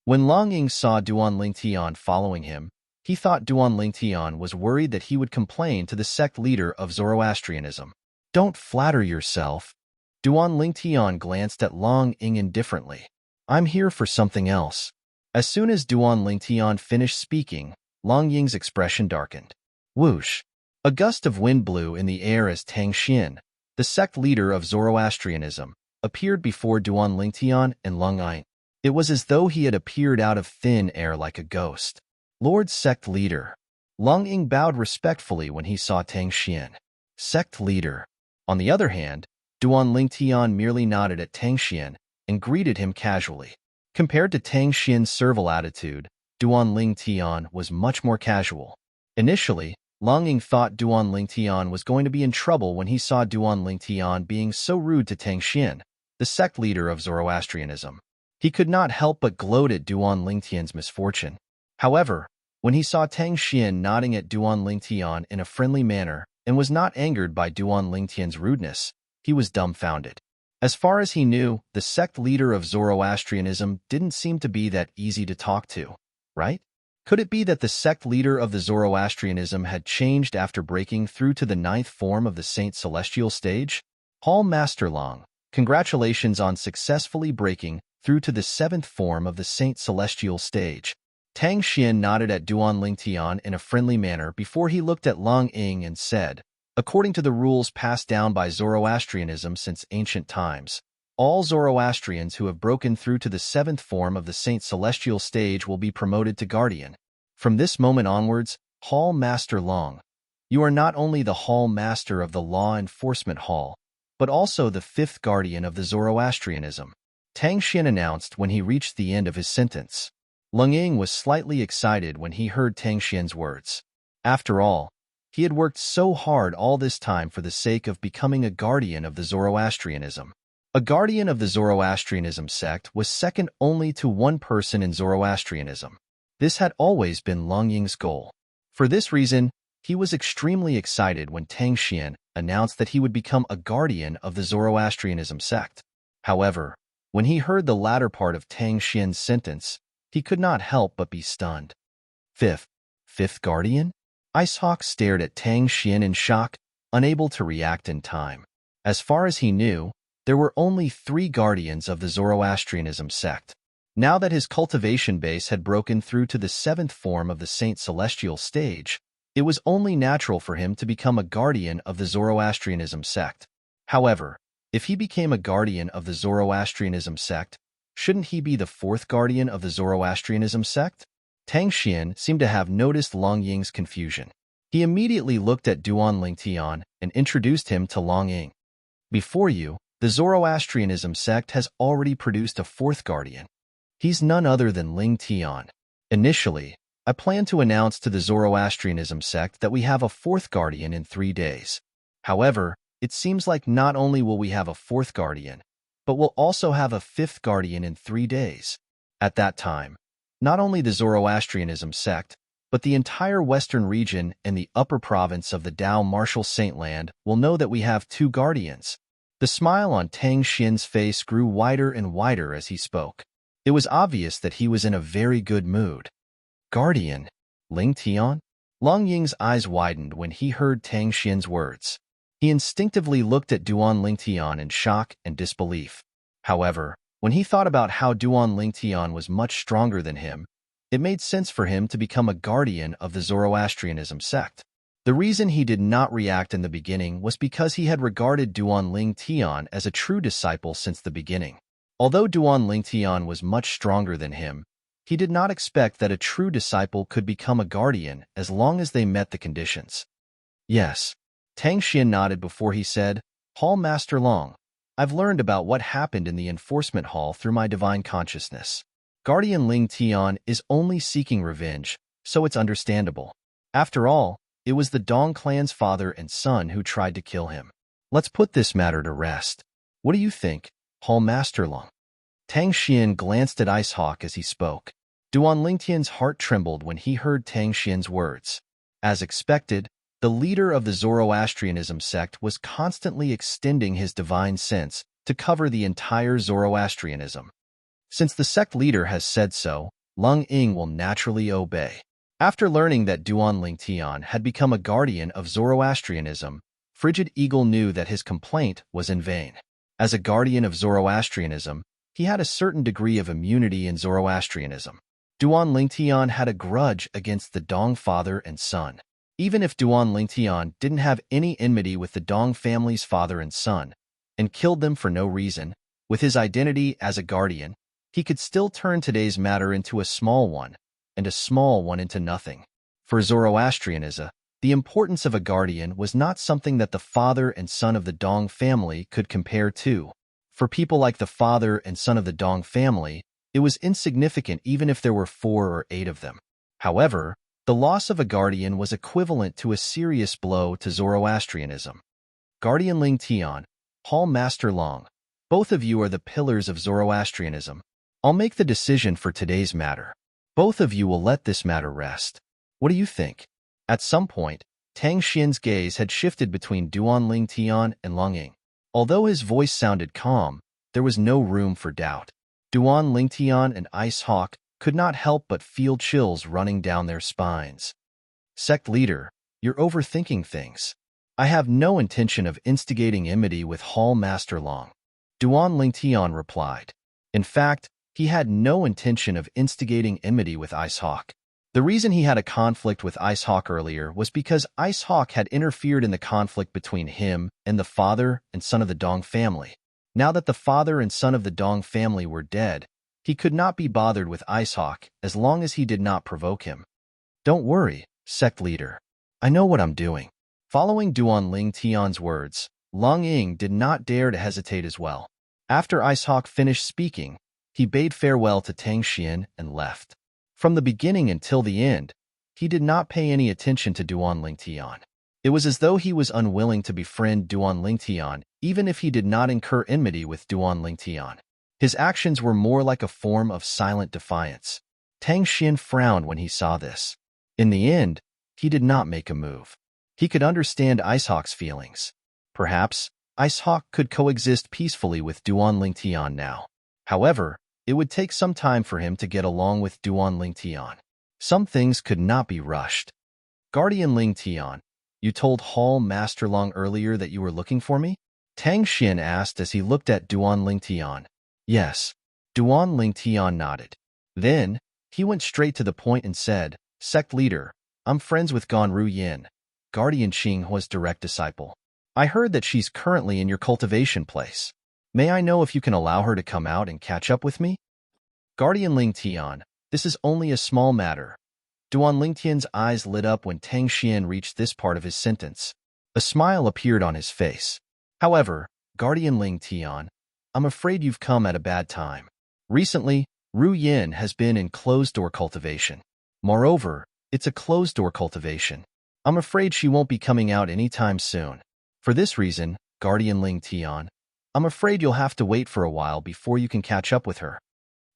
When Long Ying saw Duan Lingtian following him, he thought Duan Lingtian was worried that he would complain to the sect leader of Zoroastrianism. "Don't flatter yourself." Duan Lingtian glanced at Long Ying indifferently. "I'm here for something else." As soon as Duan Lingtian finished speaking, Long Ying's expression darkened. Whoosh! A gust of wind blew in the air as Tang Xian, the sect leader of Zoroastrianism, appeared before Duan Lingtian and Long Ying. It was as though he had appeared out of thin air like a ghost. "Lord Sect Leader." Long Ying bowed respectfully when he saw Tang Xian. "Sect Leader." On the other hand, Duan Lingtian merely nodded at Tang Xian and greeted him casually. Compared to Tang Xian's servile attitude, Duan Lingtian was much more casual. Initially, Long Ying thought Duan Lingtian was going to be in trouble when he saw Duan Lingtian being so rude to Tang Xian, the sect leader of Zoroastrianism. He could not help but gloat at Duan Lingtian's misfortune. However, When he saw Tang Xian nodding at Duan Lingtian in a friendly manner and was not angered by Duan Lingtian's rudeness, he was dumbfounded. As far as he knew, the sect leader of Zoroastrianism didn't seem to be that easy to talk to, right? Could it be that the sect leader of the Zoroastrianism had changed after breaking through to the 9th form of the Saint Celestial stage? Hall Master Long, congratulations on successfully breaking through to the 7th form of the Saint Celestial stage. Tang Xian nodded at Duan Lingtian in a friendly manner before he looked at Long Ying and said, according to the rules passed down by Zoroastrianism since ancient times, all Zoroastrians who have broken through to the 7th form of the Saint Celestial stage will be promoted to Guardian. From this moment onwards, Hall Master Long, you are not only the Hall Master of the Law Enforcement Hall, but also the 5th Guardian of the Zoroastrianism, Tang Xian announced when he reached the end of his sentence. Leng Ying was slightly excited when he heard Tang Xian's words. After all, he had worked so hard all this time for the sake of becoming a guardian of the Zoroastrianism. A guardian of the Zoroastrianism sect was second only to one person in Zoroastrianism. This had always been Leng Ying's goal. For this reason, he was extremely excited when Tang Xian announced that he would become a guardian of the Zoroastrianism sect. However, when he heard the latter part of Tang Xian's sentence, he could not help but be stunned. Fifth guardian? Icehawk stared at Tang Xian in shock, unable to react in time. As far as he knew, there were only 3 guardians of the Zoroastrianism sect. Now that his cultivation base had broken through to the 7th form of the Saint Celestial stage, it was only natural for him to become a guardian of the Zoroastrianism sect. However, if he became a guardian of the Zoroastrianism sect, shouldn't he be the 4th guardian of the Zoroastrianism sect? Tang Xian seemed to have noticed Long Ying's confusion. He immediately looked at Duan Lingtian and introduced him to Long Ying. Before you, the Zoroastrianism sect has already produced a 4th guardian. He's none other than Ling Tian. Initially, I plan to announce to the Zoroastrianism sect that we have a 4th guardian in 3 days. However, it seems like not only will we have a 4th guardian, but we'll also have a 5th guardian in 3 days. At that time, not only the Zoroastrianism sect, but the entire western region and the upper province of the Dao Martial Saintland will know that we have 2 guardians. The smile on Tang Xian's face grew wider and wider as he spoke. It was obvious that he was in a very good mood. Guardian? Ling Tian? Long Ying's eyes widened when he heard Tang Xian's words. He instinctively looked at Duan Lingtian in shock and disbelief. However, when he thought about how Duan Lingtian was much stronger than him, it made sense for him to become a guardian of the Zoroastrianism sect. The reason he did not react in the beginning was because he had regarded Duan Lingtian as a true disciple since the beginning. Although Duan Lingtian was much stronger than him, he did not expect that a true disciple could become a guardian as long as they met the conditions. Yes. Tang Xian nodded before he said, Hall Master Long, I've learned about what happened in the enforcement hall through my divine consciousness. Guardian Ling Tian is only seeking revenge, so it's understandable. After all, it was the Dong clan's father and son who tried to kill him. Let's put this matter to rest. What do you think, Hall Master Long? Tang Xian glanced at Icehawk as he spoke. Duan Lingtian's heart trembled when he heard Tang Xian's words. As expected, the leader of the Zoroastrianism sect was constantly extending his divine sense to cover the entire Zoroastrianism. Since the sect leader has said so, Leng Ying will naturally obey. After learning that Duan Lingtian had become a guardian of Zoroastrianism, Frigid Eagle knew that his complaint was in vain. As a guardian of Zoroastrianism, he had a certain degree of immunity in Zoroastrianism. Duan Lingtian had a grudge against the Dong father and son. Even if Duan Lingtian didn't have any enmity with the Dong family's father and son, and killed them for no reason, with his identity as a guardian, he could still turn today's matter into a small one, and a small one into nothing. For Zoroastrianism, the importance of a guardian was not something that the father and son of the Dong family could compare to. For people like the father and son of the Dong family, it was insignificant even if there were 4 or 8 of them. However, the loss of a guardian was equivalent to a serious blow to Zoroastrianism. Guardian Ling Tian, Hall Master Long, both of you are the pillars of Zoroastrianism. I'll make the decision for today's matter. Both of you will let this matter rest. What do you think? At some point, Tang Xian's gaze had shifted between Duan Ling Tian and Long Ying. Although his voice sounded calm, there was no room for doubt. Duan Ling Tian and Ice Hawk could not help but feel chills running down their spines. Sect leader, you're overthinking things. I have no intention of instigating enmity with Hall Master Long. Duan Ling Tian replied. In fact, he had no intention of instigating enmity with Ice Hawk. The reason he had a conflict with Ice Hawk earlier was because Ice Hawk had interfered in the conflict between him and the father and son of the Dong family. Now that the father and son of the Dong family were dead, he could not be bothered with Ice Hawk as long as he did not provoke him. Don't worry, sect leader. I know what I'm doing. Following Duan Ling Tian's words, Long Ying did not dare to hesitate as well. After Ice Hawk finished speaking, he bade farewell to Tang Xian and left. From the beginning until the end, he did not pay any attention to Duan Ling Tian. It was as though he was unwilling to befriend Duan Ling Tian, even if he did not incur enmity with Duan Ling Tian. His actions were more like a form of silent defiance. Tang Xian frowned when he saw this. In the end, he did not make a move. He could understand Ice Hawk's feelings. Perhaps, Ice Hawk could coexist peacefully with Duan Ling Tian now. However, it would take some time for him to get along with Duan Ling Tian. Some things could not be rushed. Guardian Ling Tian, you told Hall Master Long earlier that you were looking for me? Tang Xian asked as he looked at Duan Ling Tian. Yes. Duan Ling Tian nodded. Then, he went straight to the point and said, Sect leader, I'm friends with Ganru Yin, Guardian Xinghua's direct disciple. I heard that she's currently in your cultivation place. May I know if you can allow her to come out and catch up with me? Guardian Ling Tian, this is only a small matter. Duan Ling Tian's eyes lit up when Tang Xian reached this part of his sentence. A smile appeared on his face. However, Guardian Ling Tian, I'm afraid you've come at a bad time. Recently, Ru Yin has been in closed-door cultivation. Moreover, it's a closed-door cultivation. I'm afraid she won't be coming out anytime soon. For this reason, Guardian Ling Tian, I'm afraid you'll have to wait for a while before you can catch up with her.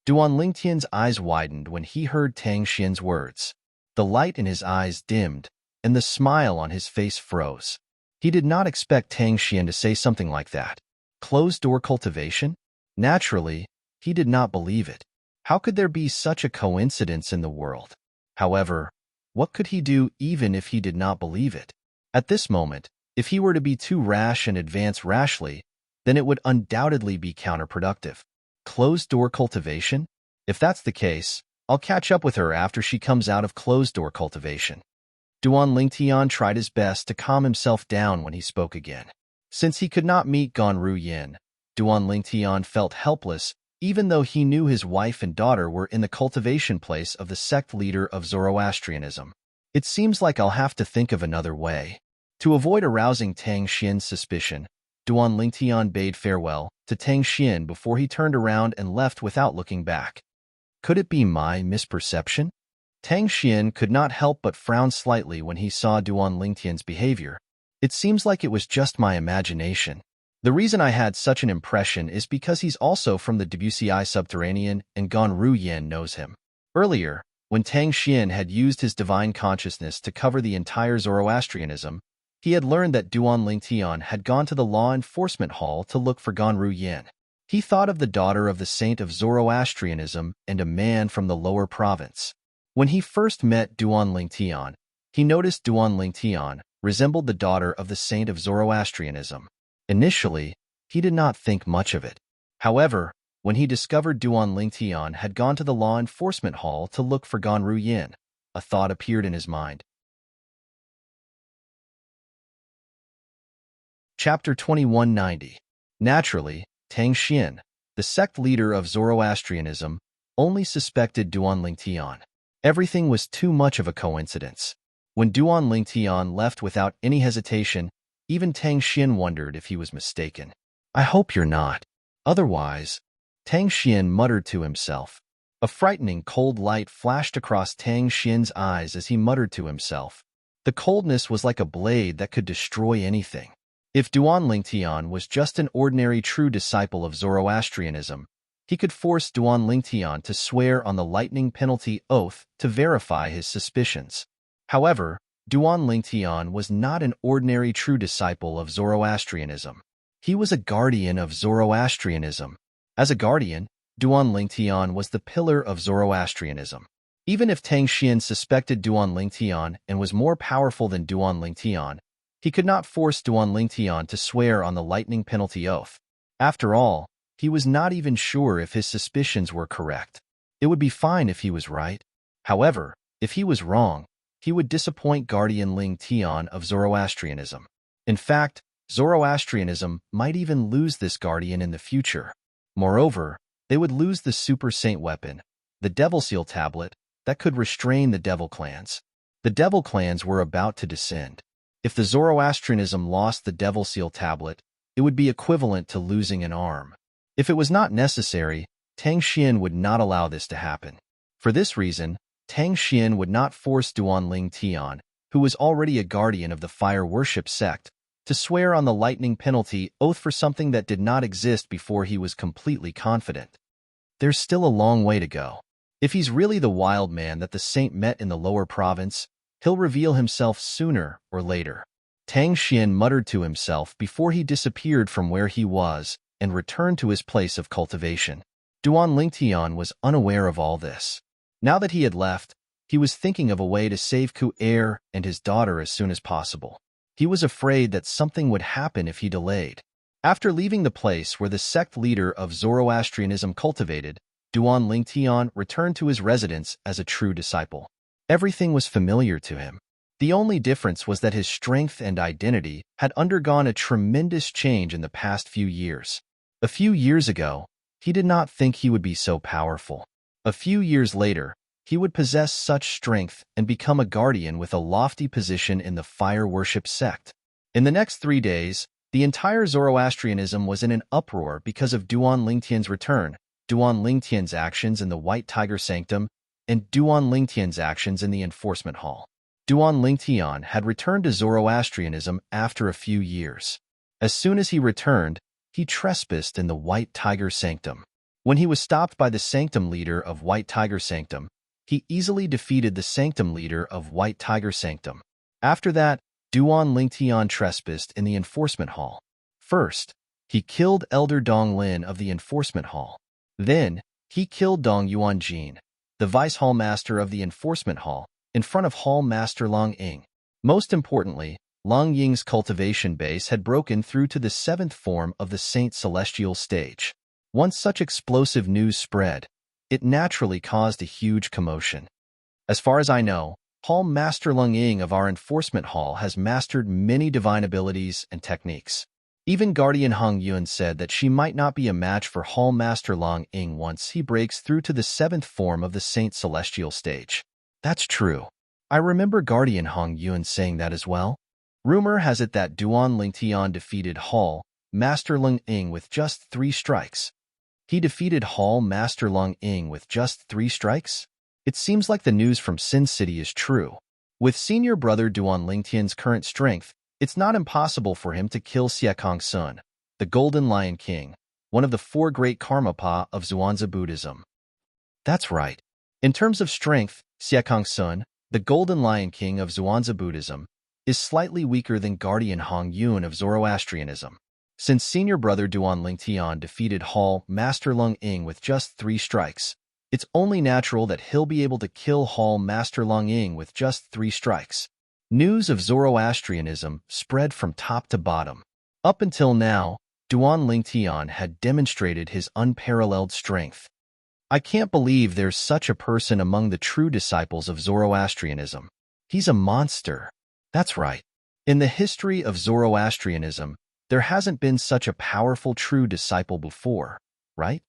Duan Ling Tian's eyes widened when he heard Tang Xian's words. The light in his eyes dimmed, and the smile on his face froze. He did not expect Tang Xian to say something like that. Closed-door cultivation? Naturally, he did not believe it. How could there be such a coincidence in the world? However, what could he do even if he did not believe it? At this moment, if he were to be too rash and advance rashly, then it would undoubtedly be counterproductive. Closed-door cultivation? If that's the case, I'll catch up with her after she comes out of closed-door cultivation. Duan Ling Tian tried his best to calm himself down when he spoke again. Since he could not meet Ganru Yin, Duan Ling Tian felt helpless even though he knew his wife and daughter were in the cultivation place of the sect leader of Zoroastrianism. It seems like I'll have to think of another way. To avoid arousing Tang Xian's suspicion, Duan Ling Tian bade farewell to Tang Xian before he turned around and left without looking back. Could it be my misperception? Tang Xian could not help but frown slightly when he saw Duan Ling Tian's behavior. It seems like it was just my imagination. The reason I had such an impression is because he's also from the WCI subterranean and Ganru Yin knows him. Earlier, when Tang Xian had used his divine consciousness to cover the entire Zoroastrianism, he had learned that Duan Ling Tian had gone to the law enforcement hall to look for Ganru Yin. He thought of the daughter of the saint of Zoroastrianism and a man from the lower province. When he first met Duan Ling Tian, he noticed Duan Ling Tian resembled the daughter of the saint of Zoroastrianism. Initially, he did not think much of it. However, when he discovered Duan Ling Tian had gone to the law enforcement hall to look for Ganru Yin, a thought appeared in his mind. Chapter 2190. Naturally, Tang Xian, the sect leader of Zoroastrianism, only suspected Duan Ling Tian. Everything was too much of a coincidence. When Duan Ling Tian left without any hesitation, even Tang Xian wondered if he was mistaken. I hope you're not. Otherwise, Tang Xian muttered to himself. A frightening cold light flashed across Tang Xian's eyes as he muttered to himself. The coldness was like a blade that could destroy anything. If Duan Ling Tian was just an ordinary true disciple of Zoroastrianism, he could force Duan Ling Tian to swear on the lightning penalty oath to verify his suspicions. However, Duan Lingtian was not an ordinary true disciple of Zoroastrianism. He was a guardian of Zoroastrianism. As a guardian, Duan Lingtian was the pillar of Zoroastrianism. Even if Tang Xian suspected Duan Lingtian and was more powerful than Duan Lingtian, he could not force Duan Lingtian to swear on the lightning penalty oath. After all, he was not even sure if his suspicions were correct. It would be fine if he was right. However, if he was wrong, he would disappoint Guardian Ling Tian of Zoroastrianism. In fact, Zoroastrianism might even lose this guardian in the future. Moreover, they would lose the super saint weapon, the Devil Seal tablet, that could restrain the Devil clans. The Devil clans were about to descend. If the Zoroastrianism lost the Devil Seal tablet, it would be equivalent to losing an arm. If it was not necessary, Tang Xian would not allow this to happen. For this reason, Tang Xian would not force Duan Ling Tian, who was already a guardian of the fire worship sect, to swear on the lightning penalty oath for something that did not exist before he was completely confident. There's still a long way to go. If he's really the wild man that the saint met in the lower province, he'll reveal himself sooner or later. Tang Xian muttered to himself before he disappeared from where he was and returned to his place of cultivation. Duan Lingtian was unaware of all this. Now that he had left, he was thinking of a way to save Ku Er and his daughter as soon as possible. He was afraid that something would happen if he delayed. After leaving the place where the sect leader of Zoroastrianism cultivated, Duan Lingtian returned to his residence as a true disciple. Everything was familiar to him. The only difference was that his strength and identity had undergone a tremendous change in the past few years. A few years ago, he did not think he would be so powerful. A few years later, he would possess such strength and become a guardian with a lofty position in the fire worship sect. In the next 3 days, the entire Zoroastrianism was in an uproar because of Duan Lingtian's return, Duan Lingtian's actions in the White Tiger Sanctum, and Duan Lingtian's actions in the Enforcement Hall. Duan Lingtian had returned to Zoroastrianism after a few years. As soon as he returned, he trespassed in the White Tiger Sanctum. When he was stopped by the Sanctum leader of White Tiger Sanctum, he easily defeated the Sanctum leader of White Tiger Sanctum. After that, Duan Lingtian trespassed in the Enforcement Hall. First, he killed Elder Dong Lin of the Enforcement Hall. Then, he killed Dong Yuanjin, the Vice Hall Master of the Enforcement Hall, in front of Hall Master Long Ying. Most importantly, Long Ying's cultivation base had broken through to the 7th form of the Saint Celestial stage. Once such explosive news spread, it naturally caused a huge commotion. As far as I know, Hall Master Long Ying of our Enforcement Hall has mastered many divine abilities and techniques. Even Guardian Hong Yun said that she might not be a match for Hall Master Long Ying once he breaks through to the 7th form of the Saint Celestial stage. That's true. I remember Guardian Hong Yun saying that as well. Rumor has it that Duan Lingtian defeated Hall Master Long Ying with just 3 strikes. He defeated Hall Master Long Ying with just 3 strikes? It seems like the news from Sin City is true. With senior brother Duan Lingtian's current strength, it's not impossible for him to kill Siekong Sun, the Golden Lion King, one of the 4 great Karmapa of Zhuangzi Buddhism. That's right. In terms of strength, Siekong Sun, the Golden Lion King of Zhuangzi Buddhism, is slightly weaker than Guardian Hong Yun of Zoroastrianism. Since senior brother Duan Lingtian defeated Hall Master Long Ying with just 3 strikes, it's only natural that he'll be able to kill Hall Master Long Ying with just 3 strikes. News of Zoroastrianism spread from top to bottom. Up until now, Duan Lingtian had demonstrated his unparalleled strength. I can't believe there's such a person among the true disciples of Zoroastrianism. He's a monster. That's right. In the history of Zoroastrianism, there hasn't been such a powerful true disciple before, right?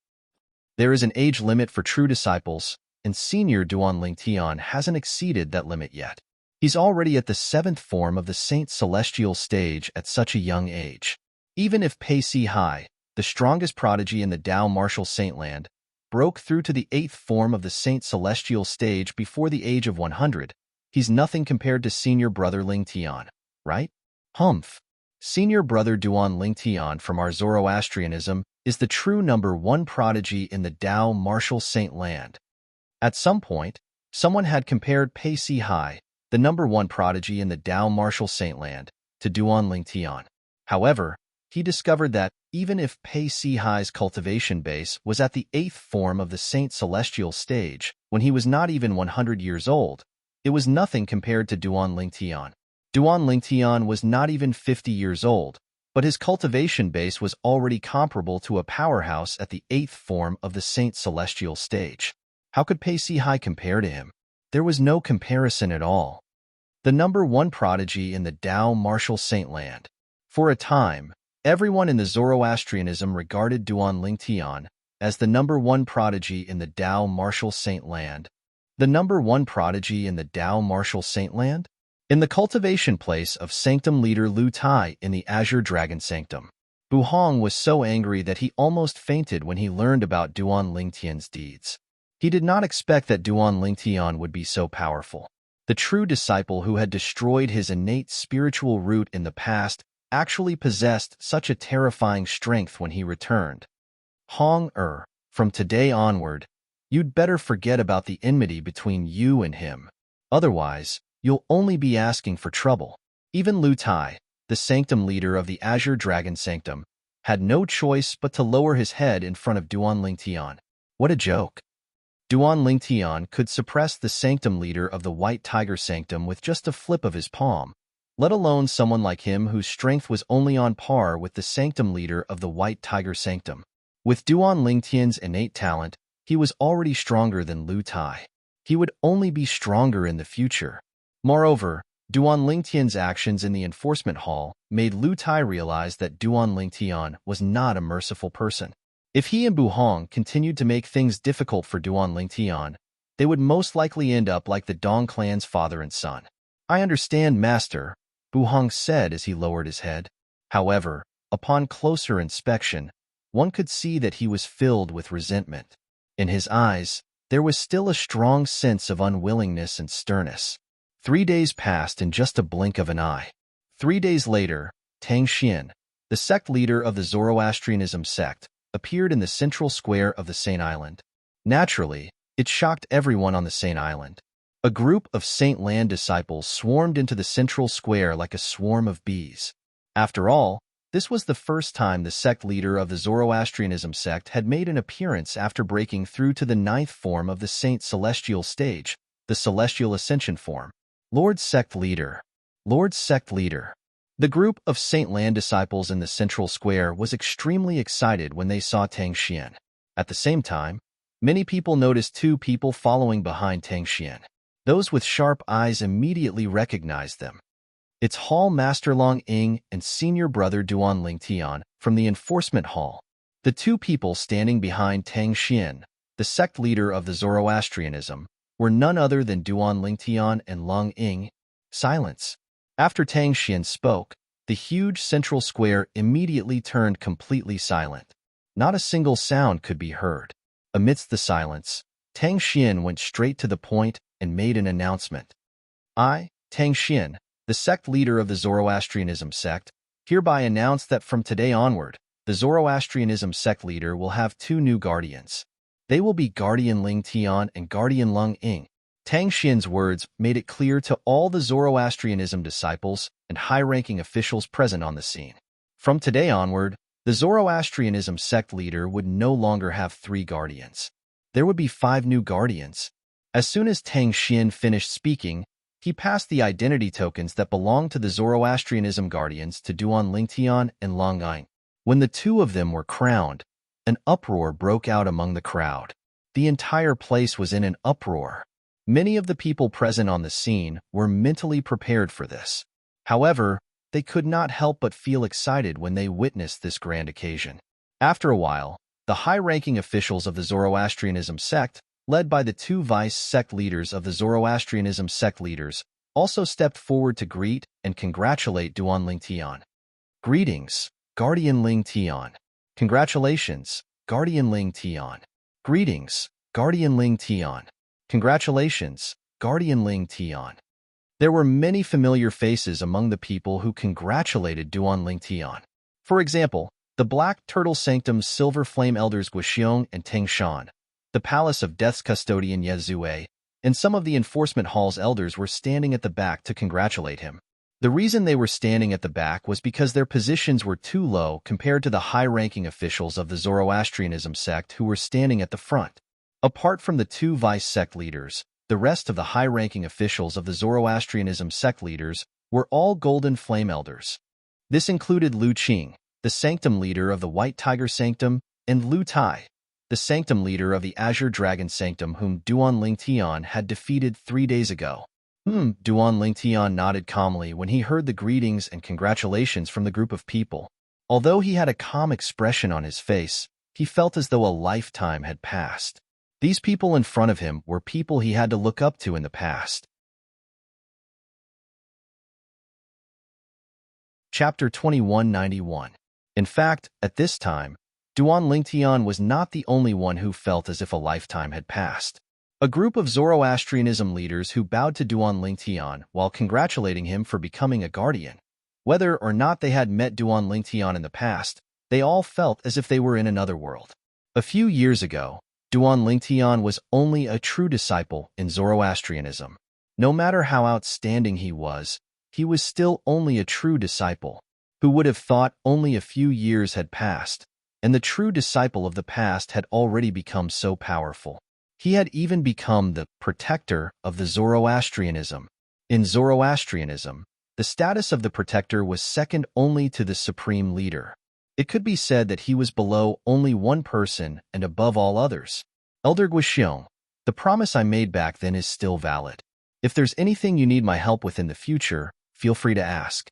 There is an age limit for true disciples, and senior Duan Lingtian hasn't exceeded that limit yet. He's already at the 7th form of the Saint Celestial stage at such a young age. Even if Pei Si Hai, the strongest prodigy in the Dao Martial Saintland, broke through to the 8th form of the Saint Celestial stage before the age of 100, he's nothing compared to senior brother Lingtian, right? Humph. Senior brother Duan Lingtian from our Zoroastrianism is the true #1 prodigy in the Dao Martial Saint land. At some point, someone had compared Pei Si Hai, the #1 prodigy in the Tao Martial Saintland, to Duan Lingtian. However, he discovered that, even if Pei Sihai's cultivation base was at the 8th form of the Saint Celestial stage, when he was not even 100 years old, it was nothing compared to Duan Lingtian. Duan Lingtian was not even 50 years old, but his cultivation base was already comparable to a powerhouse at the 8th form of the Saint Celestial stage. How could Pei Sihai compare to him? There was no comparison at all. The #1 prodigy in the Tao Martial Saintland. For a time, everyone in the Zoroastrianism regarded Duan Lingtian as the #1 prodigy in the Tao Martial Saintland. The #1 prodigy in the Tao Martial Saintland? In the cultivation place of Sanctum leader Lu Tai in the Azure Dragon Sanctum. Bu Hong was so angry that he almost fainted when he learned about Duan Lingtian's deeds. He did not expect that Duan Lingtian would be so powerful. The true disciple who had destroyed his innate spiritual root in the past actually possessed such a terrifying strength when he returned. Hong, from today onward, you'd better forget about the enmity between you and him. Otherwise, you'll only be asking for trouble. Even Lu Tai, the Sanctum leader of the Azure Dragon Sanctum, had no choice but to lower his head in front of Duan Lingtian. What a joke! Duan Lingtian could suppress the Sanctum leader of the White Tiger Sanctum with just a flip of his palm, let alone someone like him whose strength was only on par with the Sanctum leader of the White Tiger Sanctum. With Duan Lingtian's innate talent, he was already stronger than Lu Tai. He would only be stronger in the future. Moreover, Duan Lingtian's actions in the enforcement hall made Lu Tai realize that Duan Lingtian was not a merciful person. If he and Bu Hong continued to make things difficult for Duan Lingtian, they would most likely end up like the Dong clan's father and son. I understand, Master, Bu Hong said as he lowered his head. However, upon closer inspection, one could see that he was filled with resentment. In his eyes, there was still a strong sense of unwillingness and sternness. 3 days passed in just a blink of an eye. 3 days later, Tang Xian, the sect leader of the Zoroastrianism sect, appeared in the central square of the Saint Island. Naturally, it shocked everyone on the Saint Island. A group of Saint Land disciples swarmed into the central square like a swarm of bees. After all, this was the first time the sect leader of the Zoroastrianism sect had made an appearance after breaking through to the 9th form of the Saint Celestial stage, the Celestial Ascension form. Lord Sect Leader. Lord Sect Leader. The group of Saint Land disciples in the central square was extremely excited when they saw Tang Xian. At the same time, many people noticed 2 people following behind Tang Xian. Those with sharp eyes immediately recognized them. It's Hall Master Long Ying and Senior Brother Duan Lingtian from the Enforcement Hall. The 2 people standing behind Tang Xian, the sect leader of the Zoroastrianism, were none other than Duan Lingtian and Long Ying. Silence. After Tang Xian spoke, the huge central square immediately turned completely silent. Not a single sound could be heard. Amidst the silence, Tang Xian went straight to the point and made an announcement. I, Tang Xian, the sect leader of the Zoroastrianism sect, hereby announce that from today onward, the Zoroastrianism sect leader will have 2 new guardians. They will be Guardian Ling Tian and Guardian Long Ying. Tang Xian's words made it clear to all the Zoroastrianism disciples and high-ranking officials present on the scene. From today onward, the Zoroastrianism sect leader would no longer have 3 guardians. There would be 5 new guardians. As soon as Tang Xian finished speaking, he passed the identity tokens that belonged to the Zoroastrianism guardians to Duan Lingtian and Long Ying. When the 2 of them were crowned, an uproar broke out among the crowd. The entire place was in an uproar. Many of the people present on the scene were mentally prepared for this. However, they could not help but feel excited when they witnessed this grand occasion. After a while, the high-ranking officials of the Zoroastrianism sect, led by the 2 vice-sect leaders of the Zoroastrianism sect leaders, also stepped forward to greet and congratulate Duan Lingtian. Greetings, Guardian Ling Tian. Congratulations, Guardian Ling Tian. Greetings, Guardian Ling Tian. Congratulations, Guardian Ling Tian. There were many familiar faces among the people who congratulated Duan Lingtian. For example, the Black Turtle Sanctum's Silver Flame Elders Guoxiong and Teng Shan, the Palace of Death's Custodian Ye Zue, and some of the enforcement hall's elders were standing at the back to congratulate him. The reason they were standing at the back was because their positions were too low compared to the high-ranking officials of the Zoroastrianism sect who were standing at the front. Apart from the two vice-sect leaders, the rest of the high-ranking officials of the Zoroastrianism sect leaders were all Golden Flame elders. This included Lu Qing, the sanctum leader of the White Tiger Sanctum, and Lu Tai, the sanctum leader of the Azure Dragon Sanctum whom Duan Lingtian had defeated 3 days ago. Duan Lingtian nodded calmly when he heard the greetings and congratulations from the group of people. Although he had a calm expression on his face, he felt as though a lifetime had passed. These people in front of him were people he had to look up to in the past. Chapter 2191. In fact, at this time, Duan Lingtian was not the only one who felt as if a lifetime had passed. A group of Zoroastrianism leaders who bowed to Duan Lingtian while congratulating him for becoming a guardian. Whether or not they had met Duan Lingtian in the past, they all felt as if they were in another world. A few years ago, Duan Lingtian was only a true disciple in Zoroastrianism. No matter how outstanding he was still only a true disciple. Who would have thought only a few years had passed, and the true disciple of the past had already become so powerful. He had even become the protector of the Zoroastrianism. In Zoroastrianism, the status of the protector was second only to the supreme leader. It could be said that he was below only one person and above all others. Elder Guoxiong, the promise I made back then is still valid. If there's anything you need my help with in the future, feel free to ask.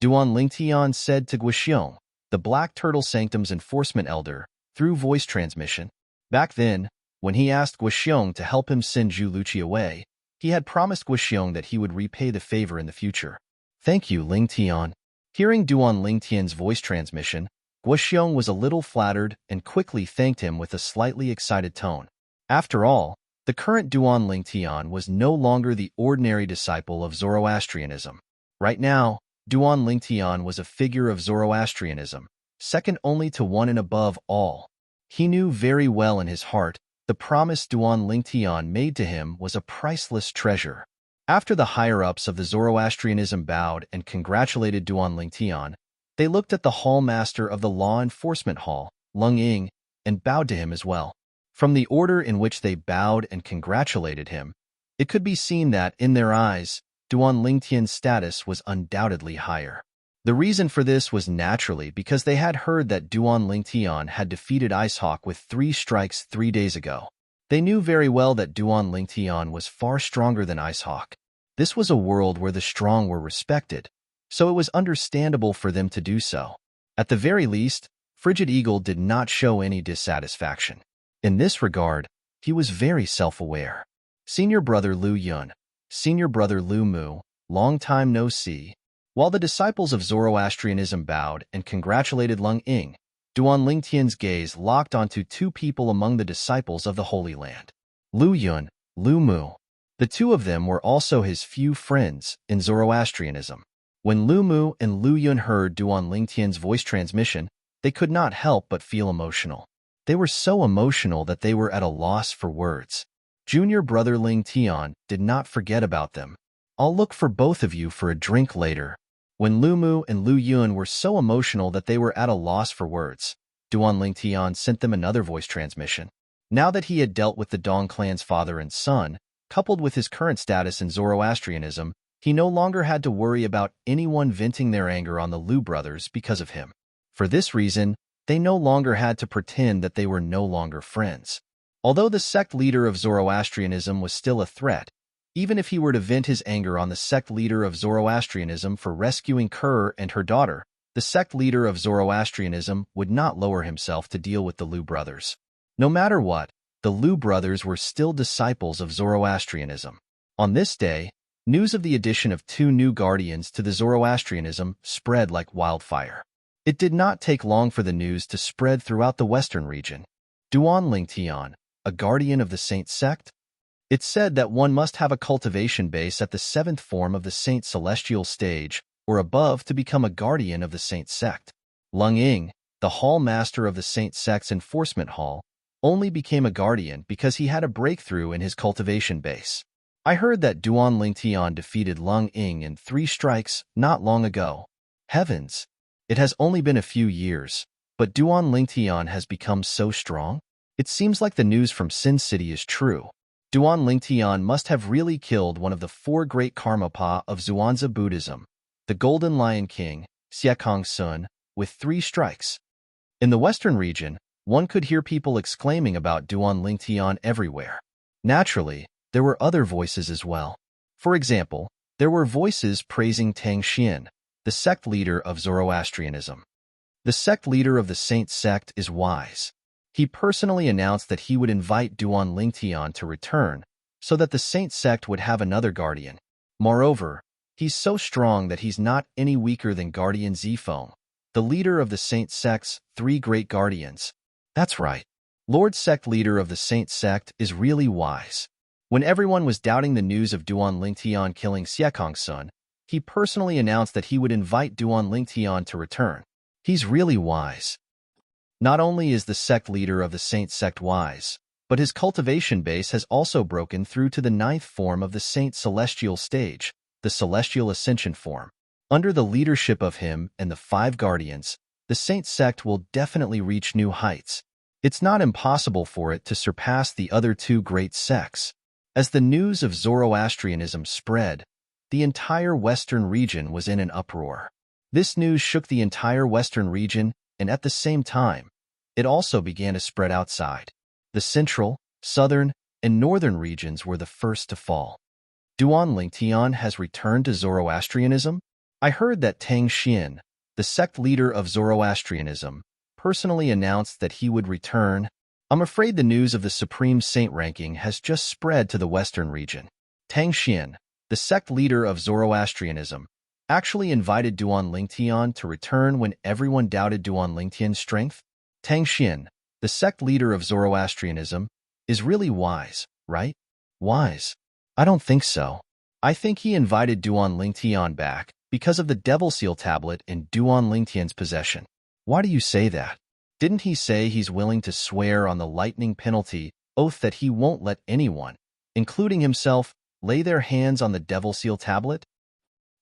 Duan Lingtian said to Guoxiong, the Black Turtle Sanctum's enforcement elder, through voice transmission. Back then, when he asked Guoxiong to help him send Zhu Luqi away, he had promised Guoxiong that he would repay the favor in the future. Thank you, Lingtian. Hearing Duan Lingtian's voice transmission, Guoxiong was a little flattered and quickly thanked him with a slightly excited tone. After all, the current Duan Lingtian was no longer the ordinary disciple of Zoroastrianism. Right now, Duan Lingtian was a figure of Zoroastrianism, second only to one and above all. He knew very well in his heart the promise Duan Lingtian made to him was a priceless treasure. After the higher-ups of the Zoroastrianism bowed and congratulated Duan Lingtian, they looked at the hall master of the law enforcement hall, Lung Ying, and bowed to him as well. From the order in which they bowed and congratulated him, it could be seen that, in their eyes, Duan Lingtian's status was undoubtedly higher. The reason for this was naturally because they had heard that Duan Lingtian had defeated Icehawk with 3 strikes 3 days ago. They knew very well that Duan Lingtian was far stronger than Icehawk. This was a world where the strong were respected, so it was understandable for them to do so. At the very least, Frigid Eagle did not show any dissatisfaction. In this regard, he was very self-aware. Senior brother Lu Yun, senior brother Lu Mu, long time no see. While the disciples of Zoroastrianism bowed and congratulated Lung Ying, Duan Lingtian's gaze locked onto 2 people among the disciples of the Holy Land. Lu Yun, Lu Mu. The 2 of them were also his few friends in Zoroastrianism. When Lu Mu and Lu Yun heard Duan Lingtian's voice transmission, they could not help but feel emotional. They were so emotional that they were at a loss for words. Junior brother Lingtian did not forget about them. I'll look for both of you for a drink later. When Lu Mu and Lu Yun were so emotional that they were at a loss for words, Duan Lingtian sent them another voice transmission. Now that he had dealt with the Dong clan's father and son, coupled with his current status in Zoroastrianism, he no longer had to worry about anyone venting their anger on the Lu brothers because of him. For this reason, they no longer had to pretend that they were no longer friends. Although the sect leader of Zoroastrianism was still a threat, even if he were to vent his anger on the sect leader of Zoroastrianism for rescuing Kerr and her daughter, the sect leader of Zoroastrianism would not lower himself to deal with the Lu brothers. No matter what, the Lu brothers were still disciples of Zoroastrianism. On this day, news of the addition of 2 new guardians to the Zoroastrianism spread like wildfire. It did not take long for the news to spread throughout the western region. Duan Lingtian, a guardian of the Saint sect? It's said that one must have a cultivation base at the 7th form of the Saint Celestial stage, or above, to become a guardian of the Saint sect. Lung Ying, the hall master of the Saint sect's enforcement hall, only became a guardian because he had a breakthrough in his cultivation base. I heard that Duan Lingtian defeated Lung Ying in 3 strikes not long ago. Heavens! It has only been a few years, but Duan Lingtian has become so strong? It seems like the news from Sin City is true. Duan Lingtian must have really killed one of the 4 great Karmapa of Zhuangzi Buddhism, the Golden Lion King, Xiekong Sun, with 3 strikes. In the Western region, one could hear people exclaiming about Duan Lingtian everywhere. Naturally, there were other voices as well. For example, there were voices praising Tang Xian, the sect leader of Zoroastrianism. The sect leader of the Saint sect is wise. He personally announced that he would invite Duan Lingtian to return so that the Saint sect would have another guardian. Moreover, he's so strong that he's not any weaker than Guardian Zifeng, the leader of the Saint sect's 3 great guardians. That's right. Lord Sect leader of the Saint sect is really wise. When everyone was doubting the news of Duan Lingtian killing Xiekong Sun, he personally announced that he would invite Duan Lingtian to return. He's really wise. Not only is the sect leader of the Saint sect wise, but his cultivation base has also broken through to the 9th form of the Saint Celestial stage, the Celestial Ascension form. Under the leadership of him and the 5 guardians, the Saint sect will definitely reach new heights. It's not impossible for it to surpass the other 2 great sects. As the news of Zoroastrianism spread, the entire Western region was in an uproar. This news shook the entire Western region, and at the same time, it also began to spread outside. The central, southern, and northern regions were the first to fall. Duan Lingtian has returned to Zoroastrianism? I heard that Tang Xian, the sect leader of Zoroastrianism, personally announced that he would return. I'm afraid the news of the Supreme Saint ranking has just spread to the Western region. Tang Xian, the sect leader of Zoroastrianism, actually invited Duan Lingtian to return when everyone doubted Duan Lingtian's strength. Tang Xian, the sect leader of Zoroastrianism, is really wise, right? Wise? I don't think so. I think he invited Duan Lingtian back because of the Devil Seal tablet in Duan Lingtian's possession. Why do you say that? Didn't he say he's willing to swear on the lightning penalty oath that he won't let anyone, including himself, lay their hands on the Devil Seal tablet?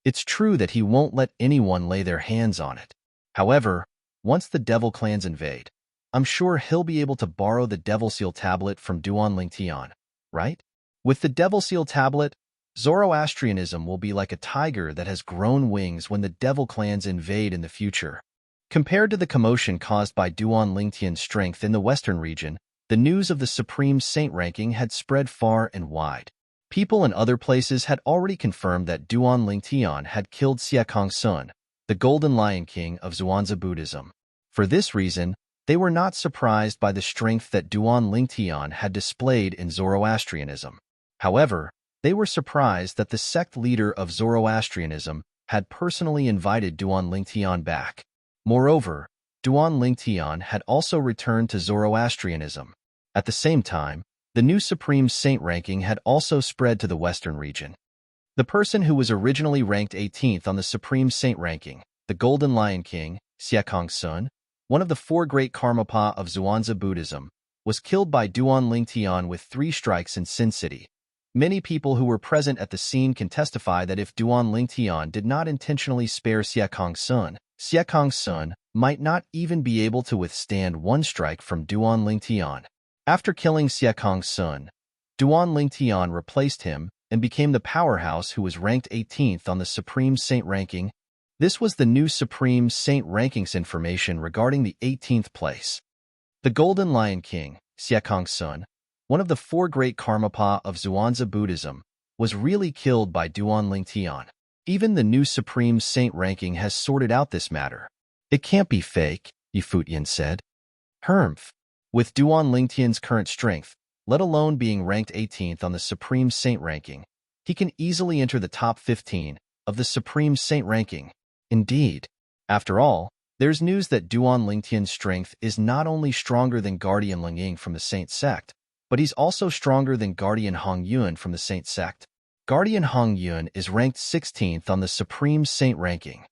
It's true that he won't let anyone lay their hands on it. However, once the Devil clans invade, I'm sure he'll be able to borrow the Devil Seal tablet from Duan Lingtian, right? With the Devil Seal tablet, Zoroastrianism will be like a tiger that has grown wings when the Devil clans invade in the future. Compared to the commotion caused by Duan Lingtian's strength in the Western region, the news of the Supreme Saint ranking had spread far and wide. People in other places had already confirmed that Duan Lingtian had killed Xiekong Sun, the Golden Lion King of Zhuangzi Buddhism. For this reason, they were not surprised by the strength that Duan Lingtian had displayed in Zoroastrianism. However, they were surprised that the sect leader of Zoroastrianism had personally invited Duan Lingtian back. Moreover, Duan Lingtian had also returned to Zoroastrianism. At the same time, the new Supreme Saint ranking had also spread to the Western region. The person who was originally ranked 18th on the Supreme Saint ranking, the Golden Lion King, Xiekong Sun, one of the 4 great Karmapa of Zhuangzi Buddhism, was killed by Duan Lingtian with 3 strikes in Sin City. Many people who were present at the scene can testify that if Duan Lingtian did not intentionally spare Xiekong Sun might not even be able to withstand 1 strike from Duan Lingtian. After killing Xiekong Sun, Duan Lingtian replaced him and became the powerhouse who was ranked 18th on the Supreme Saint ranking. This was the new Supreme Saint rankings information regarding the 18th place. The Golden Lion King, Xiekong Sun, one of the 4 great Karmapa of Zhuangzi Buddhism, was really killed by Duan Lingtian. Even the new Supreme Saint ranking has sorted out this matter. It can't be fake, Yifutian said. Hermf. With Duan Lingtian's current strength, let alone being ranked 18th on the Supreme Saint ranking, he can easily enter the top 15 of the Supreme Saint ranking. Indeed. After all, there's news that Duan Lingtian's strength is not only stronger than Guardian Lingying from the Saint sect, but he's also stronger than Guardian Hongyun from the Saint sect. Guardian Hongyun is ranked 16th on the Supreme Saint ranking.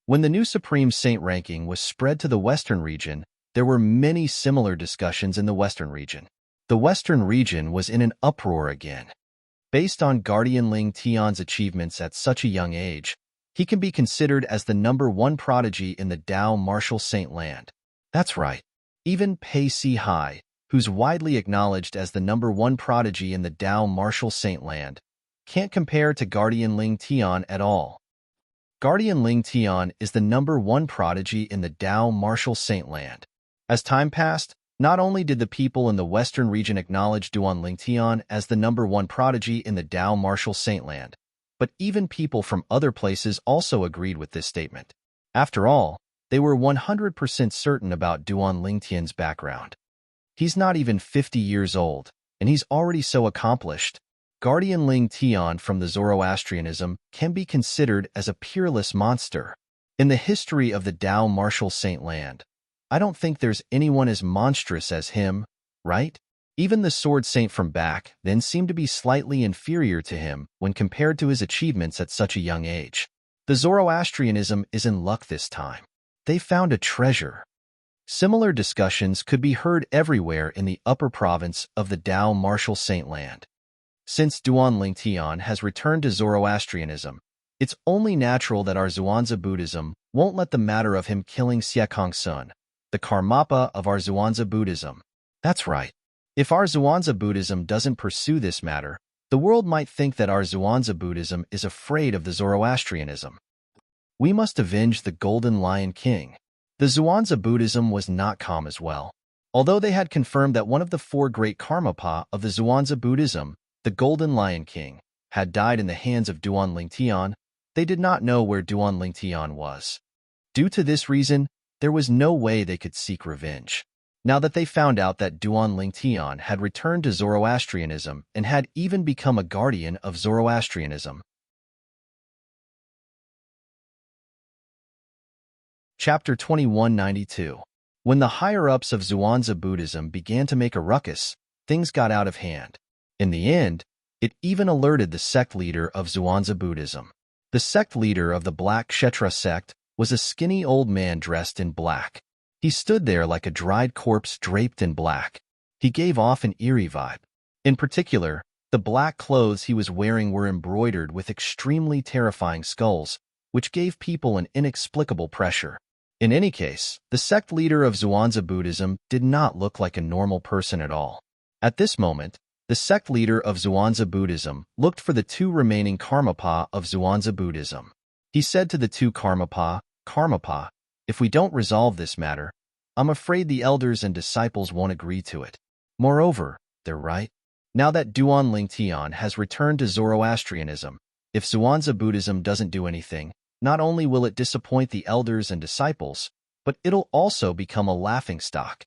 When the new Supreme Saint ranking was spread to the Western region, there were many similar discussions in the Western region. The Western region was in an uproar again. Based on Guardian Ling Tian's achievements at such a young age, he can be considered as the #1 prodigy in the Dao Martial Saint Land. That's right. Even Pei Si Hai, who's widely acknowledged as the #1 prodigy in the Dao Martial Saint Land, can't compare to Guardian Ling Tian at all. Guardian Ling Tian is the #1 prodigy in the Dao Martial Saint Land. As time passed, not only did the people in the Western region acknowledge Duan Ling Tian as the #1 prodigy in the Dao Martial Saint Land, but even people from other places also agreed with this statement. After all, they were 100% certain about Duan Ling Tian's background. He's not even 50 years old, and he's already so accomplished. Guardian Ling Tian from the Zoroastrianism can be considered as a peerless monster. In the history of the Dao Martial Saint Land, I don't think there's anyone as monstrous as him, right? Even the Sword Saint from back then seemed to be slightly inferior to him when compared to his achievements at such a young age. The Zoroastrianism is in luck this time. They found a treasure. Similar discussions could be heard everywhere in the upper province of the Dao Martial Saint Land. Since Duan Ling Tian has returned to Zoroastrianism, it's only natural that our Zhuangzi Buddhism won't let the matter of him killing Siekong Sun, the Karmapa of our Zhuangzi Buddhism. That's right. If our Zhuangzi Buddhism doesn't pursue this matter, the world might think that our Zhuangzi Buddhism is afraid of the Zoroastrianism. We must avenge the Golden Lion King. The Zhuangzi Buddhism was not calm as well. Although they had confirmed that one of the 4 great Karmapa of the Zhuangzi Buddhism, the Golden Lion King, had died in the hands of Duan Ling Tian, they did not know where Duan Ling Tian was. Due to this reason, there was no way they could seek revenge. Now that they found out that Duan Ling Tian had returned to Zoroastrianism and had even become a guardian of Zoroastrianism. Chapter 2192. When the higher-ups of Zhuangzi Buddhism began to make a ruckus, things got out of hand. In the end, it even alerted the sect leader of Zhuangzi Buddhism. The sect leader of the Black Kshetra sect was a skinny old man dressed in black. He stood there like a dried corpse draped in black. He gave off an eerie vibe. In particular, the black clothes he was wearing were embroidered with extremely terrifying skulls, which gave people an inexplicable pressure. In any case, the sect leader of Zhuangzi Buddhism did not look like a normal person at all. At this moment, the sect leader of Zhuangzi Buddhism looked for the 2 remaining Karmapa of Zhuangzi Buddhism. He said to the 2 Karmapa, "Karmapa, if we don't resolve this matter, I'm afraid the elders and disciples won't agree to it. Moreover, they're right. Now that Duan Ling Tian has returned to Zoroastrianism, if Zhuangzi Buddhism doesn't do anything, not only will it disappoint the elders and disciples, but it'll also become a laughingstock."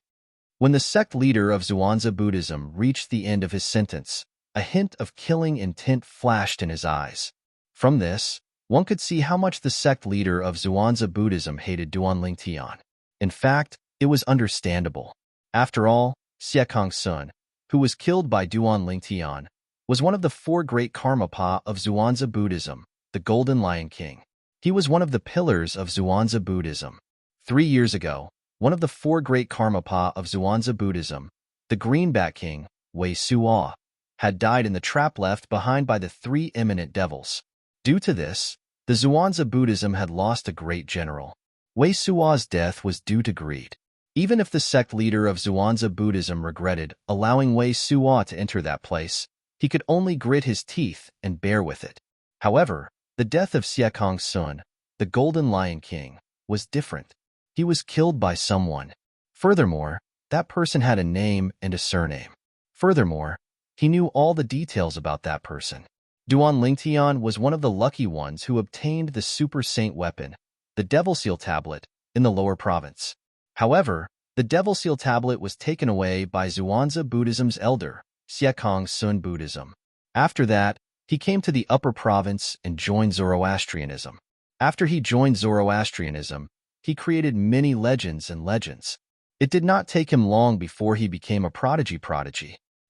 When the sect leader of Zhuangzi Buddhism reached the end of his sentence, a hint of killing intent flashed in his eyes. From this, one could see how much the sect leader of Zhuangzi Buddhism hated Duan Ling Tian. In fact, it was understandable. After all, Siekong Sun, who was killed by Duan Ling Tian, was one of the 4 great Karmapa of Zhuangzi Buddhism, the Golden Lion King. He was one of the pillars of Zhuangzi Buddhism. 3 years ago, one of the 4 great Karmapa of Zhuangzi Buddhism, the Greenback King, Wei Suo, had died in the trap left behind by the 3 eminent devils. Due to this, the Zhuangzi Buddhism had lost a great general. Wei Suo's death was due to greed. Even if the sect leader of Zhuangzi Buddhism regretted allowing Wei Suo to enter that place, he could only grit his teeth and bear with it. However, the death of Siekong Sun, the Golden Lion King, was different. He was killed by someone. Furthermore, that person had a name and a surname. Furthermore, he knew all the details about that person. Duan Ling Tian was one of the lucky ones who obtained the Super Saint weapon, the Devil Seal Tablet, in the lower province. However, the Devil Seal Tablet was taken away by Zhuangzi Buddhism's elder, Siekong Sun Buddhism. After that, he came to the upper province and joined Zoroastrianism. After he joined Zoroastrianism, he created many legends and legends. It did not take him long before he became a prodigy.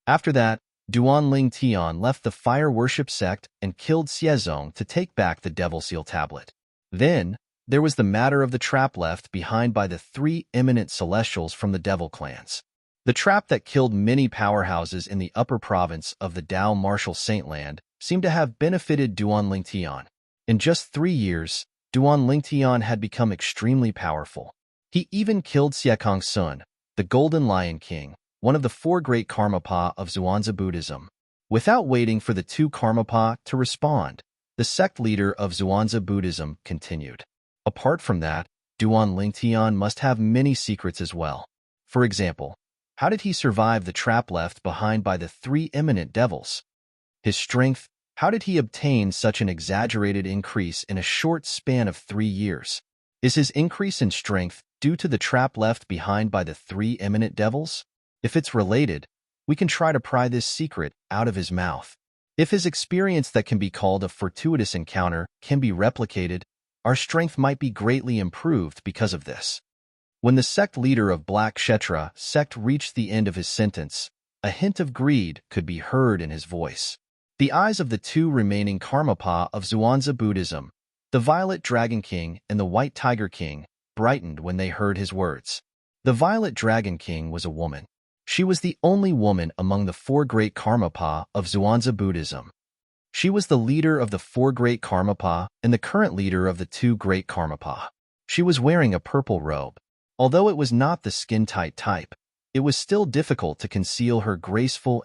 After that, Duan Ling Tian left the fire worship sect and killed Xiezong to take back the Devil Seal Tablet. Then, there was the matter of the trap left behind by the three eminent celestials from the devil clans. The trap that killed many powerhouses in the upper province of the Dao Martial Saintland seemed to have benefited Duan Lingtian. In just 3 years, Duan Lingtian had become extremely powerful. He even killed Xiekong Sun, the Golden Lion King, one of the 4 great Karmapa of Zhuangzi Buddhism. Without waiting for the 2 Karmapa to respond, the sect leader of Zhuangzi Buddhism continued. Apart from that, Duan Lingtian must have many secrets as well. For example, how did he survive the trap left behind by the 3 eminent devils? His strength, how did he obtain such an exaggerated increase in a short span of 3 years? Is his increase in strength due to the trap left behind by the 3 eminent devils? If it's related, we can try to pry this secret out of his mouth. If his experience that can be called a fortuitous encounter can be replicated, our strength might be greatly improved because of this. When the sect leader of Black Kshetra sect reached the end of his sentence, a hint of greed could be heard in his voice. The eyes of the 2 remaining Karmapa of Zhuangzi Buddhism, the Violet Dragon King and the White Tiger King, brightened when they heard his words. The Violet Dragon King was a woman. She was the only woman among the 4 great Karmapa of Zhuangzi Buddhism. She was the leader of the 4 great Karmapa and the current leader of the 2 great Karmapa. She was wearing a purple robe. Although it was not the skin-tight type, it was still difficult to conceal her graceful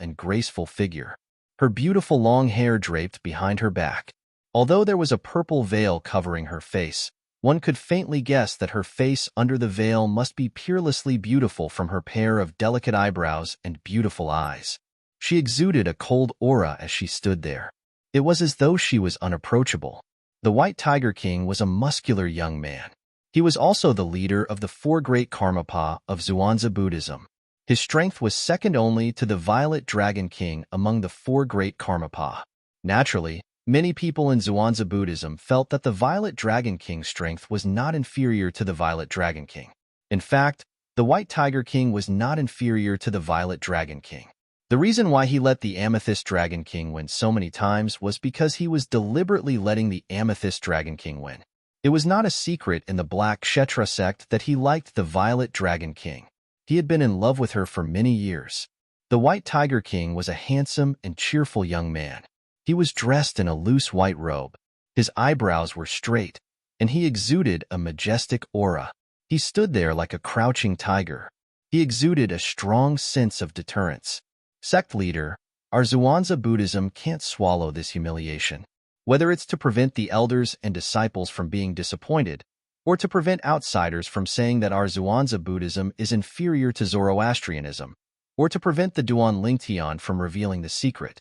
figure. Her beautiful long hair draped behind her back. Although there was a purple veil covering her face, one could faintly guess that her face under the veil must be peerlessly beautiful from her pair of delicate eyebrows and beautiful eyes. She exuded a cold aura as she stood there. It was as though she was unapproachable. The White Tiger King was a muscular young man. He was also the leader of the 4 great Karmapa of Zhuangzi Buddhism. His strength was second only to the Violet Dragon King among the 4 great Karmapa. Naturally, many people in Zhuangzi Buddhism felt that the Violet Dragon King's strength was not inferior to the Violet Dragon King. In fact, the White Tiger King was not inferior to the Violet Dragon King. The reason why he let the Amethyst Dragon King win so many times was because he was deliberately letting the Amethyst Dragon King win. It was not a secret in the Black Kshetra sect that he liked the Violet Dragon King. He had been in love with her for many years. The White Tiger King was a handsome and cheerful young man. He was dressed in a loose white robe. His eyebrows were straight, and he exuded a majestic aura. He stood there like a crouching tiger. He exuded a strong sense of deterrence. Sect leader, our Zhuangzi Buddhism can't swallow this humiliation. Whether it's to prevent the elders and disciples from being disappointed, or to prevent outsiders from saying that our Zhuangzi Buddhism is inferior to Zoroastrianism, or to prevent the Duan Lingtian from revealing the secret.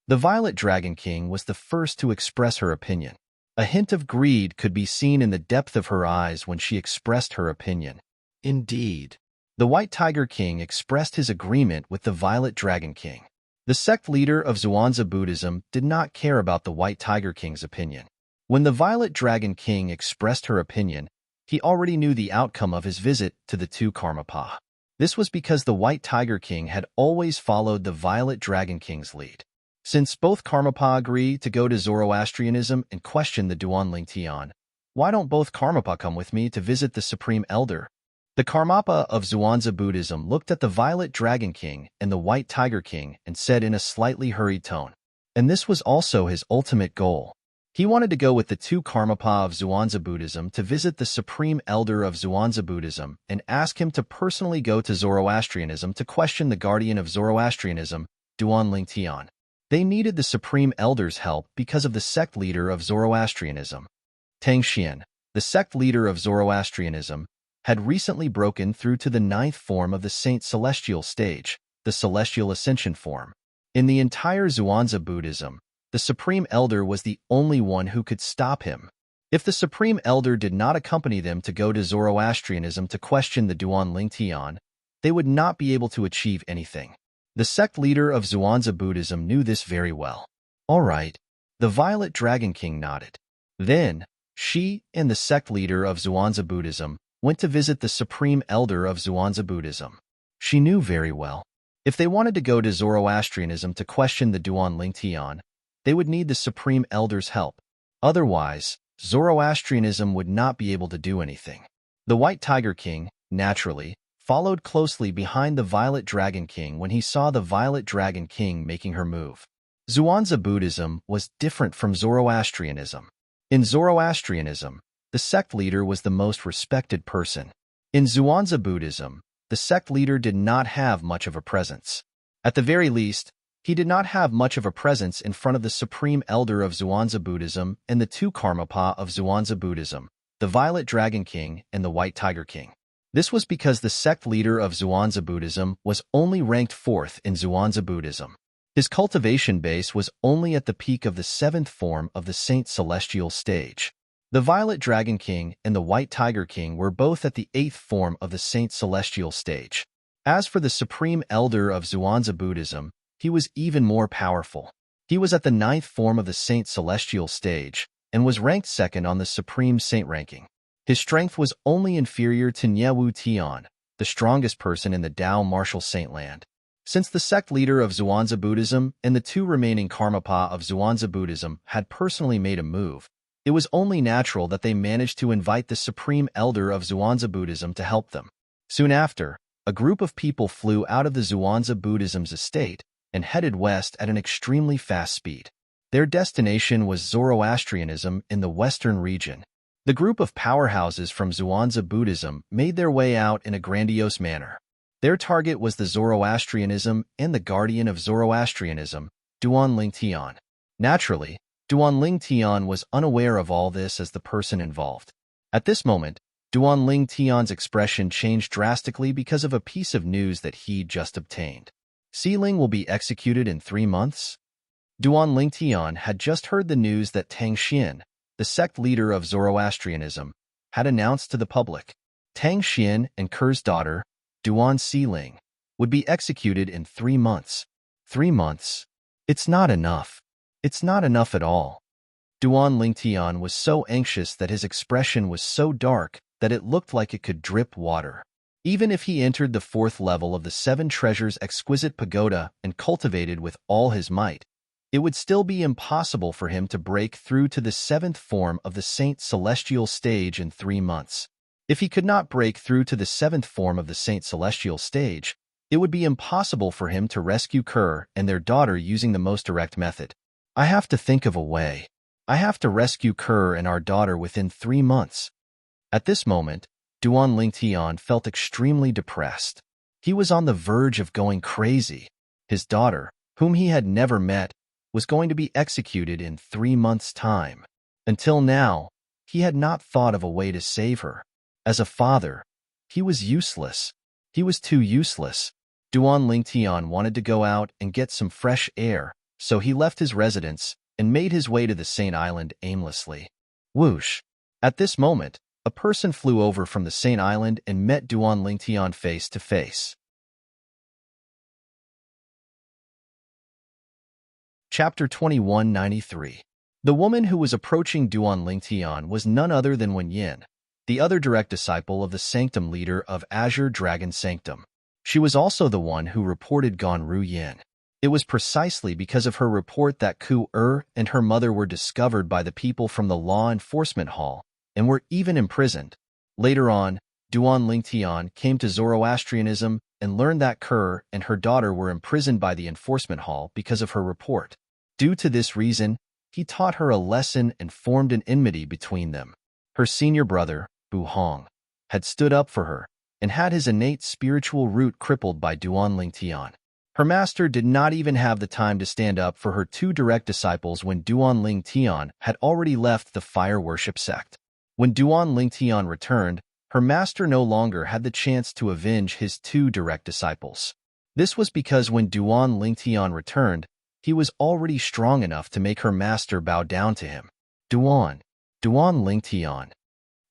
The Violet Dragon King was the first to express her opinion. A hint of greed could be seen in the depth of her eyes when she expressed her opinion. Indeed. The White Tiger King expressed his agreement with the Violet Dragon King. The sect leader of Zhuangzi Buddhism did not care about the White Tiger King's opinion. When the Violet Dragon King expressed her opinion, he already knew the outcome of his visit to the 2 Karmapa. This was because the White Tiger King had always followed the Violet Dragon King's lead. Since both Karmapa agree to go to Zoroastrianism and question the Duan Lingtian, why don't both Karmapa come with me to visit the Supreme Elder? The Karmapa of Zhuangzi Buddhism looked at the Violet Dragon King and the White Tiger King and said in a slightly hurried tone. And this was also his ultimate goal. He wanted to go with the 2 Karmapa of Zhuangzi Buddhism to visit the Supreme Elder of Zhuangzi Buddhism and ask him to personally go to Zoroastrianism to question the guardian of Zoroastrianism, Duan Lingtian. They needed the Supreme Elder's help because of the sect leader of Zoroastrianism. Tang Xian, the sect leader of Zoroastrianism, had recently broken through to the 9th form of the Saint Celestial stage, the Celestial Ascension form. In the entire Zhuangzi Buddhism, the Supreme Elder was the only one who could stop him. If the Supreme Elder did not accompany them to go to Zoroastrianism to question the Duan Lingtian, they would not be able to achieve anything. The sect leader of Zhuangzi Buddhism knew this very well. All right, the Violet Dragon King nodded. Then, she and the sect leader of Zhuangzi Buddhism went to visit the Supreme Elder of Zhuangzi Buddhism. She knew very well. If they wanted to go to Zoroastrianism to question the Duan Lingtian, they would need the Supreme Elder's help. Otherwise, Zoroastrianism would not be able to do anything. The White Tiger King, naturally, followed closely behind the Violet Dragon King when he saw the Violet Dragon King making her move. Zhuangzi Buddhism was different from Zoroastrianism. In Zoroastrianism, the sect leader was the most respected person. In Zhuangzi Buddhism, the sect leader did not have much of a presence. At the very least, he did not have much of a presence in front of the supreme elder of Zhuangzi Buddhism and the two Karmapa of Zhuangzi Buddhism, the Violet Dragon King and the White Tiger King. This was because the sect leader of Zhuangzi Buddhism was only ranked 4th in Zhuangzi Buddhism. His cultivation base was only at the peak of the 7th form of the Saint Celestial stage. The Violet Dragon King and the White Tiger King were both at the 8th form of the Saint Celestial stage. As for the Supreme Elder of Zhuangzi Buddhism, he was even more powerful. He was at the 9th form of the Saint Celestial stage and was ranked 2nd on the Supreme Saint ranking. His strength was only inferior to Niewu Tian, the strongest person in the Tao Martial Saint land. Since the sect leader of Zhuangzi Buddhism and the two remaining Karmapa of Zhuangzi Buddhism had personally made a move, it was only natural that they managed to invite the Supreme Elder of Zhuangzi Buddhism to help them. Soon after, a group of people flew out of the Zhuangzi Buddhism's estate and headed west at an extremely fast speed. Their destination was Zoroastrianism in the western region. The group of powerhouses from Zhuangzi Buddhism made their way out in a grandiose manner. Their target was the Zoroastrianism and the guardian of Zoroastrianism, Duan Tian. Naturally, Duan Tian was unaware of all this as the person involved. At this moment, Duan Tian's expression changed drastically because of a piece of news that he'd just obtained. Ling will be executed in 3 months? Duan Tian had just heard the news that Tang Xian, the sect leader of Zoroastrianism, had announced to the public. Tang Xian and Ker's daughter, Duan Ling, would be executed in 3 months. 3 months? It's not enough. It's not enough at all. Duan Tian was so anxious that his expression was so dark that it looked like it could drip water. Even if he entered the 4th level of the 7 Treasures Exquisite Pagoda and cultivated with all his might, it would still be impossible for him to break through to the 7th form of the Saint Celestial stage in 3 months. If he could not break through to the 7th form of the Saint Celestial stage, it would be impossible for him to rescue Ker and their daughter using the most direct method. I have to think of a way. I have to rescue Ker and our daughter within 3 months. At this moment, Duan Tian felt extremely depressed. He was on the verge of going crazy. His daughter, whom he had never met, was going to be executed in 3 months' time. Until now, he had not thought of a way to save her. As a father, he was useless. He was too useless. Duan Tian wanted to go out and get some fresh air, so he left his residence and made his way to the Saint Island aimlessly. Whoosh! At this moment, a person flew over from the Saint Island and met Duan Tian face to face. Chapter 2193. The woman who was approaching Duan Tian was none other than Wen Yin, the other direct disciple of the sanctum leader of Azure Dragon Sanctum. She was also the one who reported Gan Ru Yin. It was precisely because of her report that Ku and her mother were discovered by the people from the Law Enforcement Hall and were even imprisoned. Later on, Duan Tian came to Zoroastrianism and learned that Ker and her daughter were imprisoned by the Enforcement Hall because of her report. Due to this reason, he taught her a lesson and formed an enmity between them. Her senior brother, Bu Hong, had stood up for her and had his innate spiritual root crippled by Duan Tian. Her master did not even have the time to stand up for her 2 direct disciples when Duan Tian had already left the fire worship sect. When Duan Tian returned, her master no longer had the chance to avenge his 2 direct disciples. This was because when Duan Tian returned, he was already strong enough to make her master bow down to him. Duan Tian.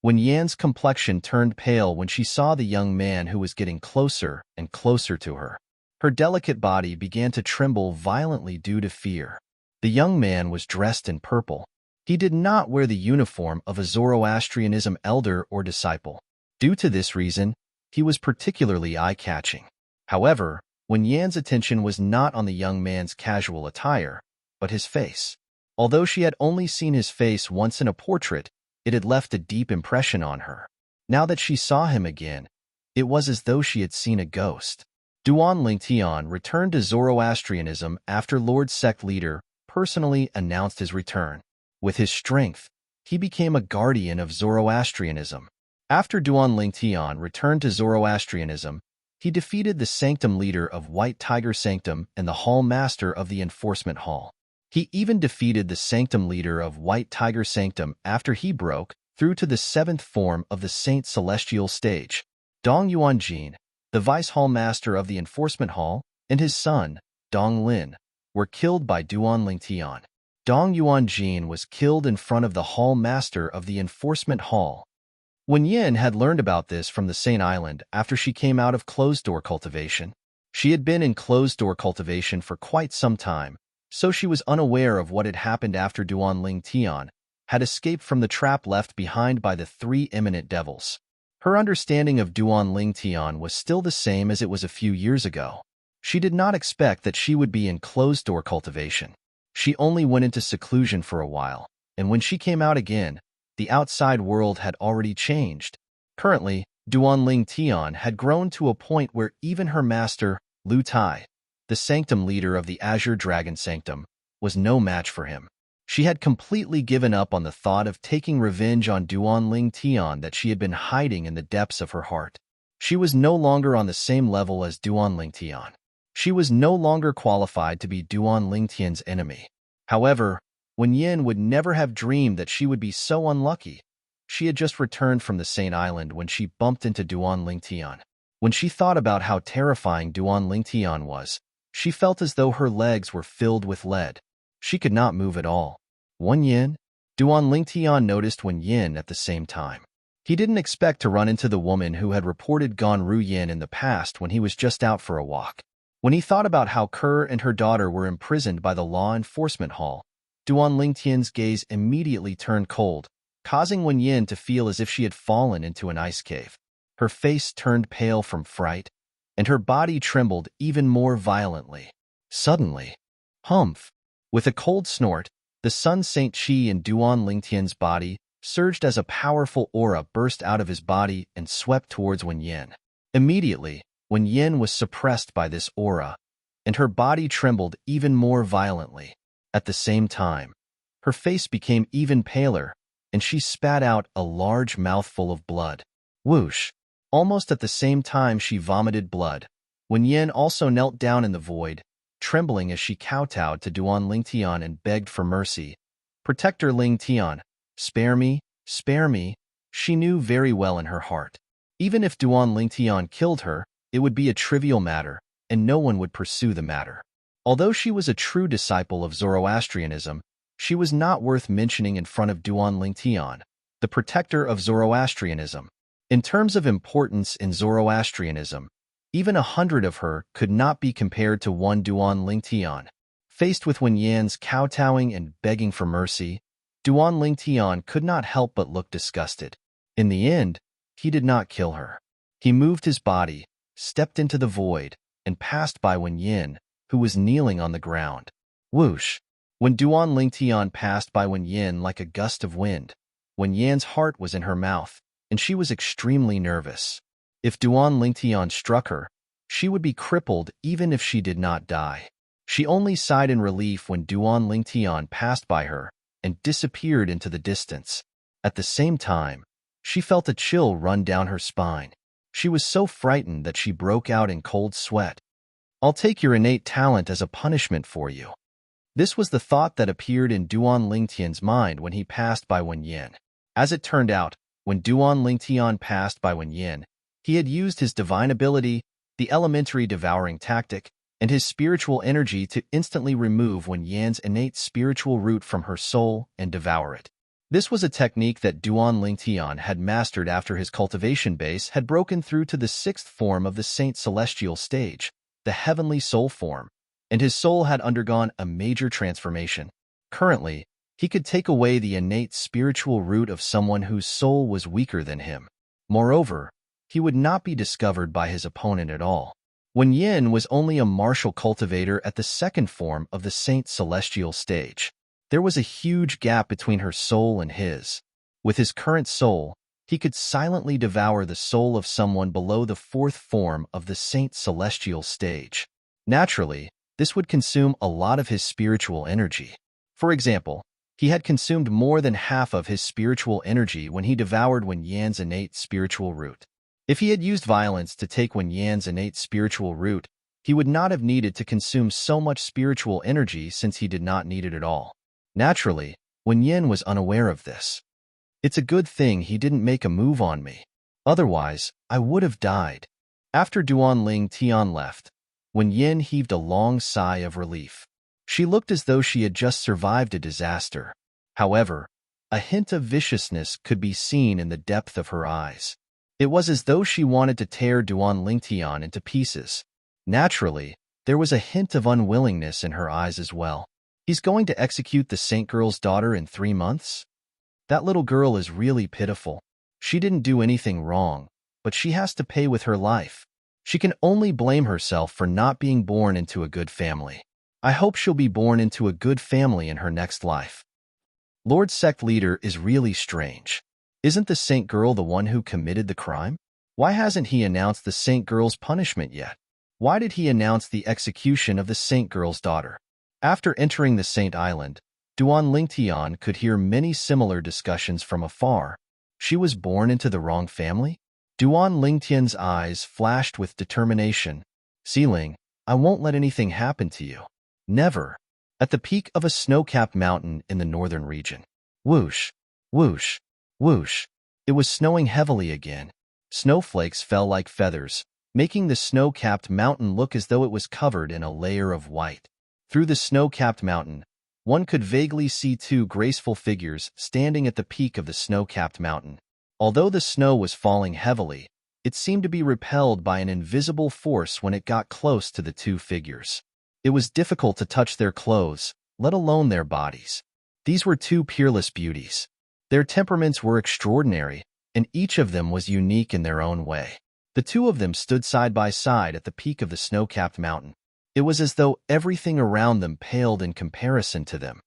When Yan's complexion turned pale when she saw the young man who was getting closer and closer to her. Her delicate body began to tremble violently due to fear. The young man was dressed in purple. He did not wear the uniform of a Zoroastrianism elder or disciple. Due to this reason, he was particularly eye-catching. However, when Yan's attention was not on the young man's casual attire, but his face. Although she had only seen his face once in a portrait, It had left a deep impression on her. Now that she saw him again, it was as though she had seen a ghost. Duan Lingtian returned to Zoroastrianism after Lord Sect leader personally announced his return. With his strength, he became a guardian of Zoroastrianism. After Duan Lingtian returned to Zoroastrianism, he defeated the Sanctum leader of White Tiger Sanctum and the Hall Master of the Enforcement Hall. He even defeated the Sanctum leader of White Tiger Sanctum after he broke through to the 7th form of the Saint Celestial stage. Dong Yuanjin, the Vice Hall Master of the Enforcement Hall, and his son, Dong Lin, were killed by Duan Lingtian. Dong Yuanjin was killed in front of the Hall Master of the Enforcement Hall. Wen Yin had learned about this from the Saint Island after she came out of closed-door cultivation. She had been in closed-door cultivation for quite some time, so she was unaware of what had happened after Duan Lingtian had escaped from the trap left behind by the 3 imminent devils. Her understanding of Duan Lingtian was still the same as it was a few years ago. She did not expect that she would be in closed-door cultivation. She only went into seclusion for a while, and when she came out again, the outside world had already changed. Currently, Duan Lingtian had grown to a point where even her master, Lu Tai, the Sanctum leader of the Azure Dragon Sanctum, was no match for him. She had completely given up on the thought of taking revenge on Duan Lingtian that she had been hiding in the depths of her heart. She was no longer on the same level as Duan Lingtian. She was no longer qualified to be Duan Lingtian's enemy. However, Wen Yin would never have dreamed that she would be so unlucky. She had just returned from the Saint Island when she bumped into Duan Lingtian. When she thought about how terrifying Duan Lingtian was, she felt as though her legs were filled with lead. She could not move at all. Wen Yin? Duan Lingtian noticed Wen Yin at the same time. He didn't expect to run into the woman who had reported Gan Ru Yin in the past when he was just out for a walk. When he thought about how Kerr and her daughter were imprisoned by the law enforcement hall, Duan Lingtian's gaze immediately turned cold, causing Wen Yin to feel as if she had fallen into an ice cave. Her face turned pale from fright, and her body trembled even more violently. Suddenly, humph! With a cold snort, the Sun Saint Qi in Duan Lingtian's body surged as a powerful aura burst out of his body and swept towards Wen Yin. Immediately, Wen Yin was suppressed by this aura, and her body trembled even more violently. At the same time, her face became even paler, and she spat out a large mouthful of blood. Whoosh! Almost at the same time she vomited blood. Wen Yin also knelt down in the void, trembling as she kowtowed to Duan Lingtian and begged for mercy. Protector Lingtian, spare me, spare me. She knew very well in her heart. Even if Duan Lingtian killed her, it would be a trivial matter, and no one would pursue the matter. Although she was a true disciple of Zoroastrianism, she was not worth mentioning in front of Duan Lingtian, the protector of Zoroastrianism. In terms of importance in Zoroastrianism, even 100 of her could not be compared to one Duan Lingtian. Faced with Wen Yin's kowtowing and begging for mercy, Duan Lingtian could not help but look disgusted. In the end, he did not kill her. He moved his body, stepped into the void, and passed by Wen Yin, who was kneeling on the ground. Whoosh! When Duan Lingtian passed by Wen Yin like a gust of wind, Wen Yin's heart was in her mouth, and she was extremely nervous. If Duan Lingtian struck her, she would be crippled even if she did not die. She only sighed in relief when Duan Lingtian passed by her and disappeared into the distance. At the same time, she felt a chill run down her spine. She was so frightened that she broke out in cold sweat. I'll take your innate talent as a punishment for you. This was the thought that appeared in Duan Lingtian's mind when he passed by Wen Yin. As it turned out, when Duan Lingtian passed by Wen Yin, he had used his divine ability, the elementary devouring tactic, and his spiritual energy to instantly remove Wen Yin's innate spiritual root from her soul and devour it. This was a technique that Duan Lingtian had mastered after his cultivation base had broken through to the 6th form of the Saint Celestial stage, the heavenly soul form, and his soul had undergone a major transformation. Currently, he could take away the innate spiritual root of someone whose soul was weaker than him. Moreover, he would not be discovered by his opponent at all. Wen Yin was only a martial cultivator at the 2nd form of the Saint Celestial stage. There was a huge gap between her soul and his. With his current soul, he could silently devour the soul of someone below the fourth form of the Saint Celestial stage. Naturally, this would consume a lot of his spiritual energy. For example, he had consumed more than half of his spiritual energy when he devoured Wen Yan's innate spiritual root. If he had used violence to take Wen Yan's innate spiritual root, he would not have needed to consume so much spiritual energy since he did not need it at all. Naturally, Wen Yan was unaware of this. It's a good thing he didn't make a move on me. Otherwise, I would have died. After Duan Ling Tian left, Wen Yan heaved a long sigh of relief. She looked as though she had just survived a disaster. However, a hint of viciousness could be seen in the depth of her eyes. It was as though she wanted to tear Duan Lingtian into pieces. Naturally, there was a hint of unwillingness in her eyes as well. He's going to execute the Saint Girl's daughter in 3 months? That little girl is really pitiful. She didn't do anything wrong, but she has to pay with her life. She can only blame herself for not being born into a good family. I hope she'll be born into a good family in her next life. Lord Sect Leader is really strange. Isn't the Saint Girl the one who committed the crime? Why hasn't he announced the Saint Girl's punishment yet? Why did he announce the execution of the Saint Girl's daughter? After entering the Saint Island, Duan Lingtian could hear many similar discussions from afar. She was born into the wrong family? Duan Lingtian's eyes flashed with determination. Sealing, I won't let anything happen to you. Never. At the peak of a snow-capped mountain in the northern region. Whoosh, whoosh, whoosh. It was snowing heavily again. Snowflakes fell like feathers, making the snow-capped mountain look as though it was covered in a layer of white. Through the snow-capped mountain, one could vaguely see 2 graceful figures standing at the peak of the snow-capped mountain. Although the snow was falling heavily, it seemed to be repelled by an invisible force when it got close to the 2 figures. It was difficult to touch their clothes, let alone their bodies. These were 2 peerless beauties. Their temperaments were extraordinary, and each of them was unique in their own way. The 2 of them stood side by side at the peak of the snow-capped mountain. It was as though everything around them paled in comparison to them.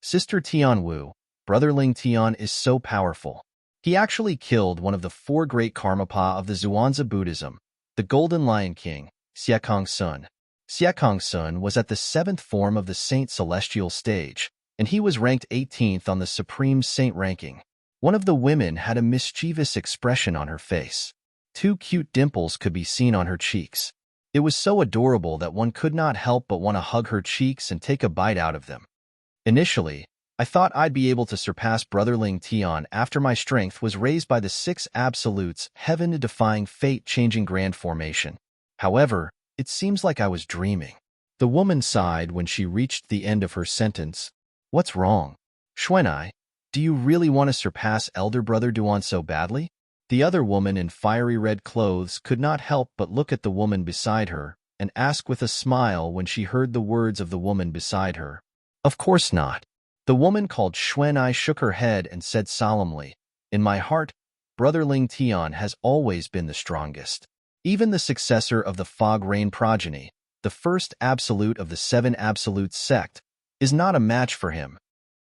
Sister Tian Wu, Brother Ling Tian is so powerful. He actually killed one of the 4 great Karmapa of the Zhuangzi Buddhism, the Golden Lion King, Xiekong Sun. Xiekong Sun was at the 7th form of the Saint Celestial stage, and he was ranked 18th on the Supreme Saint ranking. One of the women had a mischievous expression on her face. 2 cute dimples could be seen on her cheeks. It was so adorable that one could not help but want to hug her cheeks and take a bite out of them. Initially, I thought I'd be able to surpass Brother Ling Tian after my strength was raised by the 6 absolutes, heaven-defying, fate-changing grand formation. However, it seems like I was dreaming. The woman sighed when she reached the end of her sentence. What's wrong? Xuanai, do you really want to surpass Elder Brother Duan so badly? The other woman in fiery red clothes could not help but look at the woman beside her and ask with a smile when she heard the words of the woman beside her. Of course not. The woman called Xuanai shook her head and said solemnly, In my heart, Brother Ling Tian has always been the strongest. Even the successor of the Fog Rain progeny, the first absolute of the 7 absolutes sect, is not a match for him.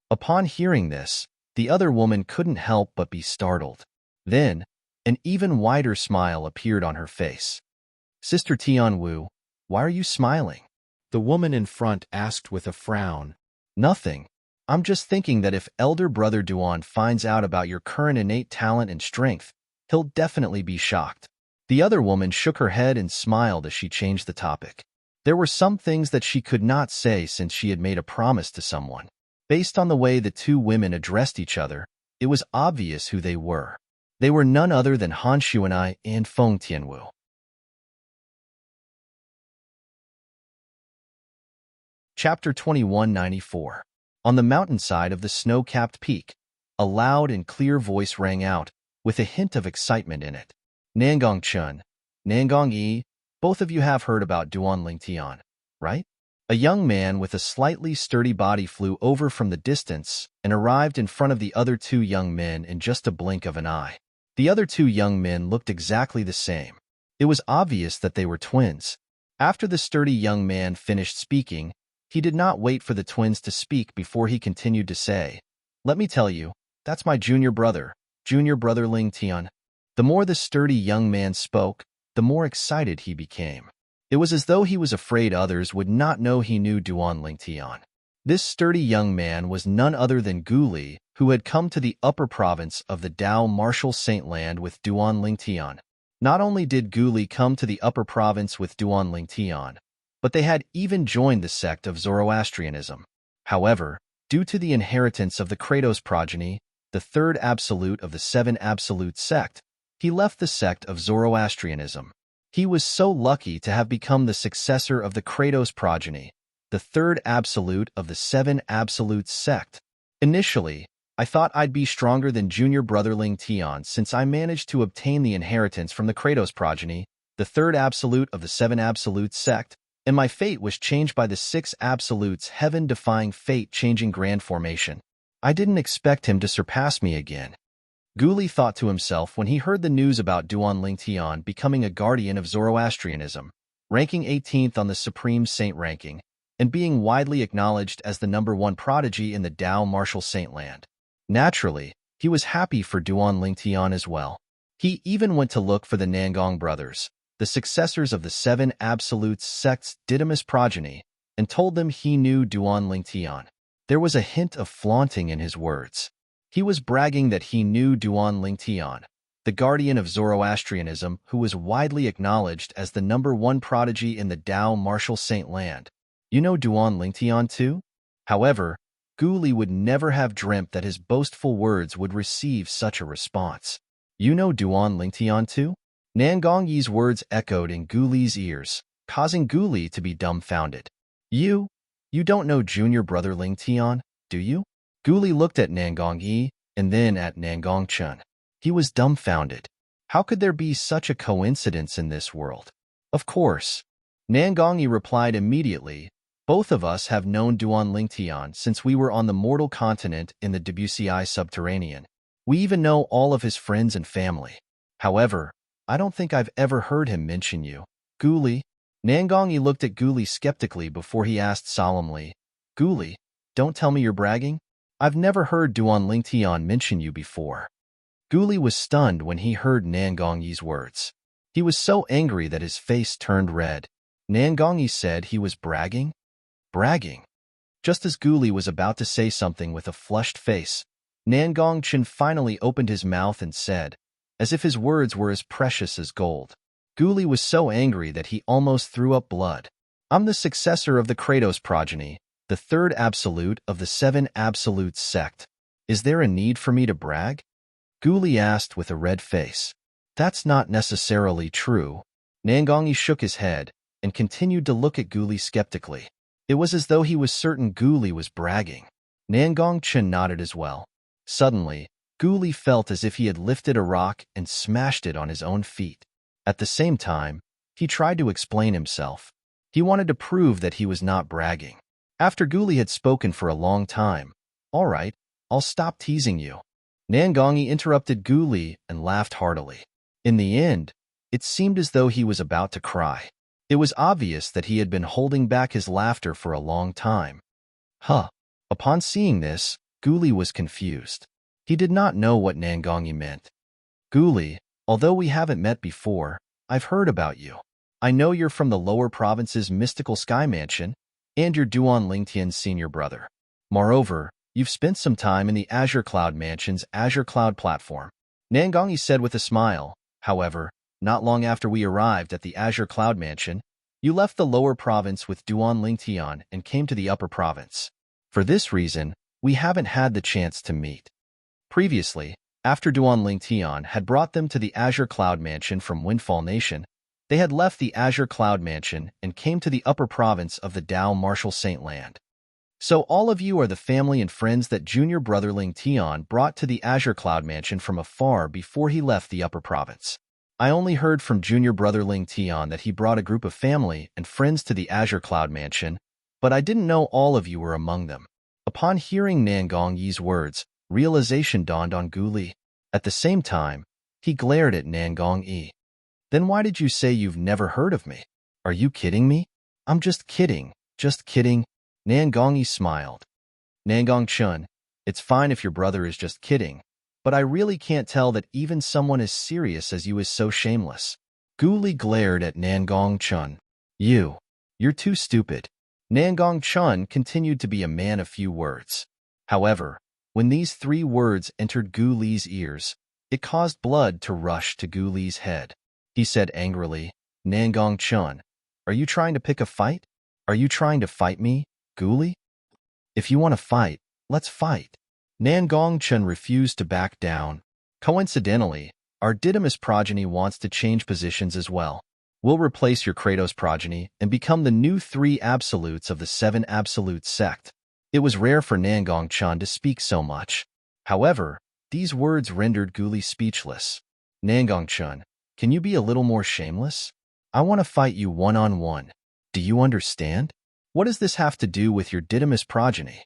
Upon hearing this, the other woman couldn't help but be startled. Then, an even wider smile appeared on her face. Sister Tian Wu, why are you smiling? The woman in front asked with a frown. Nothing. I'm just thinking that if Elder Brother Duan finds out about your current innate talent and strength, he'll definitely be shocked. The other woman shook her head and smiled as she changed the topic. There were some things that she could not say since she had made a promise to someone. Based on the way the 2 women addressed each other, it was obvious who they were. They were none other than Han Xuanai and Feng Tianwu. Chapter 2194. On the mountainside of the snow-capped peak, a loud and clear voice rang out, with a hint of excitement in it. Nangong Chun, Nangong Yi, both of you have heard about Duan Lingtian, right? A young man with a slightly sturdy body flew over from the distance and arrived in front of the other 2 young men in just a blink of an eye. The other 2 young men looked exactly the same. It was obvious that they were twins. After the sturdy young man finished speaking, he did not wait for the twins to speak before he continued to say, Let me tell you, That's my junior brother Ling Tian. The more the sturdy young man spoke, the more excited he became. It was as though he was afraid others would not know he knew Duan Ling Tian. This sturdy young man was none other than Gu Li, who had come to the upper province of the Dao Martial Saint Land with Duan Ling Tian. Not only did Gu Li come to the upper province with Duan Ling Tian, but they had even joined the sect of Zoroastrianism. However, due to the inheritance of the Kratos progeny, the third absolute of the seven absolute sect, he left the sect of Zoroastrianism. He was so lucky to have become the successor of the Kratos progeny, the third absolute of the seven absolute sect. Initially, I thought I'd be stronger than junior brother Ling Tian since I managed to obtain the inheritance from the Kratos progeny, the third absolute of the seven absolute sect, and my fate was changed by the six absolutes' heaven-defying fate-changing grand formation. I didn't expect him to surpass me again. Gu Li thought to himself when he heard the news about Duan Ling Tian becoming a guardian of Zoroastrianism, ranking 18th on the Supreme Saint ranking, and being widely acknowledged as the #1 prodigy in the Dao Martial Saint Land. Naturally, he was happy for Duan Ling Tian as well. He even went to look for the Nangong brothers, the successors of the seven absolute sect's Didymus progeny, and told them he knew Duan Ling Tian. There was a hint of flaunting in his words. He was bragging that he knew Duan Ling Tian, the guardian of Zoroastrianism who was widely acknowledged as the #1 prodigy in the Dao Martial Saint Land. You know Duan Ling Tian too? However, Gu Li would never have dreamt that his boastful words would receive such a response. You know Duan Ling Tian too? Nangong Yi's words echoed in Gu Li's ears, causing Gu Li to be dumbfounded. You don't know junior brother Ling Tian, do you? Gu Li looked at Nangong Yi and then at Nangong Chun. He was dumbfounded. How could there be such a coincidence in this world? Of course. Nangong Yi replied immediately, both of us have known Duan Ling Tian since we were on the mortal continent in the WCI subterranean. We even know all of his friends and family. However, I don't think I've ever heard him mention you. Gu Li? Nangong Yi looked at Gu Li skeptically before he asked solemnly, Gu Li, don't tell me you're bragging? I've never heard Duan Ling Tian mention you before. Gu Li was stunned when he heard Nangong Yi's words. He was so angry that his face turned red. Nangong Yi said he was bragging? Bragging? Just as Gu Li was about to say something with a flushed face, Nangong Chen finally opened his mouth and said, as if his words were as precious as gold. Gu Li was so angry that he almost threw up blood. I'm the successor of the Kratos progeny, the third absolute of the seven absolute sect. Is there a need for me to brag? Gu Li asked with a red face. That's not necessarily true. Nangong Yi shook his head and continued to look at Gu Li skeptically. It was as though he was certain Gu Li was bragging. Nangong Chen nodded as well. Suddenly, Gu Li felt as if he had lifted a rock and smashed it on his own feet. At the same time, he tried to explain himself. He wanted to prove that he was not bragging. After Gu Li had spoken for a long time, all right, I'll stop teasing you. Nangong Yi interrupted Gu Li and laughed heartily. In the end, it seemed as though he was about to cry. It was obvious that he had been holding back his laughter for a long time. Upon seeing this, Gu Li was confused. He did not know what Nangong Yi meant. Gu Li, although we haven't met before, I've heard about you. I know you're from the lower province's mystical sky mansion, and you're Duan Ling Tian's senior brother. Moreover, you've spent some time in the Azure Cloud Mansion's Azure Cloud platform. Nangong Yi said with a smile. However, not long after we arrived at the Azure Cloud Mansion, you left the lower province with Duan Ling Tian and came to the upper province. For this reason, we haven't had the chance to meet. Previously, after Duan Ling Tian had brought them to the Azure Cloud Mansion from Windfall Nation, they had left the Azure Cloud Mansion and came to the upper province of the Dao Martial Saint Land. So all of you are the family and friends that junior brother Ling Tian brought to the Azure Cloud Mansion from afar before he left the upper province. I only heard from junior brother Ling Tian that he brought a group of family and friends to the Azure Cloud Mansion, but I didn't know all of you were among them. Upon hearing Nangong Yi's words, realization dawned on Gu Li. At the same time, he glared at Nangong Yi. Then why did you say you've never heard of me? Are you kidding me? I'm just kidding, just kidding. Nangong Yi smiled. Nangong Chun, It's fine if your brother is just kidding, but I really can't tell that even someone as serious as you is so shameless. Gu Li glared at Nangong Chun. You're too stupid. Nangong Chun continued to be a man of few words. However, when these 3 words entered Gu Li's ears, it caused blood to rush to Gu Li's head. He said angrily, Nangong Chun, are you trying to pick a fight? Are you trying to fight me, Gu Li? If you want to fight, let's fight. Nangong Chun refused to back down. Coincidentally, our Didymus progeny wants to change positions as well. We'll replace your Kratos progeny and become the new 3 absolutes of the 7 absolutes sect. It was rare for Nangong Chun to speak so much. However, these words rendered Gu Li speechless. Nangong Chun, can you be a little more shameless? I want to fight you one-on-one. Do you understand? What does this have to do with your Didymus progeny?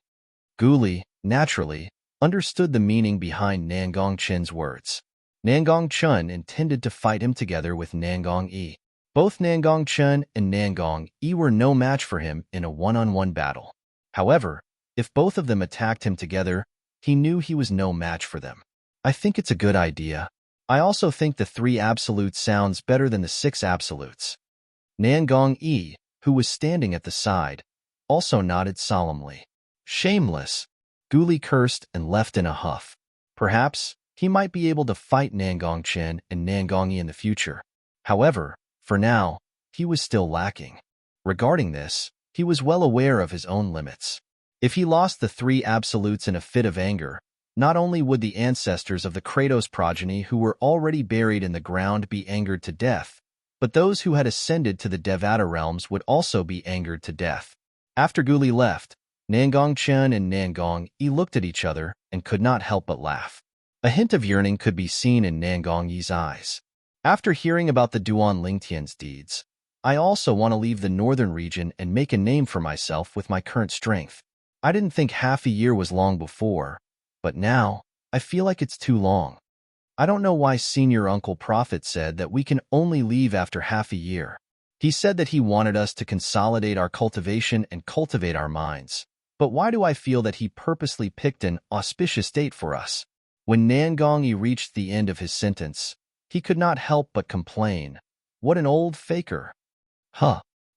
Gu Li, naturally, understood the meaning behind Nangong Chun's words. Nangong Chun intended to fight him together with Nangong Yi. Both Nangong Chun and Nangong Yi were no match for him in a one-on-one battle. However, if both of them attacked him together, he knew he was no match for them. I think it's a good idea. I also think the 3 absolutes sounds better than the 6 absolutes. Nangong Yi, who was standing at the side, also nodded solemnly. Shameless. Gu Li cursed and left in a huff. Perhaps he might be able to fight Nangong Chun and Nangong Yi in the future. However, for now, he was still lacking. Regarding this, he was well aware of his own limits. If he lost the 3 absolutes in a fit of anger, not only would the ancestors of the Kratos progeny who were already buried in the ground be angered to death, but those who had ascended to the Devata realms would also be angered to death. After Gu Li left, Nangong Chun and Nangong Yi looked at each other and could not help but laugh. A hint of yearning could be seen in Nangong Yi's eyes. After hearing about the Duan Lingtian's deeds, I also want to leave the northern region and make a name for myself with my current strength. I didn't think half a year was long before, but now, I feel like it's too long. I don't know why Senior Uncle Prophet said that we can only leave after half a year. He said that he wanted us to consolidate our cultivation and cultivate our minds. But why do I feel that he purposely picked an auspicious date for us? When Nangong Yi reached the end of his sentence, he could not help but complain. What an old faker.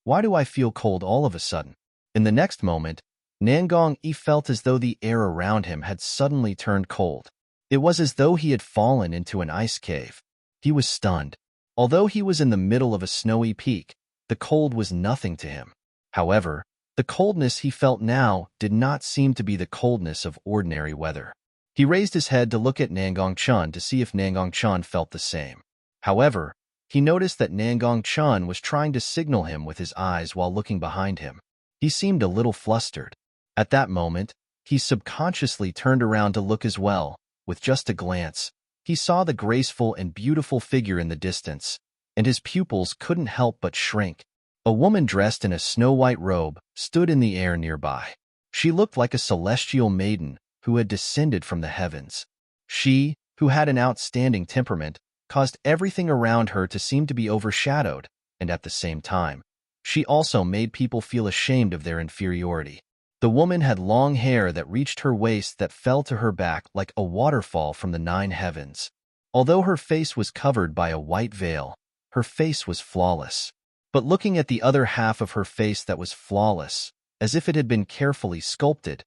Why do I feel cold all of a sudden? In the next moment, Nangong Yi felt as though the air around him had suddenly turned cold. It was as though he had fallen into an ice cave. He was stunned. Although he was in the middle of a snowy peak, the cold was nothing to him. However, the coldness he felt now did not seem to be the coldness of ordinary weather. He raised his head to look at Nangong Chun to see if Nangong Chun felt the same. However, he noticed that Nangong Chun was trying to signal him with his eyes while looking behind him. He seemed a little flustered. At that moment, he subconsciously turned around to look as well. With just a glance, he saw the graceful and beautiful figure in the distance, and his pupils couldn't help but shrink. A woman dressed in a snow-white robe stood in the air nearby. She looked like a celestial maiden who had descended from the heavens. She, who had an outstanding temperament, caused everything around her to seem to be overshadowed, and at the same time, she also made people feel ashamed of their inferiority. The woman had long hair that reached her waist that fell to her back like a waterfall from the 9 heavens. Although her face was covered by a white veil, her face was flawless. But looking at the other half of her face that was flawless, as if it had been carefully sculpted,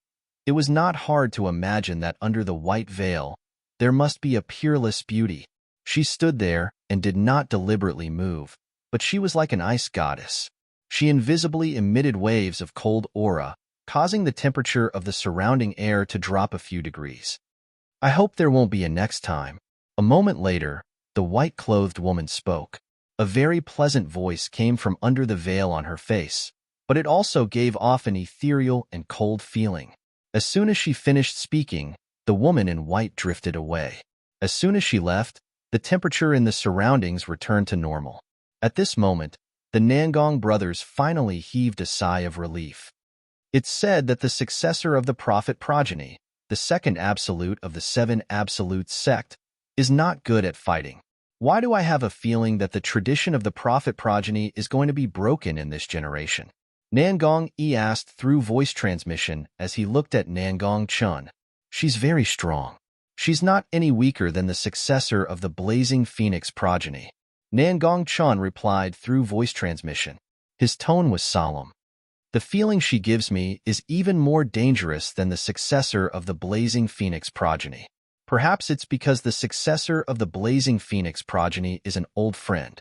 it was not hard to imagine that under the white veil, there must be a peerless beauty. She stood there and did not deliberately move, but she was like an ice goddess. She invisibly emitted waves of cold aura, causing the temperature of the surrounding air to drop a few degrees. I hope there won't be a next time. A moment later, the white-clothed woman spoke. A very pleasant voice came from under the veil on her face, but it also gave off an ethereal and cold feeling. As soon as she finished speaking, the woman in white drifted away. As soon as she left, the temperature in the surroundings returned to normal. At this moment, the Nangong brothers finally heaved a sigh of relief. It's said that the successor of the prophet progeny, the second absolute of the 7 absolutes sect, is not good at fighting. Why do I have a feeling that the tradition of the prophet progeny is going to be broken in this generation? Nangong Yi asked through voice transmission as he looked at Nangong Chun. She's very strong. She's not any weaker than the successor of the blazing phoenix progeny. Nangong Chun replied through voice transmission. His tone was solemn. The feeling she gives me is even more dangerous than the successor of the blazing phoenix progeny. Perhaps it's because the successor of the blazing phoenix progeny is an old friend.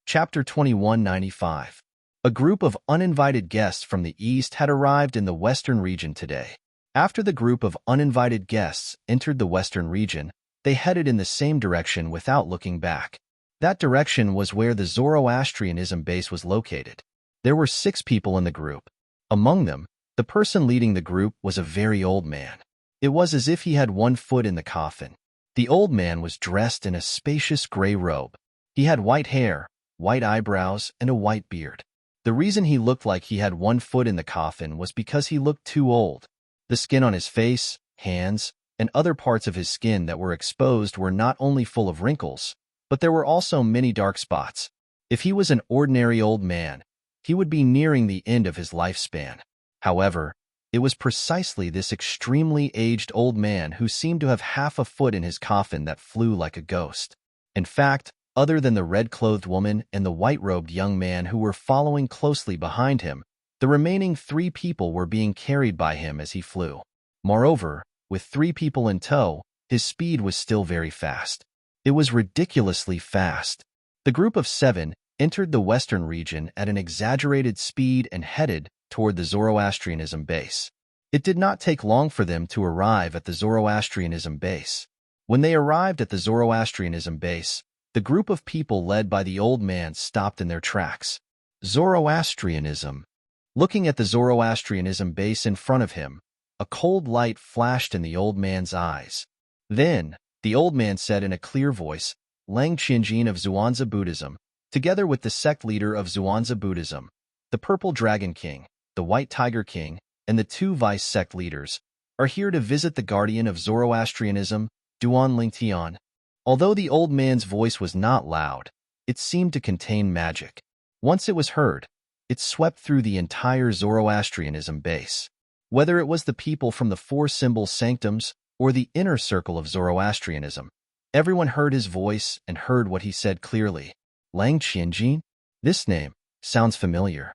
Chapter 2195. A group of uninvited guests from the east had arrived in the western region today. After the group of uninvited guests entered the western region, they headed in the same direction without looking back. That direction was where the Zoroastrianism base was located. There were 6 people in the group. Among them, the person leading the group was a very old man. It was as if he had one foot in the coffin. The old man was dressed in a spacious gray robe. He had white hair, white eyebrows, and a white beard. The reason he looked like he had one foot in the coffin was because he looked too old. The skin on his face, hands, and other parts of his skin that were exposed were not only full of wrinkles, but there were also many dark spots. If he was an ordinary old man, he would be nearing the end of his lifespan. However, it was precisely this extremely aged old man who seemed to have half a foot in his coffin that flew like a ghost. In fact, other than the red-clothed woman and the white-robed young man who were following closely behind him, the remaining 3 people were being carried by him as he flew. Moreover, with 3 people in tow, his speed was still very fast. It was ridiculously fast. The group of 7 entered the western region at an exaggerated speed and headed toward the Zoroastrianism base. It did not take long for them to arrive at the Zoroastrianism base. When they arrived at the Zoroastrianism base, the group of people led by the old man stopped in their tracks. Zoroastrianism. Looking at the Zoroastrianism base in front of him, a cold light flashed in the old man's eyes. Then, the old man said in a clear voice, Lang Qianjin of Zhuangzi Buddhism, together with the sect leader of Zhuangzi Buddhism, the Purple Dragon King, the White Tiger King, and the 2 vice sect leaders, are here to visit the guardian of Zoroastrianism, Duan Lingtian. Although the old man's voice was not loud, it seemed to contain magic. Once it was heard, it swept through the entire Zoroastrianism base. Whether it was the people from the 4 symbol sanctums or the inner circle of Zoroastrianism, everyone heard his voice and heard what he said clearly. Lang Qianjin? This name sounds familiar.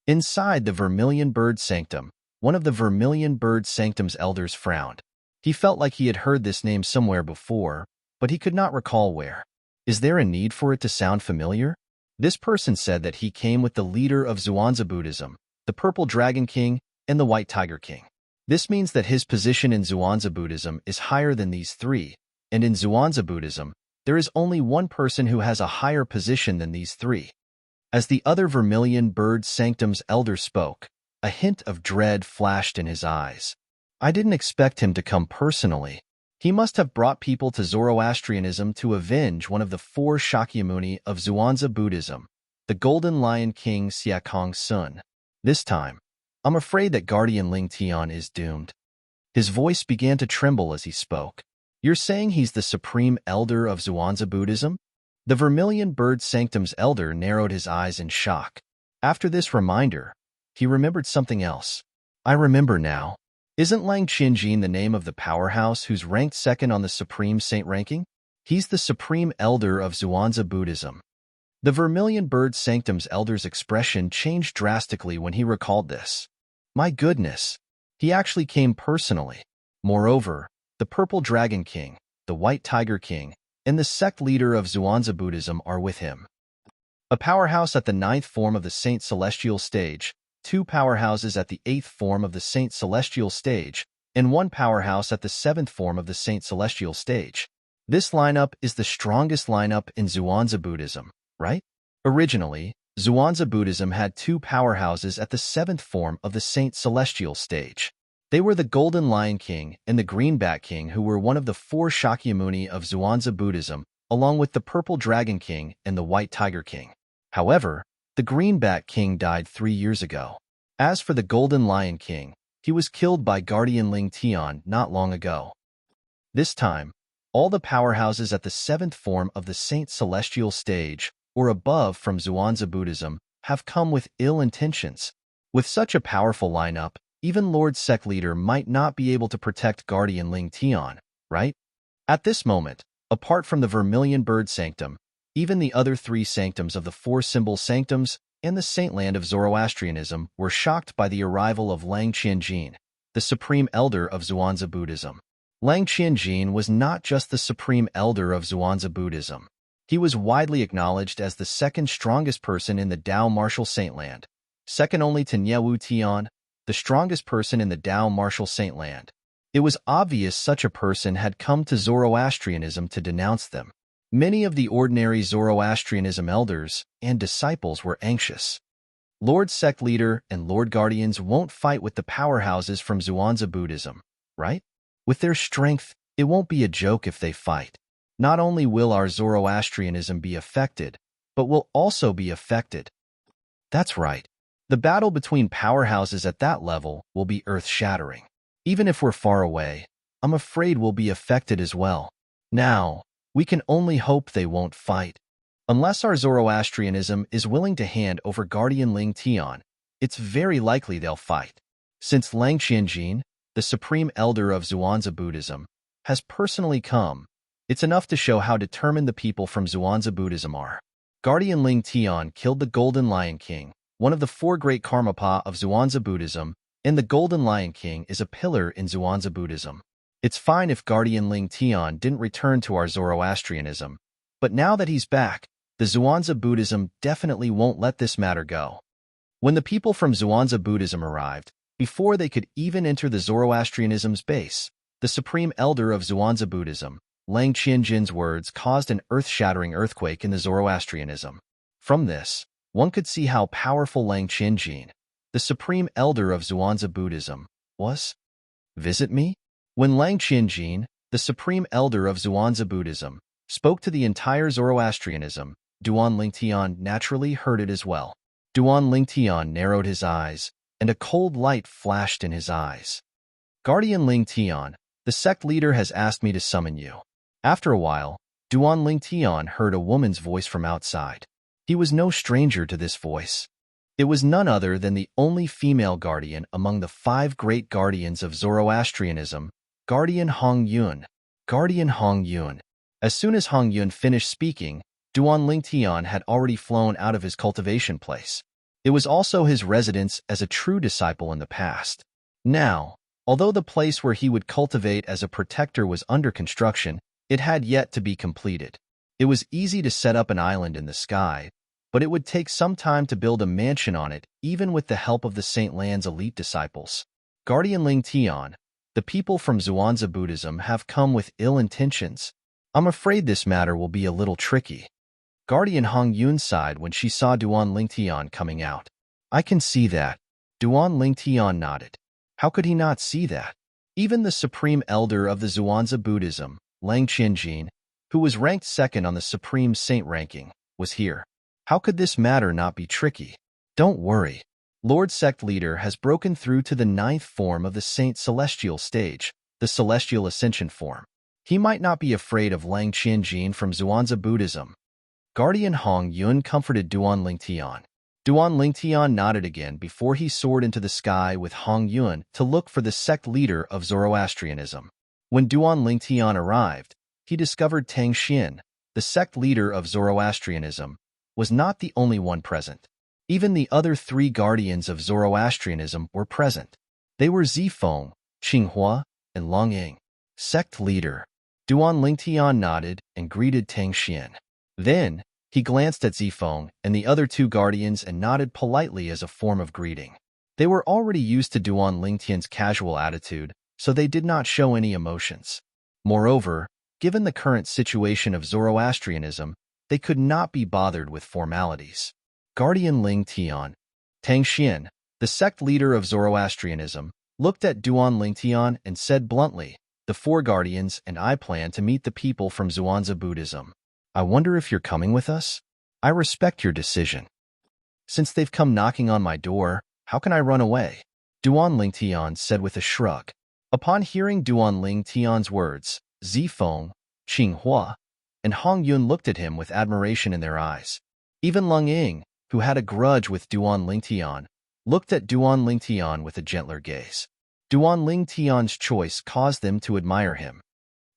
Inside the Vermilion Bird Sanctum, one of the Vermilion Bird Sanctum's elders frowned. He felt like he had heard this name somewhere before, but he could not recall where. Is there a need for it to sound familiar? This person said that he came with the leader of Zhuangzi Buddhism, the Purple Dragon King, and the White Tiger King. This means that his position in Zhuangzi Buddhism is higher than these 3, and in Zhuangzi Buddhism, there is only one person who has a higher position than these 3. As the other Vermilion Bird Sanctum's elder spoke, a hint of dread flashed in his eyes. I didn't expect him to come personally. He must have brought people to Zoroastrianism to avenge one of the 4 Shakyamuni of Zhuangzi Buddhism, the Golden Lion King Xiakong's son. This time, I'm afraid that Guardian Ling Tian is doomed. His voice began to tremble as he spoke. You're saying he's the supreme elder of Zhuangzi Buddhism? The Vermilion Bird Sanctum's elder narrowed his eyes in shock. After this reminder, he remembered something else. I remember now. Isn't Lang Qianjin the name of the powerhouse who's ranked 2nd on the Supreme Saint ranking? He's the supreme elder of Zhuangzi Buddhism. The Vermilion Bird Sanctum's elder's expression changed drastically when he recalled this. My goodness, he actually came personally. Moreover, the Purple Dragon King, the White Tiger King, and the sect leader of Zhuangzi Buddhism are with him. A powerhouse at the 9th form of the Saint Celestial stage, 2 powerhouses at the 8th form of the Saint Celestial stage, and 1 powerhouse at the 7th form of the Saint Celestial stage. This lineup is the strongest lineup in Zhuangzi Buddhism, right? Originally, Zhuangzi Buddhism had 2 powerhouses at the 7th form of the Saint Celestial stage. They were the Golden Lion King and the Greenback King, who were one of the 4 Shakyamuni of Zhuangzi Buddhism, along with the Purple Dragon King and the White Tiger King. However, the Greenback King died 3 years ago. As for the Golden Lion King, he was killed by Guardian Ling Tian not long ago. This time, all the powerhouses at the 7th form of the Saint Celestial stage, or above from Zhuangzi Buddhism, have come with ill intentions. With such a powerful lineup, even Lord Sect Leader might not be able to protect Guardian Ling Tian, right? At this moment, apart from the Vermilion Bird Sanctum, even the other three sanctums of the four symbol sanctums and the Saintland of Zoroastrianism were shocked by the arrival of Lang Qianjin, the supreme elder of Zhuangzi Buddhism. Lang Qianjin was not just the supreme elder of Zhuangzi Buddhism. He was widely acknowledged as the second strongest person in the Tao martial Saintland, second only to Niewu Tian, the strongest person in the Tao martial Saintland. It was obvious such a person had come to Zoroastrianism to denounce them. Many of the ordinary Zoroastrianism elders and disciples were anxious. Lord Sect Leader and Lord Guardians won't fight with the powerhouses from Zhuangzi Buddhism, right? With their strength, it won't be a joke if they fight. Not only will our Zoroastrianism be affected, but will also be affected. That's right. The battle between powerhouses at that level will be earth-shattering. Even if we're far away, I'm afraid we'll be affected as well. Now, we can only hope they won't fight. Unless our Zoroastrianism is willing to hand over Guardian Ling Tian, it's very likely they'll fight. Since Lang Qianjin, the supreme elder of Zhuangzi Buddhism, has personally come, it's enough to show how determined the people from Zhuangzi Buddhism are. Guardian Ling Tian killed the Golden Lion King, one of the four great Karmapa of Zhuangzi Buddhism, and the Golden Lion King is a pillar in Zhuangzi Buddhism. It's fine if Guardian Ling Tian didn't return to our Zoroastrianism, but now that he's back, the Zhuangzi Buddhism definitely won't let this matter go. When the people from Zhuangzi Buddhism arrived, before they could even enter the Zoroastrianism's base, the supreme elder of Zhuangzi Buddhism, Lang Qianjin's words caused an earth-shattering earthquake in the Zoroastrianism. From this, one could see how powerful Lang Qianjin, the supreme elder of Zhuangzi Buddhism, was. Visit me? When Lang Qianjin, the supreme elder of Zhuangzi Buddhism, spoke to the entire Zoroastrianism, Duan Lingtian naturally heard it as well. Duan Lingtian narrowed his eyes, and a cold light flashed in his eyes. Guardian Lingtian, the sect leader has asked me to summon you. After a while, Duan Lingtian heard a woman's voice from outside. He was no stranger to this voice. It was none other than the only female guardian among the 5 great guardians of Zoroastrianism, Guardian Hong Yun. Guardian Hong Yun. As soon as Hong Yun finished speaking, Duan Lingtian had already flown out of his cultivation place. It was also his residence as a true disciple in the past. Now, although the place where he would cultivate as a protector was under construction, it had yet to be completed. It was easy to set up an island in the sky, but it would take some time to build a mansion on it, even with the help of the Saint Land's elite disciples. Guardian Ling Tian, the people from Zhuangzi Buddhism have come with ill intentions. I'm afraid this matter will be a little tricky. Guardian Hong Yun sighed when she saw Duan Ling Tian coming out. I can see that. Duan Ling Tian nodded. How could he not see that? Even the supreme elder of the Zhuangzi Buddhism, Lang Qianjin, who was ranked second on the supreme saint ranking, was here. How could this matter not be tricky? Don't worry. Lord Sect Leader has broken through to the 9th form of the Saint Celestial stage, the Celestial Ascension form. He might not be afraid of Lang Qianjin from Zhuangzi Buddhism. Guardian Hong Yun comforted Duan Lingtian. Duan Lingtian nodded again before he soared into the sky with Hong Yun to look for the sect leader of Zoroastrianism. When Duan Lingtian arrived, he discovered Tang Xin, the sect leader of Zoroastrianism, was not the only one present. Even the other 3 guardians of Zoroastrianism were present. They were Zifeng, Qinghua, and Long Ying. Sect leader. Duan Lingtian nodded and greeted Tang Xin. Then, he glanced at Zifeng and the other 2 guardians and nodded politely as a form of greeting. They were already used to Duan Lingtian's casual attitude, so they did not show any emotions. Moreover, given the current situation of Zoroastrianism, they could not be bothered with formalities. Guardian Ling Tian. Tang Xin, the sect leader of Zoroastrianism, looked at Duan Lingtian and said bluntly, "The 4 guardians and I plan to meet the people from Zhuangzi Buddhism. I wonder if you're coming with us? I respect your decision. Since they've come knocking on my door, how can I run away?" Duan Lingtian said with a shrug. Upon hearing Duan Lingtian's words, Zifeng, Qinghua, and Hong Yun looked at him with admiration in their eyes. Even Long Ying, who had a grudge with Duan Lingtian, looked at Duan Lingtian with a gentler gaze. Duan Lingtian's choice caused them to admire him.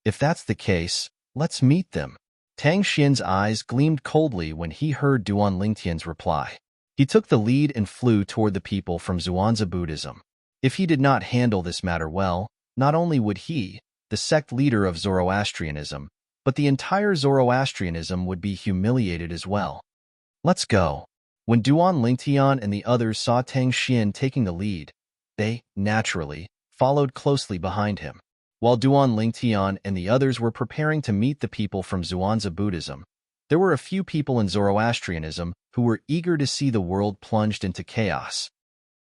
If that's the case, let's meet them. Tang Xian's eyes gleamed coldly when he heard Duan Lingtian's reply. He took the lead and flew toward the people from Zhuangzi Buddhism. If he did not handle this matter well, not only would he, the sect leader of Zoroastrianism, but the entire Zoroastrianism would be humiliated as well. Let's go. When Duan Lingtian and the others saw Tang Xian taking the lead, they, naturally, followed closely behind him. While Duan Lingtian and the others were preparing to meet the people from Zhuangzi Buddhism, there were a few people in Zoroastrianism who were eager to see the world plunged into chaos.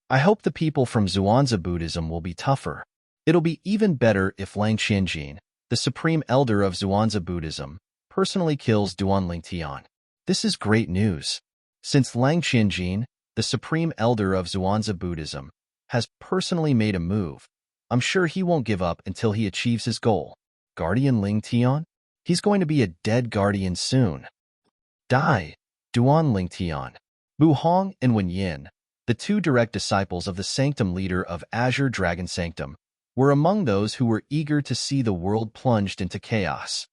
I hope the people from Zhuangzi Buddhism will be tougher. It'll be even better if Lang Qianjin, the supreme elder of Zhuangzi Buddhism, personally kills Duan Lingtian. This is great news. Since Lang Qianjin, the supreme elder of Zhuangzi Buddhism, has personally made a move, I'm sure he won't give up until he achieves his goal. Guardian Lingtian? He's going to be a dead guardian soon. Die, Duan Lingtian. Bu Hong and Wen Yin, the two direct disciples of the sanctum leader of Azure Dragon Sanctum, were among those who were eager to see the world plunged into chaos.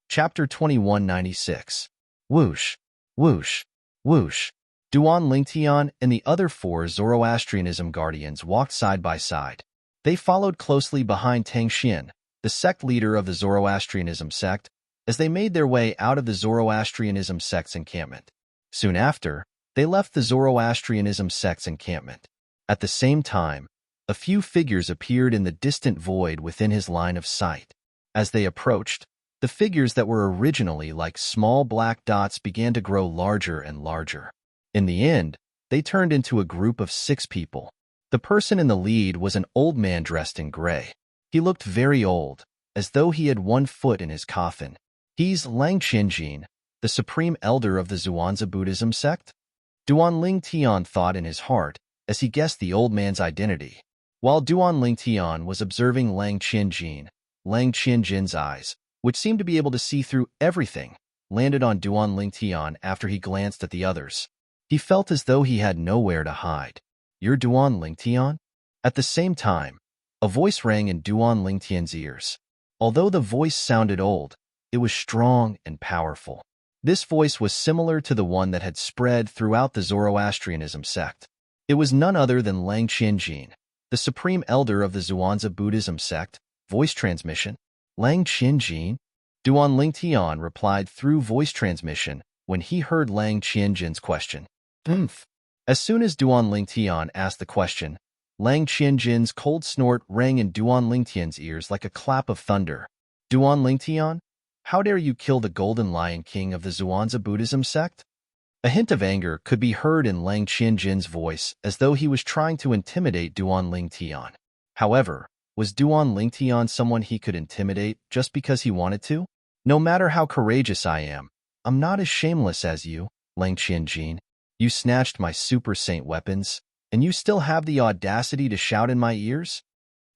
Chapter 2196. Whoosh, whoosh, whoosh. Duan Lingtian and the other four Zoroastrianism guardians walked side by side. They followed closely behind Tang Xian, the sect leader of the Zoroastrianism sect, as they made their way out of the Zoroastrianism sect's encampment. Soon after, they left the Zoroastrianism sect's encampment. At the same time, a few figures appeared in the distant void within his line of sight. As they approached, the figures that were originally like small black dots began to grow larger and larger. In the end, they turned into a group of 6 people. The person in the lead was an old man dressed in gray. He looked very old, as though he had 1 foot in his coffin. He's Lang Qianjin, the supreme elder of the Zhuangzi Buddhism sect? Duan Lingtian thought in his heart as he guessed the old man's identity. While Duan Lingtian was observing Lang Qianjin's eyes, which seemed to be able to see through everything, landed on Duan Lingtian after he glanced at the others. He felt as though he had nowhere to hide. You're Duan Lingtian? At the same time, a voice rang in Duan Lingtian's ears. Although the voice sounded old, it was strong and powerful. This voice was similar to the one that had spread throughout the Zoroastrianism sect. It was none other than Lang Qianjin, the supreme elder of the Zhuangzi Buddhism sect. Voice transmission? Lang Qianjin? Duan Lingtian replied through voice transmission when he heard Lang Qianjin's question. As soon as Duan Lingtian asked the question, Lang Qianjin's cold snort rang in Duan Lingtian's ears like a clap of thunder. Duan Lingtian, how dare you kill the Golden Lion King of the Zhuangzi Buddhism sect? A hint of anger could be heard in Lang Qianjin's voice as though he was trying to intimidate Duan Lingtian. However, was Duan Lingtian someone he could intimidate just because he wanted to? No matter how courageous I am, I'm not as shameless as you, Lang Qianjin. You snatched my super saint weapons, and you still have the audacity to shout in my ears?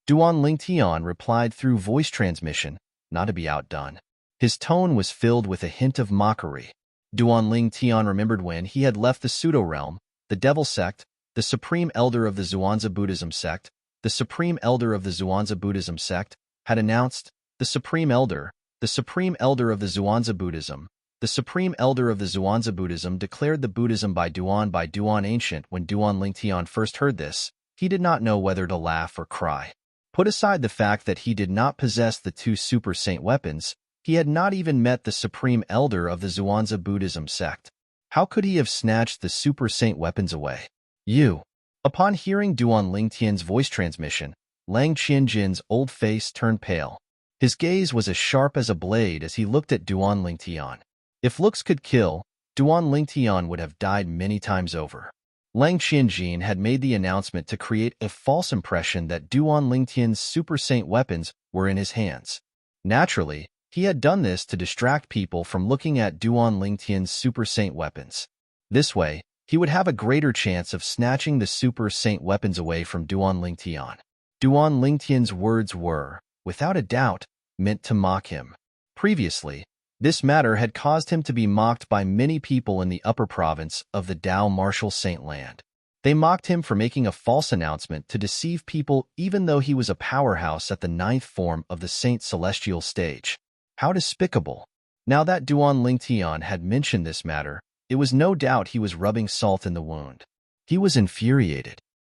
Duan Lingtian replied through voice transmission, not to be outdone. His tone was filled with a hint of mockery. Duan Lingtian remembered when he had left the pseudo-realm, the devil sect, the supreme elder of the Zhuangzi Buddhism sect, the supreme elder of the Zhuangzi Buddhism sect, had announced, the supreme elder of the Zhuangzi Buddhism, the supreme elder of the Zhuangzi Buddhism declared the Buddhism by Duan ancient. When Duan Lingtian first heard this, he did not know whether to laugh or cry. Put aside the fact that he did not possess the 2 super saint weapons, he had not even met the supreme elder of the Zhuangzi Buddhism sect. How could he have snatched the super saint weapons away? You. Upon hearing Duan Lingtian's voice transmission, Lang Qianjin's old face turned pale. His gaze was as sharp as a blade as he looked at Duan Lingtian. If looks could kill, Duan Lingtian would have died many times over. Lang Qianjin had made the announcement to create a false impression that Duan Lingtian's super saint weapons were in his hands. Naturally, he had done this to distract people from looking at Duan Lingtian's super saint weapons. This way, he would have a greater chance of snatching the super saint weapons away from Duan Lingtian. Duan Lingtian's words were, without a doubt, meant to mock him. Previously, This matter had caused him to be mocked by many people in the upper province of the Tao Martial Saint Land. They mocked him for making a false announcement to deceive people even though he was a powerhouse at the ninth form of the Saint Celestial stage. How despicable. Now that Duan Lingtian had mentioned this matter, it was no doubt he was rubbing salt in the wound. He was infuriated.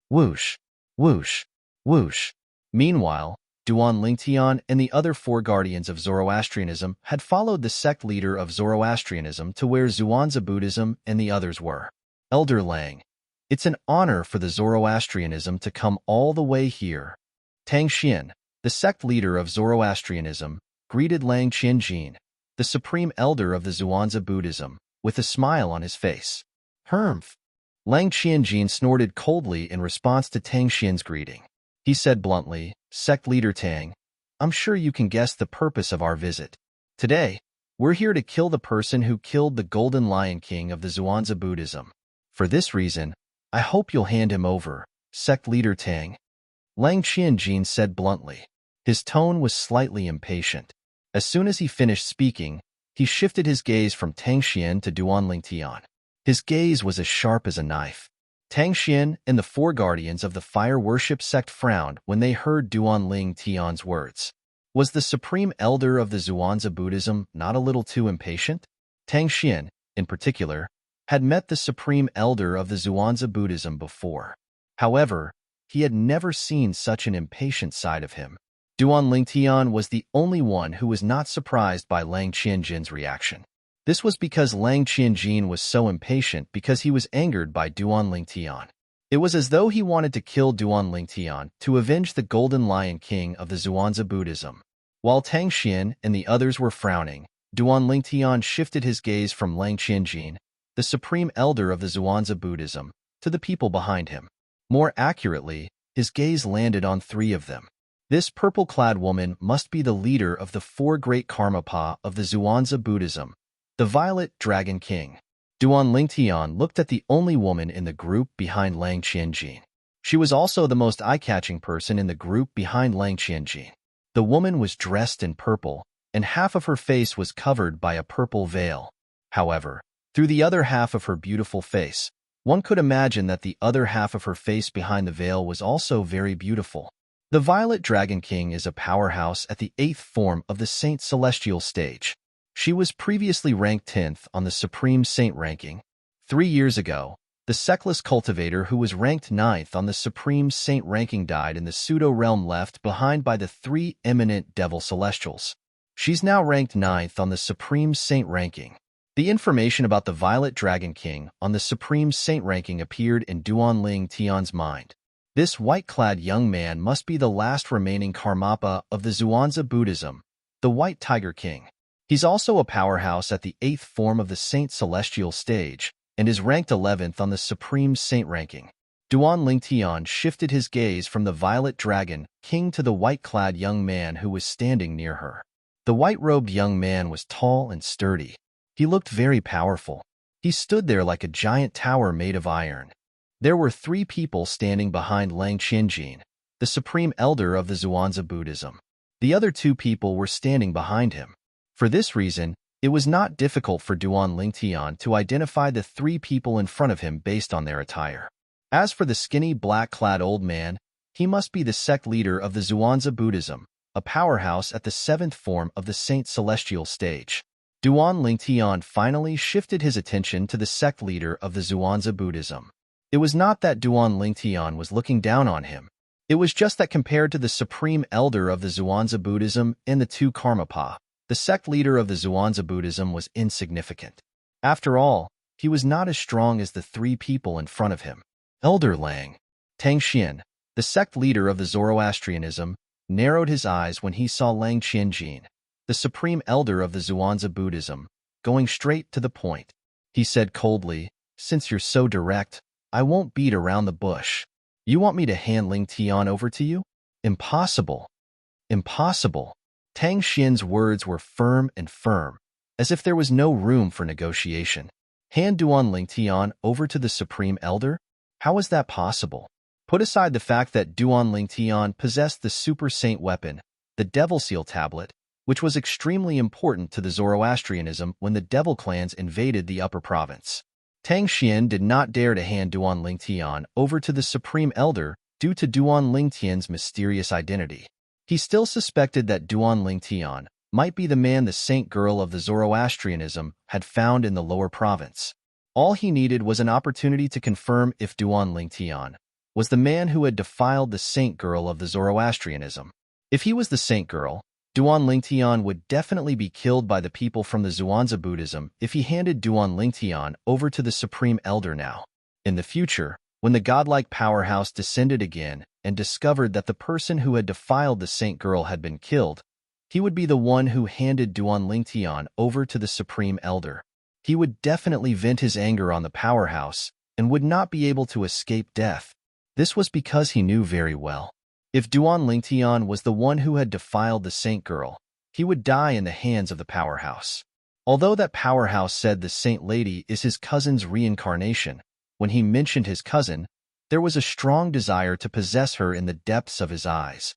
Whoosh, whoosh, whoosh. Meanwhile, Duan Lingtian and the other four guardians of Zoroastrianism had followed the sect leader of Zoroastrianism to where Zhuangzi Buddhism and the others were. Elder Lang, it's an honor for the Zoroastrianism to come all the way here. Tang Xian, the sect leader of Zoroastrianism, greeted Lang Qianjin, the supreme elder of the Zhuangzi Buddhism, with a smile on his face. Humph. Lang Qianjin snorted coldly in response to Tang Xian's greeting. He said bluntly, Sect leader Tang, I'm sure you can guess the purpose of our visit. Today, we're here to kill the person who killed the Golden Lion King of the Zhuangzi Buddhism. For this reason, I hope you'll hand him over, Sect leader Tang. Lang Qianjin said bluntly. His tone was slightly impatient. As soon as he finished speaking, he shifted his gaze from Tang Xian to Duan Lingtian. His gaze was as sharp as a knife. Tang Xian and the four guardians of the fire worship sect frowned when they heard Duan Lingtian's words. Was the supreme elder of the Zhuangzi Buddhism not a little too impatient? Tang Xian, in particular, had met the supreme elder of the Zhuangzi Buddhism before. However, he had never seen such an impatient side of him. Duan Lingtian was the only one who was not surprised by Lang Qianjin's reaction. This was because Lang Qianjin was so impatient because he was angered by Duan Lingtian. It was as though he wanted to kill Duan Lingtian to avenge the Golden Lion King of the Zhuangzi Buddhism. While Tang Xian and the others were frowning, Duan Lingtian shifted his gaze from Lang Qianjin, the supreme elder of the Zhuangzi Buddhism, to the people behind him. More accurately, his gaze landed on three of them. This purple-clad woman must be the leader of the four great Karmapa of the Zhuangzi Buddhism, the Violet Dragon King. Duan Lingtian looked at the only woman in the group behind Lang Qianjin. She was also the most eye-catching person in the group behind Lang Qianjin. The woman was dressed in purple, and half of her face was covered by a purple veil. However, through the other half of her beautiful face, one could imagine that the other half of her face behind the veil was also very beautiful. The Violet Dragon King is a powerhouse at the 8th form of the Saint Celestial stage. She was previously ranked 10th on the Supreme Saint ranking. 3 years ago, the Sectless Cultivator who was ranked 9th on the Supreme Saint ranking died in the pseudo-realm left behind by the 3 eminent Devil Celestials. She's now ranked 9th on the Supreme Saint ranking. The information about the Violet Dragon King on the Supreme Saint ranking appeared in Duan Lingtian's mind. This white-clad young man must be the last remaining Karmapa of the Zhuangzi Buddhism, the White Tiger King. He's also a powerhouse at the 8th form of the Saint Celestial stage and is ranked 11th on the Supreme Saint ranking. Duan Lingtian shifted his gaze from the Violet Dragon King to the white-clad young man who was standing near her. The white-robed young man was tall and sturdy. He looked very powerful. He stood there like a giant tower made of iron. There were 3 people standing behind Lang Qianjin, the supreme elder of the Zhuangzi Buddhism. The other 2 people were standing behind him. For this reason, it was not difficult for Duan Lingtian to identify the 3 people in front of him based on their attire. As for the skinny black-clad old man, he must be the sect leader of the Zhuangzi Buddhism, a powerhouse at the 7th form of the Saint Celestial stage. Duan Lingtian finally shifted his attention to the sect leader of the Zhuangzi Buddhism. It was not that Duan Lingtian was looking down on him. It was just that compared to the supreme elder of the Zhuangzi Buddhism and the 2 Karmapa, the sect leader of the Zhuangzi Buddhism was insignificant. After all, he was not as strong as the 3 people in front of him. Elder Lang. Tang Xian, the sect leader of the Zoroastrianism, narrowed his eyes when he saw Lang Qianjin, the supreme elder of the Zhuangzi Buddhism, going straight to the point. He said coldly, "Since you're so direct, I won't beat around the bush. You want me to hand Lingtian over to you? Impossible. Impossible." Tang Xian's words were firm and firm, as if there was no room for negotiation. Hand Duan Lingtian over to the Supreme Elder? How is that possible? Put aside the fact that Duan Lingtian possessed the Super Saint weapon, the Devil Seal Tablet, which was extremely important to the Zoroastrianism when the devil clans invaded the upper province. Tang Xian did not dare to hand Duan Lingtian over to the Supreme Elder due to Duan Lingtian's mysterious identity. He still suspected that Duan Lingtian might be the man the saint girl of the Zoroastrianism had found in the lower province. All he needed was an opportunity to confirm if Duan Lingtian was the man who had defiled the saint girl of the Zoroastrianism. If he was the saint girl, Duan Lingtian would definitely be killed by the people from the Zhuangzi Buddhism if he handed Duan Lingtian over to the Supreme Elder now. In the future, when the godlike powerhouse descended again and discovered that the person who had defiled the saint girl had been killed, he would be the one who handed Duan Lingtian over to the Supreme Elder. He would definitely vent his anger on the powerhouse and would not be able to escape death. This was because he knew very well. If Duan Lingtian was the one who had defiled the saint girl, he would die in the hands of the powerhouse. Although that powerhouse said the saint lady is his cousin's reincarnation, when he mentioned his cousin, there was a strong desire to possess her in the depths of his eyes.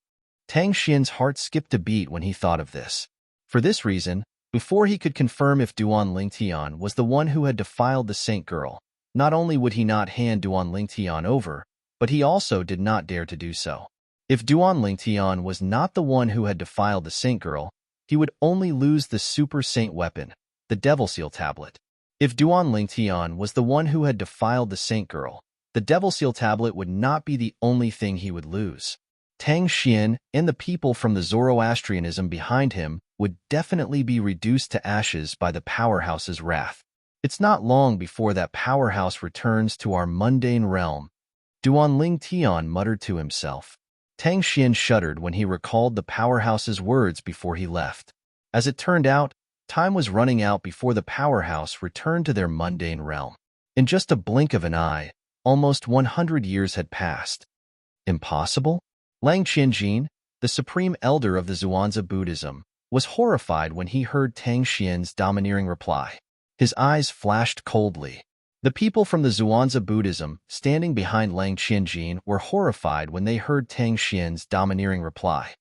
Tang Xian's heart skipped a beat when he thought of this. For this reason, before he could confirm if Duan Lingtian was the one who had defiled the saint girl, not only would he not hand Duan Lingtian over, but he also did not dare to do so. If Duan Lingtian was not the one who had defiled the saint girl, he would only lose the super saint weapon, the Devil Seal Tablet. If Duan Lingtian was the one who had defiled the saint girl, the Devil Seal Tablet would not be the only thing he would lose. Tang Xian and the people from the Zoroastrianism behind him would definitely be reduced to ashes by the powerhouse's wrath. It's not long before that powerhouse returns to our mundane realm. Duan Lingtian muttered to himself. Tang Xian shuddered when he recalled the powerhouse's words before he left. As it turned out, time was running out before the powerhouse returned to their mundane realm. In just a blink of an eye, almost 100 years had passed. Impossible? Lang Qianjin, the supreme elder of the Zhuangzi Buddhism, was horrified when he heard Tang Xian's domineering reply. His eyes flashed coldly. The people from the Zhuangzi Buddhism standing behind Lang Qianjin were horrified when they heard Tang Xian's domineering reply.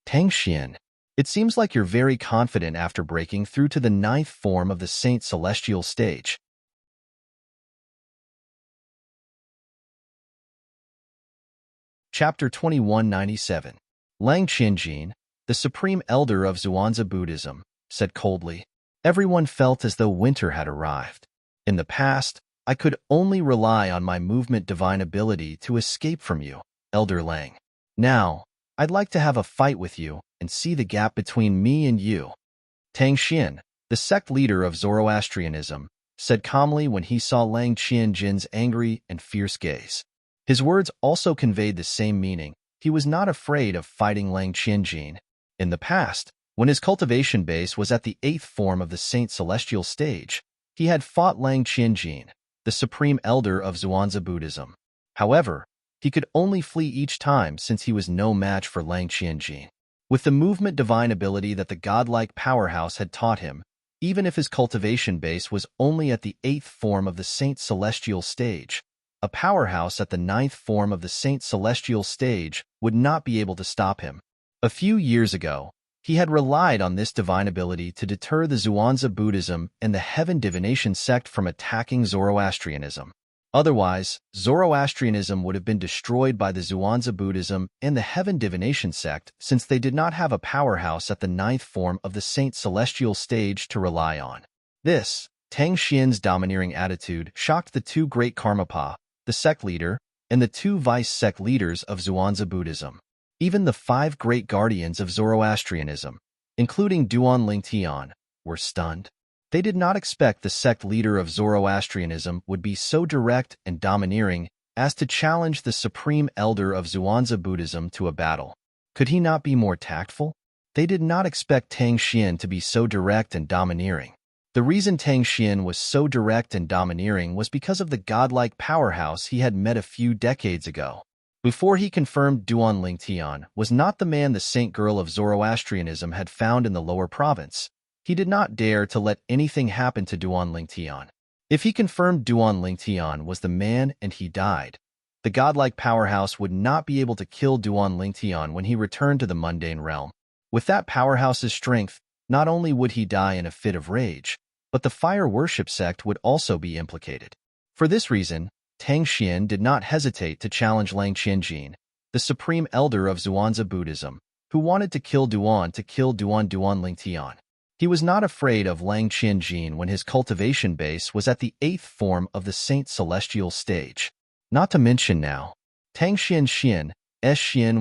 Tang Xian, it seems like you're very confident after breaking through to the 9th form of the Saint Celestial stage. Chapter 2197. Lang Qianjin, the supreme elder of Zhuangzi Buddhism, said coldly. Everyone felt as though winter had arrived. In the past, I could only rely on my movement divine ability to escape from you, Elder Lang. Now, I'd like to have a fight with you and see the gap between me and you. Tang Xian, the sect leader of Zoroastrianism, said calmly when he saw Lang Qianjin's angry and fierce gaze. His words also conveyed the same meaning. He was not afraid of fighting Lang Qianjin. In the past, when his cultivation base was at the 8th form of the Saint Celestial stage, he had fought Lang Qianjin, the supreme elder of Zhuangzi Buddhism. However, he could only flee each time since he was no match for Lang Qianjin. With the movement divine ability that the godlike powerhouse had taught him, even if his cultivation base was only at the 8th form of the Saint Celestial stage, a powerhouse at the 9th form of the Saint Celestial stage would not be able to stop him. A few years ago, he had relied on this divine ability to deter the Zhuangzi Buddhism and the Heaven Divination sect from attacking Zoroastrianism. Otherwise, Zoroastrianism would have been destroyed by the Zhuangzi Buddhism and the Heaven Divination sect since they did not have a powerhouse at the 9th form of the Saint Celestial stage to rely on. This, Tang Xian's domineering attitude, shocked the two great Karmapa, the sect leader, and the two vice sect leaders of Zhuangzi Buddhism. Even the 5 great guardians of Zoroastrianism, including Duan Lingtian, were stunned. They did not expect the sect leader of Zoroastrianism would be so direct and domineering as to challenge the supreme elder of Zhuangzi Buddhism to a battle. Could he not be more tactful? They did not expect Tang Xian to be so direct and domineering. The reason Tang Xian was so direct and domineering was because of the godlike powerhouse he had met a few decades ago. Before he confirmed Duan Lingtian was not the man the saint girl of Zoroastrianism had found in the lower province, he did not dare to let anything happen to Duan Lingtian. If he confirmed Duan Lingtian was the man and he died, the godlike powerhouse would not be able to kill Duan Lingtian when he returned to the mundane realm. With that powerhouse's strength, not only would he die in a fit of rage, but the fire worship sect would also be implicated. For this reason, Tang Xian did not hesitate to challenge Lang Qianjin, the supreme elder of Zhuangzi Buddhism, who wanted to kill Duan Ling Tian. He was not afraid of Lang Qianjin when his cultivation base was at the 8th form of the Saint Celestial stage. Not to mention now, Tang Xian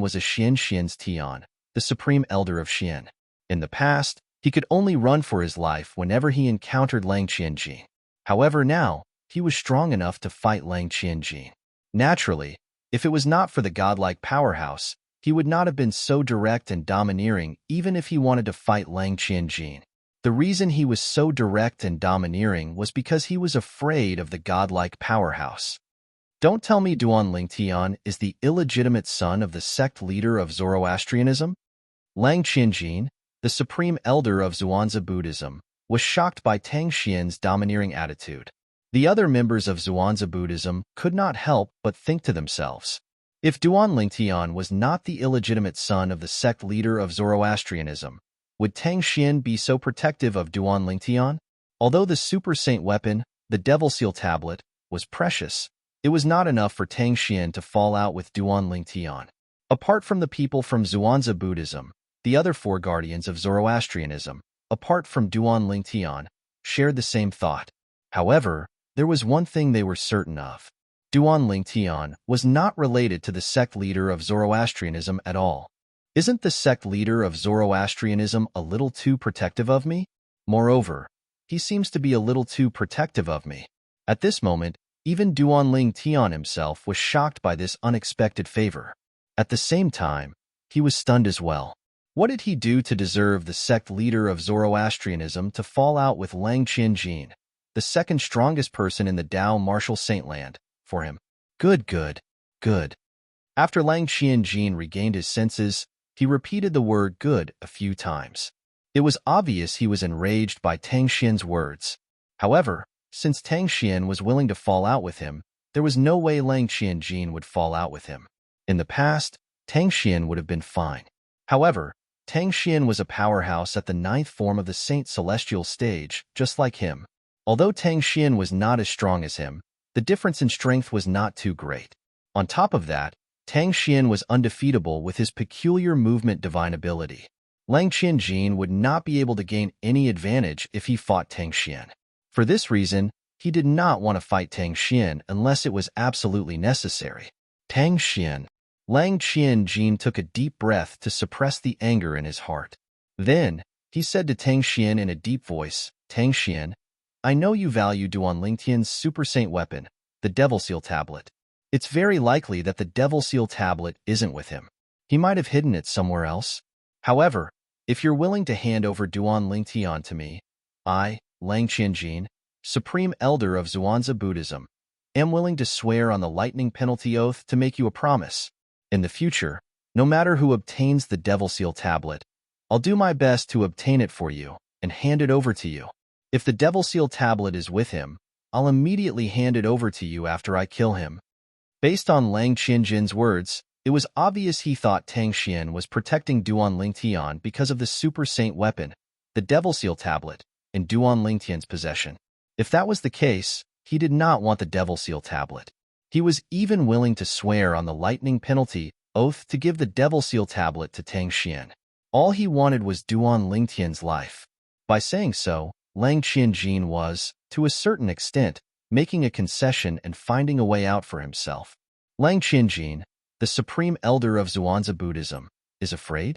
was a Xian's Tian, the supreme elder of Xian. In the past, he could only run for his life whenever he encountered Lang Qianjin. However, now, he was strong enough to fight Lang Qianjin. Naturally, if it was not for the godlike powerhouse, he would not have been so direct and domineering even if he wanted to fight Lang Qianjin. The reason he was so direct and domineering was because he was afraid of the godlike powerhouse. Don't tell me Duan Ling Tian is the illegitimate son of the sect leader of Zoroastrianism? Lang Qianjin, the supreme elder of Zhuangzi Buddhism, was shocked by Tang Xian's domineering attitude. The other members of Zhuangzi Buddhism could not help but think to themselves, if Duan Ling Tian was not the illegitimate son of the sect leader of Zoroastrianism, would Tang Xian be so protective of Duan Ling Tian? Although the super saint weapon, the Devil Seal Tablet, was precious, it was not enough for Tang Xian to fall out with Duan Ling Tian. Apart from the people from Zhuangzi Buddhism, the other 4 guardians of Zoroastrianism, apart from Duan Ling Tian, shared the same thought. However, there was one thing they were certain of. Duan Ling Tian was not related to the sect leader of Zoroastrianism at all. Isn't the sect leader of Zoroastrianism a little too protective of me? Moreover, he seems to be a little too protective of me. At this moment, even Duan Ling Tian himself was shocked by this unexpected favor. At the same time, he was stunned as well. What did he do to deserve the sect leader of Zoroastrianism to fall out with Lang Qianjin, the second strongest person in the Tao Martial Saintland, for him? Good. After Lang Qianjin regained his senses, he repeated the word good a few times. It was obvious he was enraged by Tang Xian's words. However, since Tang Xian was willing to fall out with him, there was no way Lang Qianjin would fall out with him. In the past, Tang Xian would have been fine. However, Tang Xian was a powerhouse at the 9th form of the Saint Celestial stage, just like him. Although Tang Xian was not as strong as him, the difference in strength was not too great. On top of that, Tang Xian was undefeatable with his peculiar movement divine ability. Lang Qianjin would not be able to gain any advantage if he fought Tang Xian. For this reason, he did not want to fight Tang Xian unless it was absolutely necessary. Tang Xian. Lang Qianjin took a deep breath to suppress the anger in his heart. Then, he said to Tang Xian in a deep voice, Tang Xian, I know you value Duan Ling Tian's super saint weapon, the Devil Seal Tablet. It's very likely that the Devil Seal Tablet isn't with him. He might have hidden it somewhere else. However, if you're willing to hand over Duan Ling Tian to me, I, Lang Qianjin, Supreme Elder of Zhuangzi Buddhism, am willing to swear on the lightning penalty oath to make you a promise. In the future, no matter who obtains the Devil Seal Tablet, I'll do my best to obtain it for you and hand it over to you. If the Devil Seal Tablet is with him, I'll immediately hand it over to you after I kill him. Based on Lang Qianjin's words, it was obvious he thought Tang Xian was protecting Duan Ling Tian because of the super saint weapon, the Devil Seal Tablet, in Duan Ling Tian's possession. If that was the case, he did not want the Devil Seal Tablet. He was even willing to swear on the lightning penalty oath to give the Devil Seal Tablet to Tang Xian. All he wanted was Duan Ling Tian's life. By saying so, Lang Qianjin was, to a certain extent, making a concession and finding a way out for himself. Lang Qianjin, the supreme elder of Zhuangzi Buddhism, is afraid?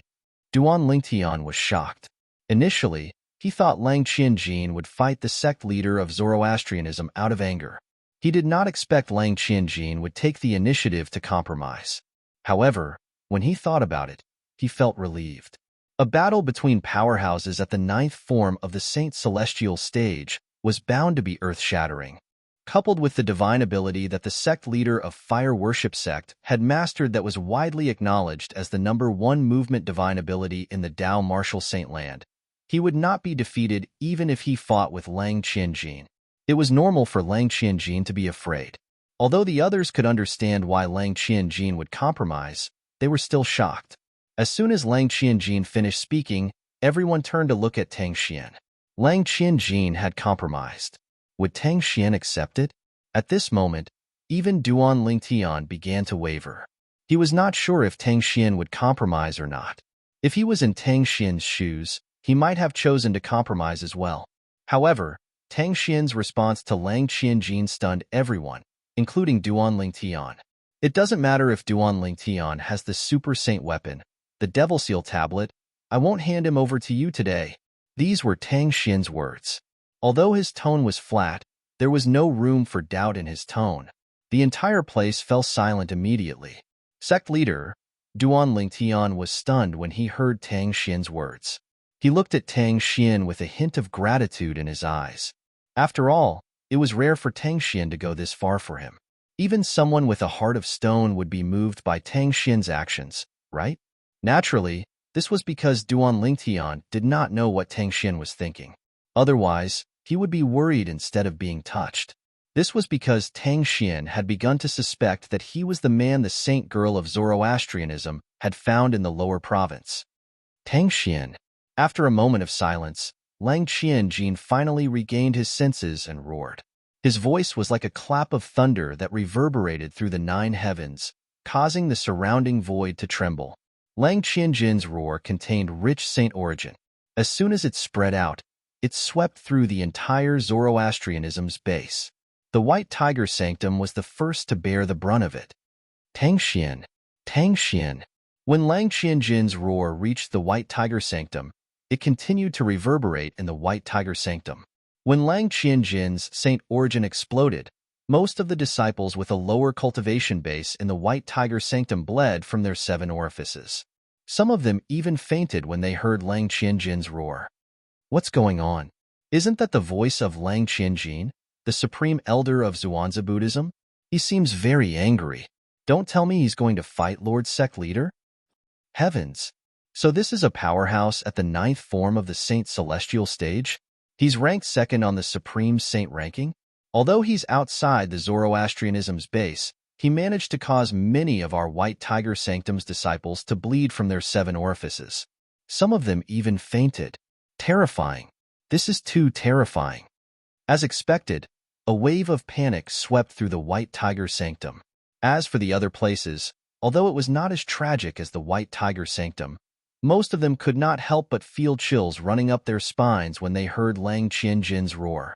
Duan Ling Tian was shocked. Initially, he thought Lang Qianjin would fight the sect leader of Zoroastrianism out of anger. He did not expect Lang Qianjin would take the initiative to compromise. However, when he thought about it, he felt relieved. A battle between powerhouses at the 9th form of the Saint Celestial stage was bound to be earth-shattering. Coupled with the divine ability that the sect leader of Fire Worship Sect had mastered that was widely acknowledged as the #1 movement divine ability in the Tao Martial Saintland, he would not be defeated even if he fought with Lang Qianjin. It was normal for Lang Qianjin to be afraid. Although the others could understand why Lang Qianjin would compromise, they were still shocked. As soon as Lang Qianjin finished speaking, everyone turned to look at Tang Xian. Lang Qianjin had compromised. Would Tang Xian accept it? At this moment, even Duan Lingtian began to waver. He was not sure if Tang Xian would compromise or not. If he was in Tang Xian's shoes, he might have chosen to compromise as well. However, Tang Xian's response to Lang Qianjin stunned everyone, including Duan Lingtian. It doesn't matter if Duan Lingtian has the Super Saint weapon, the Devil Seal tablet, I won't hand him over to you today. These were Tang Xian's words. Although his tone was flat, there was no room for doubt in his tone. The entire place fell silent immediately. Sect leader, Duan Lingtian was stunned when he heard Tang Xian's words. He looked at Tang Xian with a hint of gratitude in his eyes. After all, it was rare for Tang Xian to go this far for him. Even someone with a heart of stone would be moved by Tang Xian's actions, right? Naturally, this was because Duan Lingtian did not know what Tang Xian was thinking. Otherwise, he would be worried instead of being touched. This was because Tang Xian had begun to suspect that he was the man the saint girl of Zoroastrianism had found in the lower province. Tang Xian. After a moment of silence, Lang Qianjin finally regained his senses and roared. His voice was like a clap of thunder that reverberated through the 9 heavens, causing the surrounding void to tremble. Lang Qianjin's roar contained rich saint origin. As soon as it spread out, it swept through the entire Zoroastrianism's base. The White Tiger Sanctum was the first to bear the brunt of it. Tang Xian. Tang Xian. When Lang Qianjin's roar reached the White Tiger Sanctum, it continued to reverberate in the White Tiger Sanctum. When Lang Qianjin's saint origin exploded, most of the disciples with a lower cultivation base in the White Tiger Sanctum bled from their 7 orifices. Some of them even fainted when they heard Lang Qianjin's roar. What's going on? Isn't that the voice of Lang Qianjin, the supreme elder of Zhuangzi Buddhism? He seems very angry. Don't tell me he's going to fight Lord Sect Leader? Heavens! So this is a powerhouse at the 9th form of the Saint Celestial stage? He's ranked 2nd on the Supreme Saint ranking? Although he's outside the Zoroastrianism's base, he managed to cause many of our White Tiger Sanctum's disciples to bleed from their 7 orifices. Some of them even fainted. Terrifying. This is too terrifying. As expected, a wave of panic swept through the White Tiger Sanctum. As for the other places, although it was not as tragic as the White Tiger Sanctum, most of them could not help but feel chills running up their spines when they heard Lang Qianjin's roar.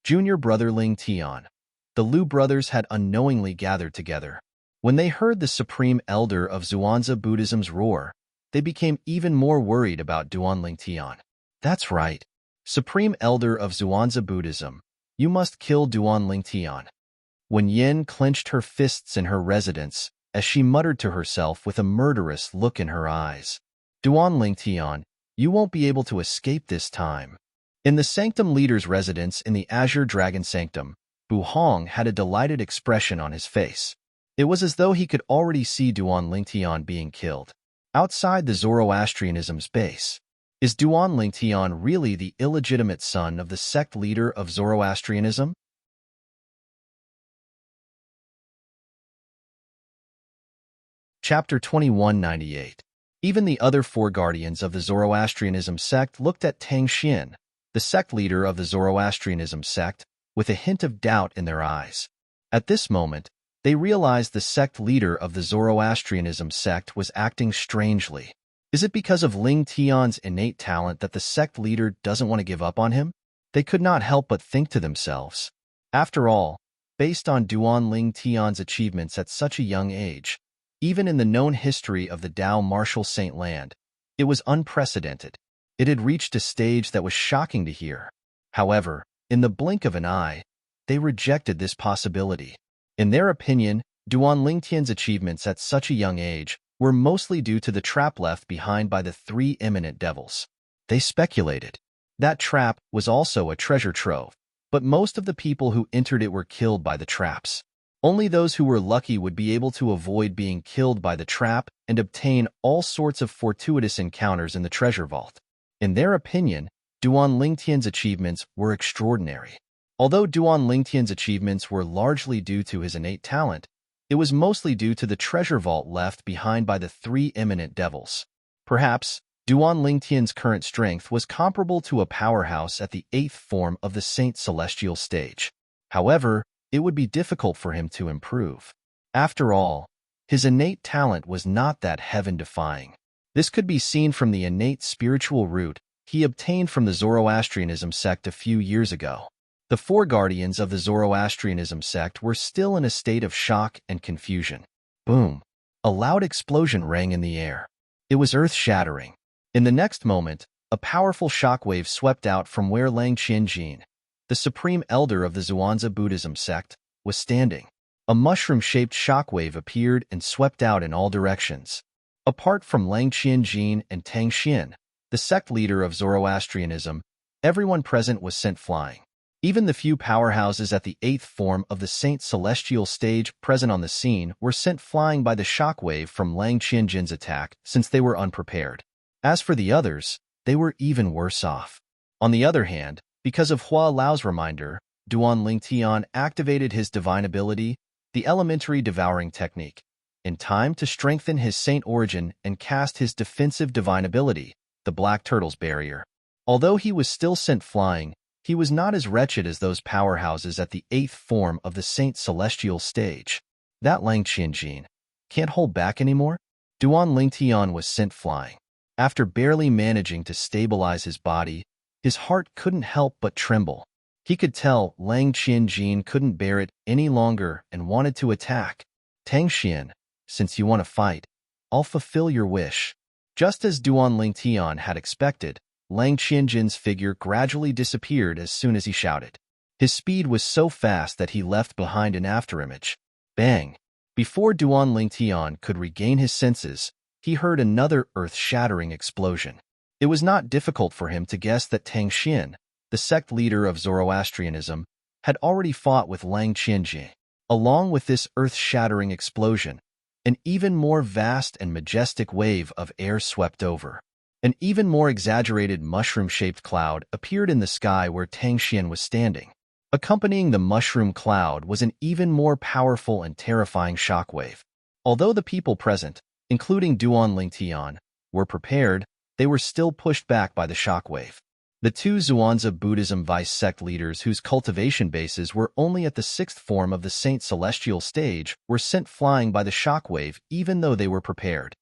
Junior brother Ling Tian. The Lu brothers had unknowingly gathered together. When they heard the supreme elder of Zhuangzi Buddhism's roar, they became even more worried about Duan Ling Tian. That's right. Supreme elder of Zhuangzi Buddhism, you must kill Duan Ling Tian. When Yin clenched her fists in her residence, as she muttered to herself with a murderous look in her eyes, Duan Ling Tian, you won't be able to escape this time. In the Sanctum Leader's residence in the Azure Dragon Sanctum, Bu Hong had a delighted expression on his face. It was as though he could already see Duan Ling Tian being killed. Outside the Zoroastrianism's base, is Duan Ling Tian really the illegitimate son of the sect leader of Zoroastrianism? Chapter 2198. Even the other 4 guardians of the Zoroastrianism sect looked at Tang Xian, the sect leader of the Zoroastrianism sect, with a hint of doubt in their eyes. At this moment, they realized the sect leader of the Zoroastrianism sect was acting strangely. Is it because of Ling Tian's innate talent that the sect leader doesn't want to give up on him? They could not help but think to themselves. After all, based on Duan Ling Tian's achievements at such a young age, even in the known history of the Tao Martial Saint Land, it was unprecedented. It had reached a stage that was shocking to hear. However, in the blink of an eye, they rejected this possibility. In their opinion, Duan Ling Tian's achievements at such a young age were mostly due to the trap left behind by the 3 imminent devils. They speculated. That trap was also a treasure trove, but most of the people who entered it were killed by the traps. Only those who were lucky would be able to avoid being killed by the trap and obtain all sorts of fortuitous encounters in the treasure vault. In their opinion, Duan Ling Tian's achievements were extraordinary. Although Duan Ling Tian's achievements were largely due to his innate talent, it was mostly due to the treasure vault left behind by the 3 imminent devils. Perhaps, Duan Lingtian's current strength was comparable to a powerhouse at the 8th form of the Saint Celestial stage. However, it would be difficult for him to improve. After all, his innate talent was not that heaven-defying. This could be seen from the innate spiritual root he obtained from the Zoroastrianism sect a few years ago. The four guardians of the Zoroastrianism sect were still in a state of shock and confusion. Boom! A loud explosion rang in the air. It was earth-shattering. In the next moment, a powerful shockwave swept out from where Lang Qianjin, the supreme elder of the Zhuangzi Buddhism sect, was standing. A mushroom-shaped shockwave appeared and swept out in all directions. Apart from Lang Qianjin and Tang Xian, the sect leader of Zoroastrianism, everyone present was sent flying. Even the few powerhouses at the 8th form of the Saint Celestial stage present on the scene were sent flying by the shockwave from Lang Qianjin's attack, since they were unprepared. As for the others, they were even worse off. On the other hand, because of Hua Lao's reminder, Duan Lingtian activated his divine ability, the elementary devouring technique, in time to strengthen his saint origin and cast his defensive divine ability, the Black Turtle's Barrier. Although he was still sent flying, he was not as wretched as those powerhouses at the 8th form of the Saint Celestial stage. That Lang Qianjin can't hold back anymore? Duan Lingtian was sent flying. After barely managing to stabilize his body, his heart couldn't help but tremble. He could tell Lang Qianjin couldn't bear it any longer and wanted to attack. Tang Xian, since you want to fight, I'll fulfill your wish. Just as Duan Lingtian had expected, Lang Qianjin's figure gradually disappeared as soon as he shouted. His speed was so fast that he left behind an afterimage. Bang! Before Duan Lingtian could regain his senses, he heard another earth-shattering explosion. It was not difficult for him to guess that Tang Xian, the sect leader of Zoroastrianism, had already fought with Lang Qianjin. Along with this earth-shattering explosion, an even more vast and majestic wave of air swept over. An even more exaggerated mushroom-shaped cloud appeared in the sky where Tang Xian was standing. Accompanying the mushroom cloud was an even more powerful and terrifying shockwave. Although the people present, including Duan Lingtian, were prepared, they were still pushed back by the shockwave. The two Zhuangzi Buddhism vice sect leaders whose cultivation bases were only at the 6th form of the Saint Celestial stage were sent flying by the shockwave even though they were prepared.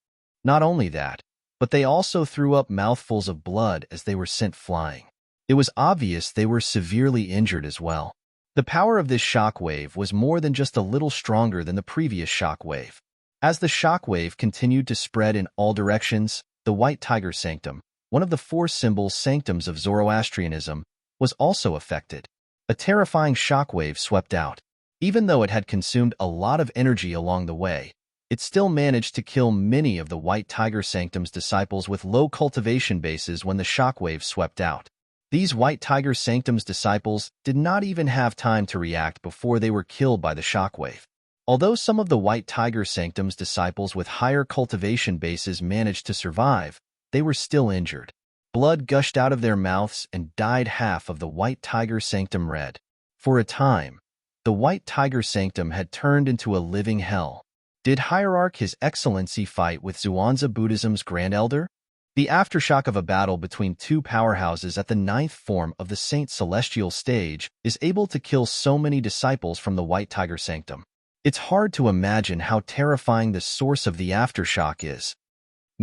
Not only that, but they also threw up mouthfuls of blood as they were sent flying. It was obvious they were severely injured as well. The power of this shockwave was more than just a little stronger than the previous shockwave. As the shockwave continued to spread in all directions, the White Tiger Sanctum, one of the four sanctums of Zoroastrianism, was also affected. A terrifying shockwave swept out. Even though it had consumed a lot of energy along the way, it still managed to kill many of the White Tiger Sanctum's disciples with low cultivation bases when the shockwave swept out. These White Tiger Sanctum's disciples did not even have time to react before they were killed by the shockwave. Although some of the White Tiger Sanctum's disciples with higher cultivation bases managed to survive, they were still injured. Blood gushed out of their mouths and dyed half of the White Tiger Sanctum red. For a time, the White Tiger Sanctum had turned into a living hell. Did Hierarch His Excellency fight with Zhuangzi Buddhism's Grand Elder? The aftershock of a battle between two powerhouses at the 9th form of the Saint Celestial stage is able to kill so many disciples from the White Tiger Sanctum. It's hard to imagine how terrifying the source of the aftershock is.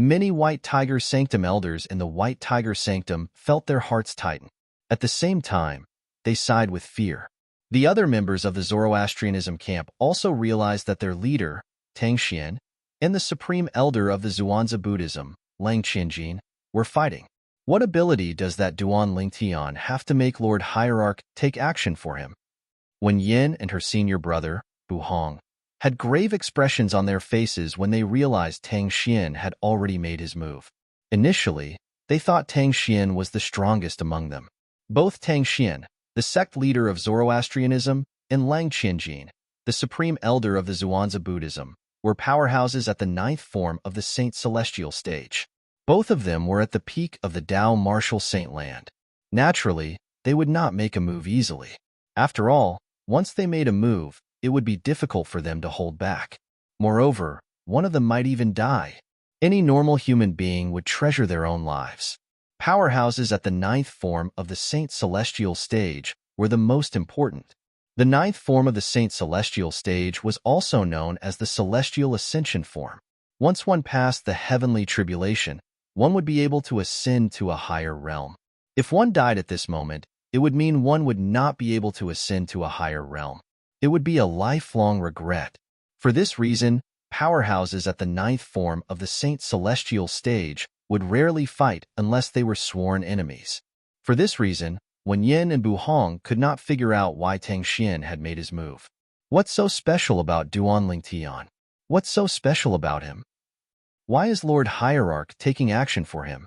Many White Tiger Sanctum elders in the White Tiger Sanctum felt their hearts tighten. At the same time, they sighed with fear. The other members of the Zoroastrianism camp also realized that their leader, Tang Xian, and the supreme elder of the Zhuangzi Buddhism, Lang Qianjin, were fighting. What ability does that Duan Lingtian have to make Lord Hierarch take action for him? When Yin and her senior brother, Bu Hong, had grave expressions on their faces when they realized Tang Xian had already made his move. Initially, they thought Tang Xian was the strongest among them. Both Tang Xian, the sect leader of Zoroastrianism, and Lang Qianjin, the supreme elder of the Zhuangzi Buddhism, were powerhouses at the 9th form of the Saint Celestial stage. Both of them were at the peak of the Tao martial saint land. Naturally, they would not make a move easily. After all, once they made a move, it would be difficult for them to hold back. Moreover, one of them might even die. Any normal human being would treasure their own lives. Powerhouses at the ninth form of the Saint Celestial stage were the most important. The ninth form of the Saint Celestial stage was also known as the Celestial Ascension form. Once one passed the heavenly tribulation, one would be able to ascend to a higher realm. If one died at this moment, it would mean one would not be able to ascend to a higher realm. It would be a lifelong regret. For this reason, powerhouses at the ninth form of the Saint Celestial stage would rarely fight unless they were sworn enemies. For this reason, Wen Yin and Bu Hong could not figure out why Tang Xian had made his move. What's so special about Duan Tian? What's so special about him? Why is Lord Hierarch taking action for him?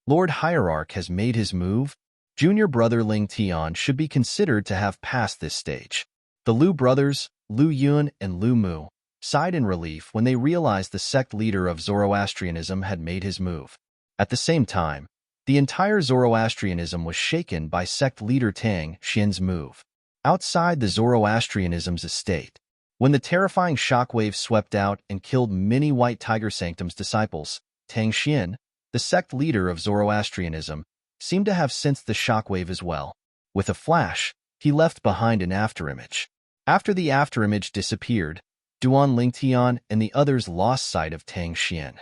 Lord Hierarch has made his move. Junior brother Ling Tian should be considered to have passed this stage. The Lu brothers, Lu Yun and Lu Mu, sighed in relief when they realized the sect leader of Zoroastrianism had made his move. At the same time, the entire Zoroastrianism was shaken by sect leader Tang Xian's move. Outside the Zoroastrianism's estate, when the terrifying shockwave swept out and killed many White Tiger Sanctum's disciples, Tang Xian, the sect leader of Zoroastrianism, seemed to have sensed the shockwave as well. With a flash, he left behind an afterimage. After the afterimage disappeared, Duan Tian and the others lost sight of Tang Xian.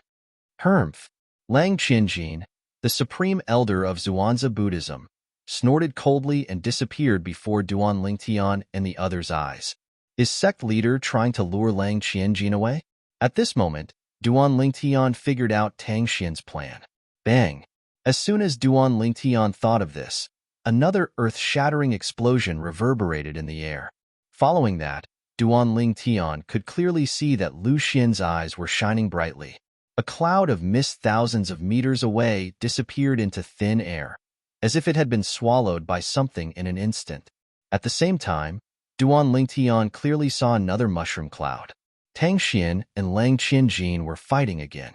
Hermf, Lang Qianjin, the supreme elder of Zhuangzi Buddhism, snorted coldly and disappeared before Duan Tian and the others' eyes. Is sect leader trying to lure Lang Qianjin away? At this moment, Duan Tian figured out Tang Xian's plan. Bang! As soon as Duan Tian thought of this, another earth-shattering explosion reverberated in the air. Following that, Duan Tian could clearly see that Lu Xian's eyes were shining brightly. A cloud of mist thousands of meters away disappeared into thin air, as if it had been swallowed by something in an instant. At the same time, Duan Tian clearly saw another mushroom cloud. Tang Xian and Lang Qianjin were fighting again.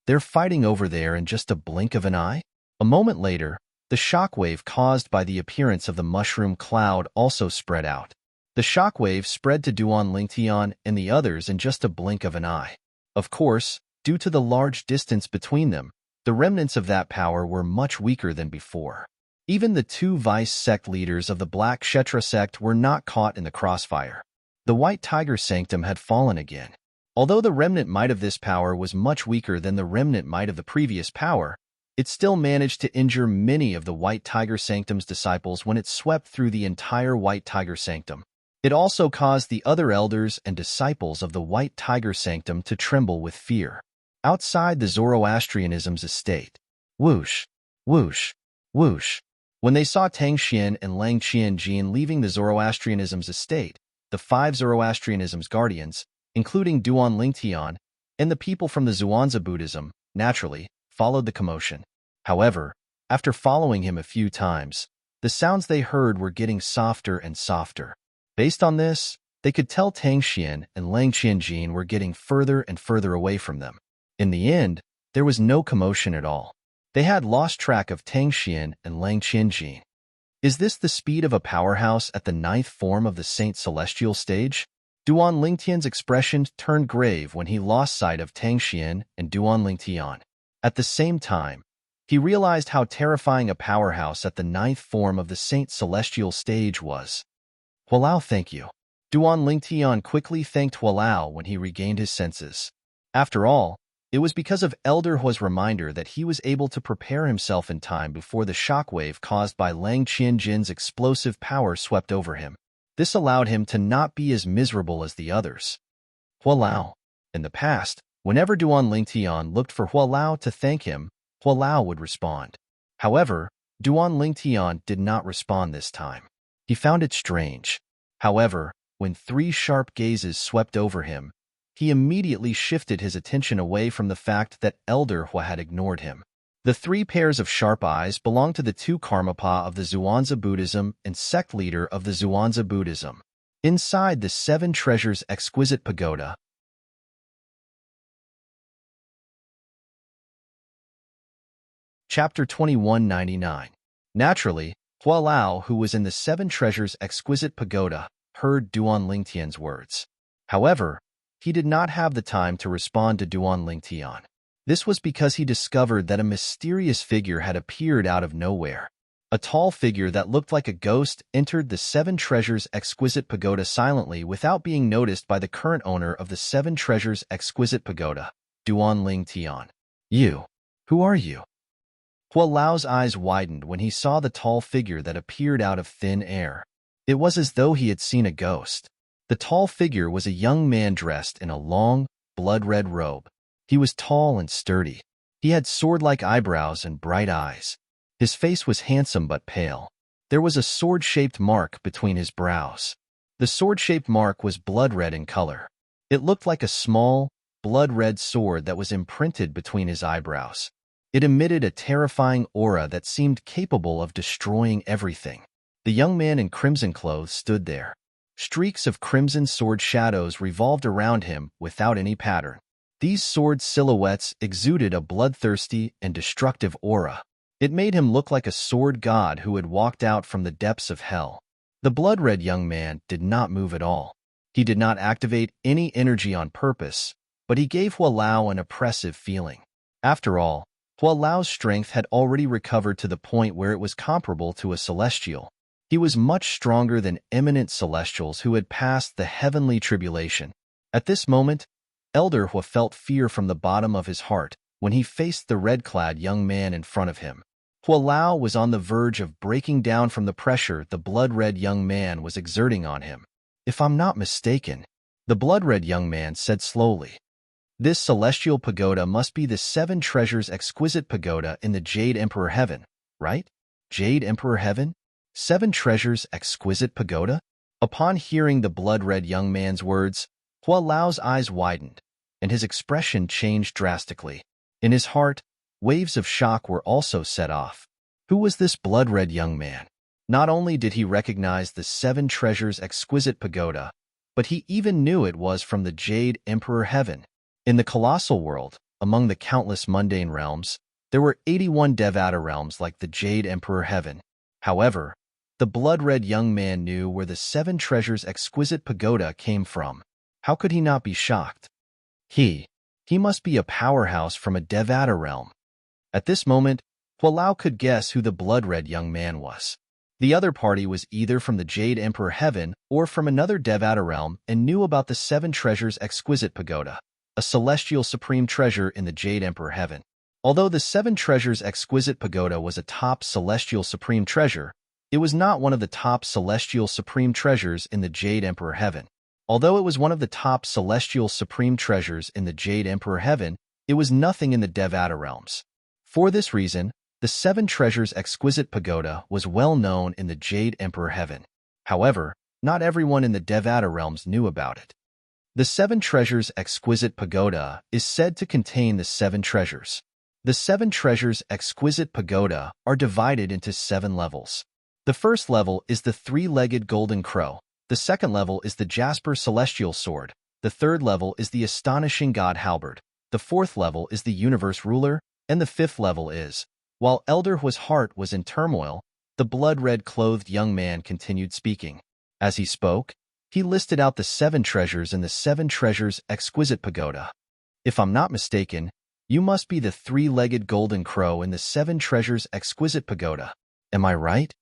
They're fighting over there in just a blink of an eye? A moment later, the shockwave caused by the appearance of the mushroom cloud also spread out. The shockwave spread to Duan Tian and the others in just a blink of an eye. Of course, due to the large distance between them, the remnants of that power were much weaker than before. Even the two vice sect leaders of the Black Kshetra sect were not caught in the crossfire. The White Tiger Sanctum had fallen again. Although the remnant might of this power was much weaker than the remnant might of the previous power, it still managed to injure many of the White Tiger Sanctum's disciples when it swept through the entire White Tiger Sanctum. It also caused the other elders and disciples of the White Tiger Sanctum to tremble with fear. Outside the Zoroastrianism's estate, whoosh, whoosh, whoosh. When they saw Tang Xian and Lang Qianjin leaving the Zoroastrianism's estate, the five Zoroastrianism's guardians, including Duan Tian, and the people from the Zhuangzi Buddhism, naturally, followed the commotion. However, after following him a few times, the sounds they heard were getting softer and softer. Based on this, they could tell Tang Xian and Lang Qianjin were getting further and further away from them. In the end, there was no commotion at all. They had lost track of Tang Xian and Lang Qianjin. Is this the speed of a powerhouse at the ninth form of the Saint Celestial stage? Duan Tian's expression turned grave when he lost sight of Tang Xian and Duan Tian. At the same time, he realized how terrifying a powerhouse at the ninth form of the Saint Celestial stage was. Hualao, thank you. Duan Tian quickly thanked Hualao when he regained his senses. After all, it was because of Elder Hua's reminder that he was able to prepare himself in time before the shockwave caused by Lang Qianjin's explosive power swept over him. This allowed him to not be as miserable as the others. Hualao. In the past, whenever Duan Tian looked for Hualao to thank him, Hualao would respond. However, Duan Tian did not respond this time. He found it strange. However, when three sharp gazes swept over him, he immediately shifted his attention away from the fact that Elder Hua had ignored him. The three pairs of sharp eyes belonged to the two Karmapa of the Zhuangzi Buddhism and sect leader of the Zhuangzi Buddhism. Inside the Seven Treasures Exquisite Pagoda, Chapter 2199. Naturally, Hualao, who was in the Seven Treasures Exquisite Pagoda, heard Duan Tian's words. However, he did not have the time to respond to Duan Tian. This was because he discovered that a mysterious figure had appeared out of nowhere. A tall figure that looked like a ghost entered the Seven Treasures Exquisite Pagoda silently without being noticed by the current owner of the Seven Treasures Exquisite Pagoda, Duan Ling Tian. You. Who are you? Hua Lao's eyes widened when he saw the tall figure that appeared out of thin air. It was as though he had seen a ghost. The tall figure was a young man dressed in a long, blood-red robe. He was tall and sturdy. He had sword-like eyebrows and bright eyes. His face was handsome but pale. There was a sword-shaped mark between his brows. The sword-shaped mark was blood-red in color. It looked like a small, blood-red sword that was imprinted between his eyebrows. It emitted a terrifying aura that seemed capable of destroying everything. The young man in crimson clothes stood there. Streaks of crimson sword shadows revolved around him without any pattern. These sword silhouettes exuded a bloodthirsty and destructive aura. It made him look like a sword god who had walked out from the depths of hell. The blood-red young man did not move at all. He did not activate any energy on purpose, but he gave Hua Lao an oppressive feeling. After all, Hua Lao's strength had already recovered to the point where it was comparable to a celestial. He was much stronger than eminent celestials who had passed the heavenly tribulation. At this moment, Elder Hua felt fear from the bottom of his heart when he faced the red-clad young man in front of him. Hua Lao was on the verge of breaking down from the pressure the blood-red young man was exerting on him. If I'm not mistaken, the blood-red young man said slowly, this celestial pagoda must be the Seven Treasures Exquisite Pagoda in the Jade Emperor Heaven, right? Jade Emperor Heaven? Seven Treasures Exquisite Pagoda? Upon hearing the blood-red young man's words, Hua Lao's eyes widened, and his expression changed drastically. In his heart, waves of shock were also set off. Who was this blood-red young man? Not only did he recognize the Seven Treasures Exquisite Pagoda, but he even knew it was from the Jade Emperor Heaven. In the colossal world, among the countless mundane realms, there were 81 Devata realms like the Jade Emperor Heaven. However, the blood-red young man knew where the Seven Treasures Exquisite Pagoda came from. How could he not be shocked? He must be a powerhouse from a Devata realm. At this moment, Hua Lao could guess who the blood-red young man was. The other party was either from the Jade Emperor Heaven or from another Devata realm and knew about the Seven Treasures Exquisite Pagoda, a celestial supreme treasure in the Jade Emperor Heaven. Although the Seven Treasures Exquisite Pagoda was a top celestial supreme treasure, it was not one of the top celestial supreme treasures in the Jade Emperor Heaven. Although it was one of the top celestial supreme treasures in the Jade Emperor Heaven, it was nothing in the Devata realms. For this reason, the Seven Treasures Exquisite Pagoda was well known in the Jade Emperor Heaven. However, not everyone in the Devata realms knew about it. The Seven Treasures Exquisite Pagoda is said to contain the seven treasures. The Seven Treasures Exquisite Pagoda are divided into 7 levels. The first level is the three-legged golden crow. The second level is the jasper celestial sword. The third level is the astonishing god halberd. The fourth level is the universe ruler, and the fifth level is. While Elder Hua's heart was in turmoil, the blood-red clothed young man continued speaking. As he spoke, he listed out the 7 treasures in the Seven Treasures Exquisite Pagoda. If I'm not mistaken, you must be the three-legged golden crow in the Seven Treasures Exquisite Pagoda. Am I right?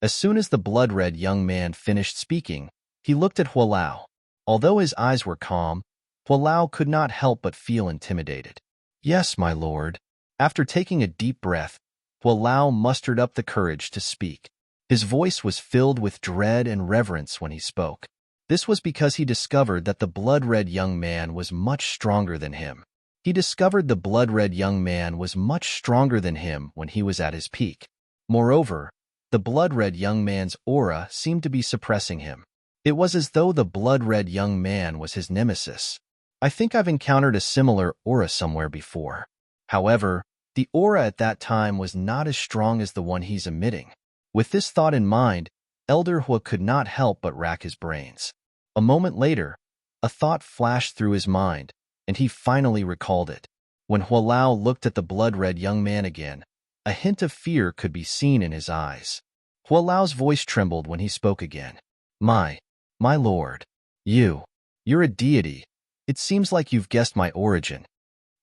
As soon as the blood-red young man finished speaking, he looked at Hua Lao. Although his eyes were calm, Hua Lao could not help but feel intimidated. Yes, my lord. After taking a deep breath, Hua Lao mustered up the courage to speak. His voice was filled with dread and reverence when he spoke. This was because he discovered that the blood-red young man was much stronger than him. He discovered the blood-red young man was much stronger than him when he was at his peak. Moreover, the blood-red young man's aura seemed to be suppressing him. It was as though the blood-red young man was his nemesis. I think I've encountered a similar aura somewhere before. However, the aura at that time was not as strong as the one he's emitting. With this thought in mind, Elder Hua could not help but rack his brains. A moment later, a thought flashed through his mind, and he finally recalled it. When Hua Lao looked at the blood-red young man again, a hint of fear could be seen in his eyes. Hua Lao's voice trembled when he spoke again. My lord, you're a deity. It seems like you've guessed my origin.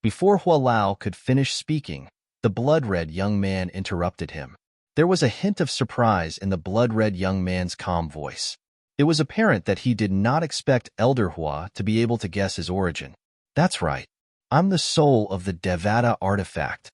Before Hualao could finish speaking, the blood-red young man interrupted him. There was a hint of surprise in the blood-red young man's calm voice. It was apparent that he did not expect Elder Hua to be able to guess his origin. That's right. I'm the soul of the Devata artifact.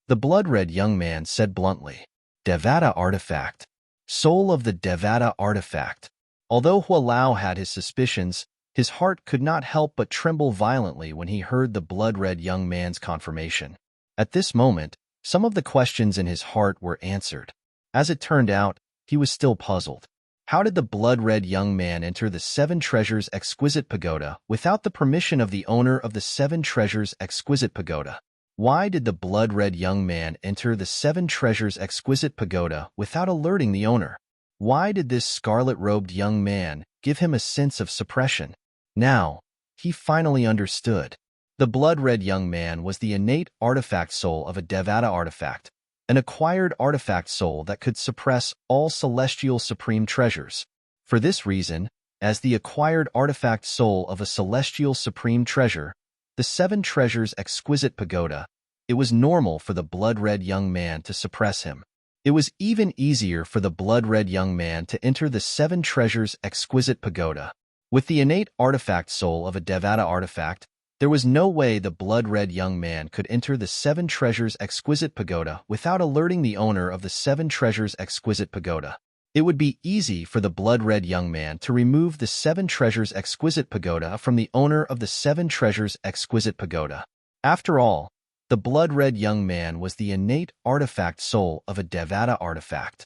The blood-red young man said bluntly. Devata artifact. Soul of the Devata artifact. Although Hualao had his suspicions, his heart could not help but tremble violently when he heard the blood-red young man's confirmation. At this moment, some of the questions in his heart were answered. As it turned out, he was still puzzled. How did the blood-red young man enter the Seven Treasures Exquisite Pagoda without the permission of the owner of the Seven Treasures Exquisite Pagoda? Why did the blood-red young man enter the Seven Treasures Exquisite Pagoda without alerting the owner? Why did this scarlet-robed young man give him a sense of suppression? Now, he finally understood. The blood-red young man was the innate artifact soul of a Devata artifact, an acquired artifact soul that could suppress all celestial supreme treasures. For this reason, as the acquired artifact soul of a celestial supreme treasure, the Seven Treasures Exquisite Pagoda, it was normal for the blood-red young man to suppress him. It was even easier for the blood-red young man to enter the Seven Treasures Exquisite Pagoda. With the innate artifact soul of a Devata artifact, there was no way the blood-red young man could enter the Seven Treasures Exquisite Pagoda without alerting the owner of the Seven Treasures Exquisite Pagoda. It would be easy for the blood-red young man to remove the Seven Treasures Exquisite Pagoda from the owner of the Seven Treasures Exquisite Pagoda. After all, the blood-red young man was the innate artifact soul of a Devata artifact.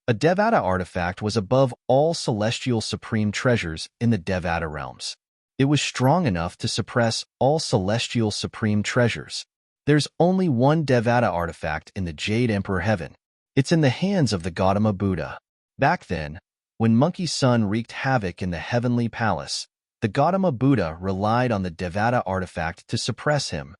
A Devata artifact was above all celestial supreme treasures in the Devata realms. It was strong enough to suppress all celestial supreme treasures. There's only one Devata artifact in the Jade Emperor Heaven. It's in the hands of the Gautama Buddha. Back then, when Monkey Sun wreaked havoc in the heavenly palace, the Gautama Buddha relied on the Devata artifact to suppress him.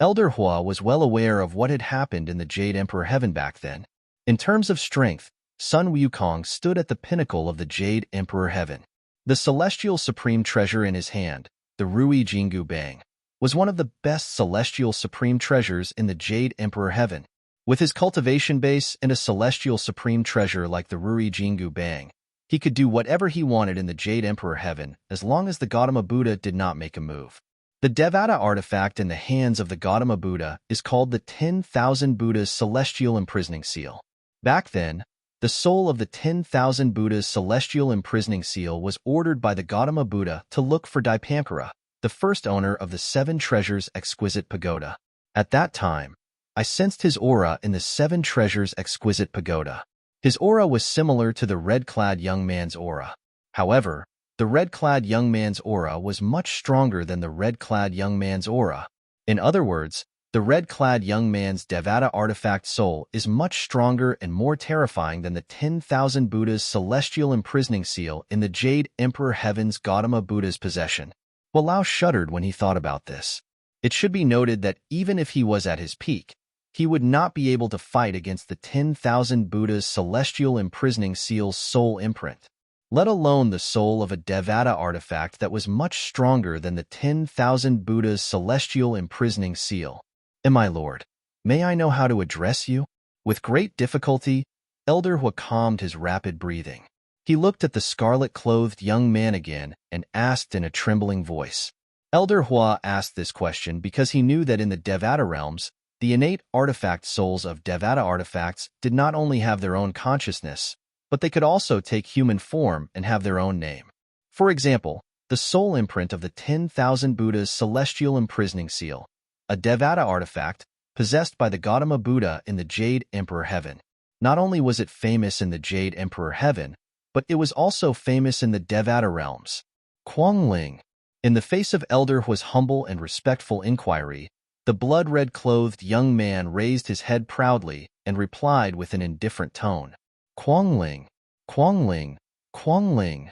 Elder Hua was well aware of what had happened in the Jade Emperor Heaven back then. In terms of strength, Sun Wukong stood at the pinnacle of the Jade Emperor Heaven. The celestial supreme treasure in his hand, the Rui Jingu Bang, was one of the best celestial supreme treasures in the Jade Emperor Heaven. With his cultivation base and a celestial supreme treasure like the Rui Jingu Bang, he could do whatever he wanted in the Jade Emperor Heaven as long as the Gautama Buddha did not make a move. The Devata artifact in the hands of the Gautama Buddha is called the 10,000 Buddha's Celestial Imprisoning Seal. Back then, the soul of the 10,000 Buddha's Celestial Imprisoning Seal was ordered by the Gautama Buddha to look for Dipankara, the first owner of the Seven Treasures Exquisite Pagoda. At that time, I sensed his aura in the Seven Treasures Exquisite Pagoda. His aura was similar to the red-clad young man's aura. However, the red-clad young man's aura was much stronger than the red-clad young man's aura. In other words, the red-clad young man's Devata artifact soul is much stronger and more terrifying than the 10,000 Buddha's Celestial Imprisoning Seal in the Jade Emperor Heaven's Gautama Buddha's possession. Hualao shuddered when he thought about this. It should be noted that even if he was at his peak, he would not be able to fight against the 10,000 Buddha's Celestial Imprisoning Seal's soul imprint, let alone the soul of a Devata artifact that was much stronger than the 10,000 Buddha's Celestial Imprisoning Seal. My lord, may I know how to address you? With great difficulty, Elder Hua calmed his rapid breathing. He looked at the scarlet-clothed young man again and asked in a trembling voice. Elder Hua asked this question because he knew that in the Devata realms, the innate artifact souls of Devata artifacts did not only have their own consciousness, but they could also take human form and have their own name. For example, the soul imprint of the 10,000 Buddha's Celestial Imprisoning Seal, a Devata artifact possessed by the Gautama Buddha in the Jade Emperor Heaven. Not only was it famous in the Jade Emperor Heaven, but it was also famous in the Devata realms. Kuangling. In the face of Elder Hua's humble and respectful inquiry, the blood-red clothed young man raised his head proudly and replied with an indifferent tone. Kuangling, Kuangling, Kuangling.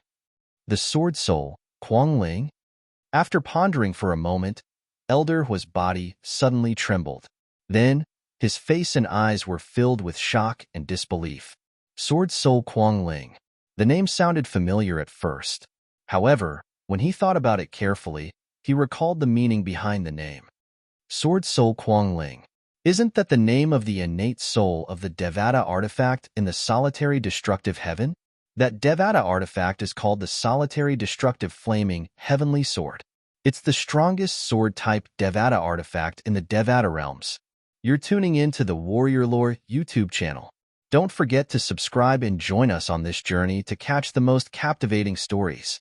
The sword soul, Kuangling? After pondering for a moment, Elder Hua's body suddenly trembled. Then, his face and eyes were filled with shock and disbelief. Sword soul Kuangling. The name sounded familiar at first. However, when he thought about it carefully, he recalled the meaning behind the name. Sword Soul Ling. Isn't that the name of the innate soul of the Devata artifact in the solitary destructive heaven? That Devata artifact is called the solitary destructive flaming heavenly sword. It's the strongest sword-type Devata artifact in the Devata realms. You're tuning in to the Warrior Lore YouTube channel. Don't forget to subscribe and join us on this journey to catch the most captivating stories.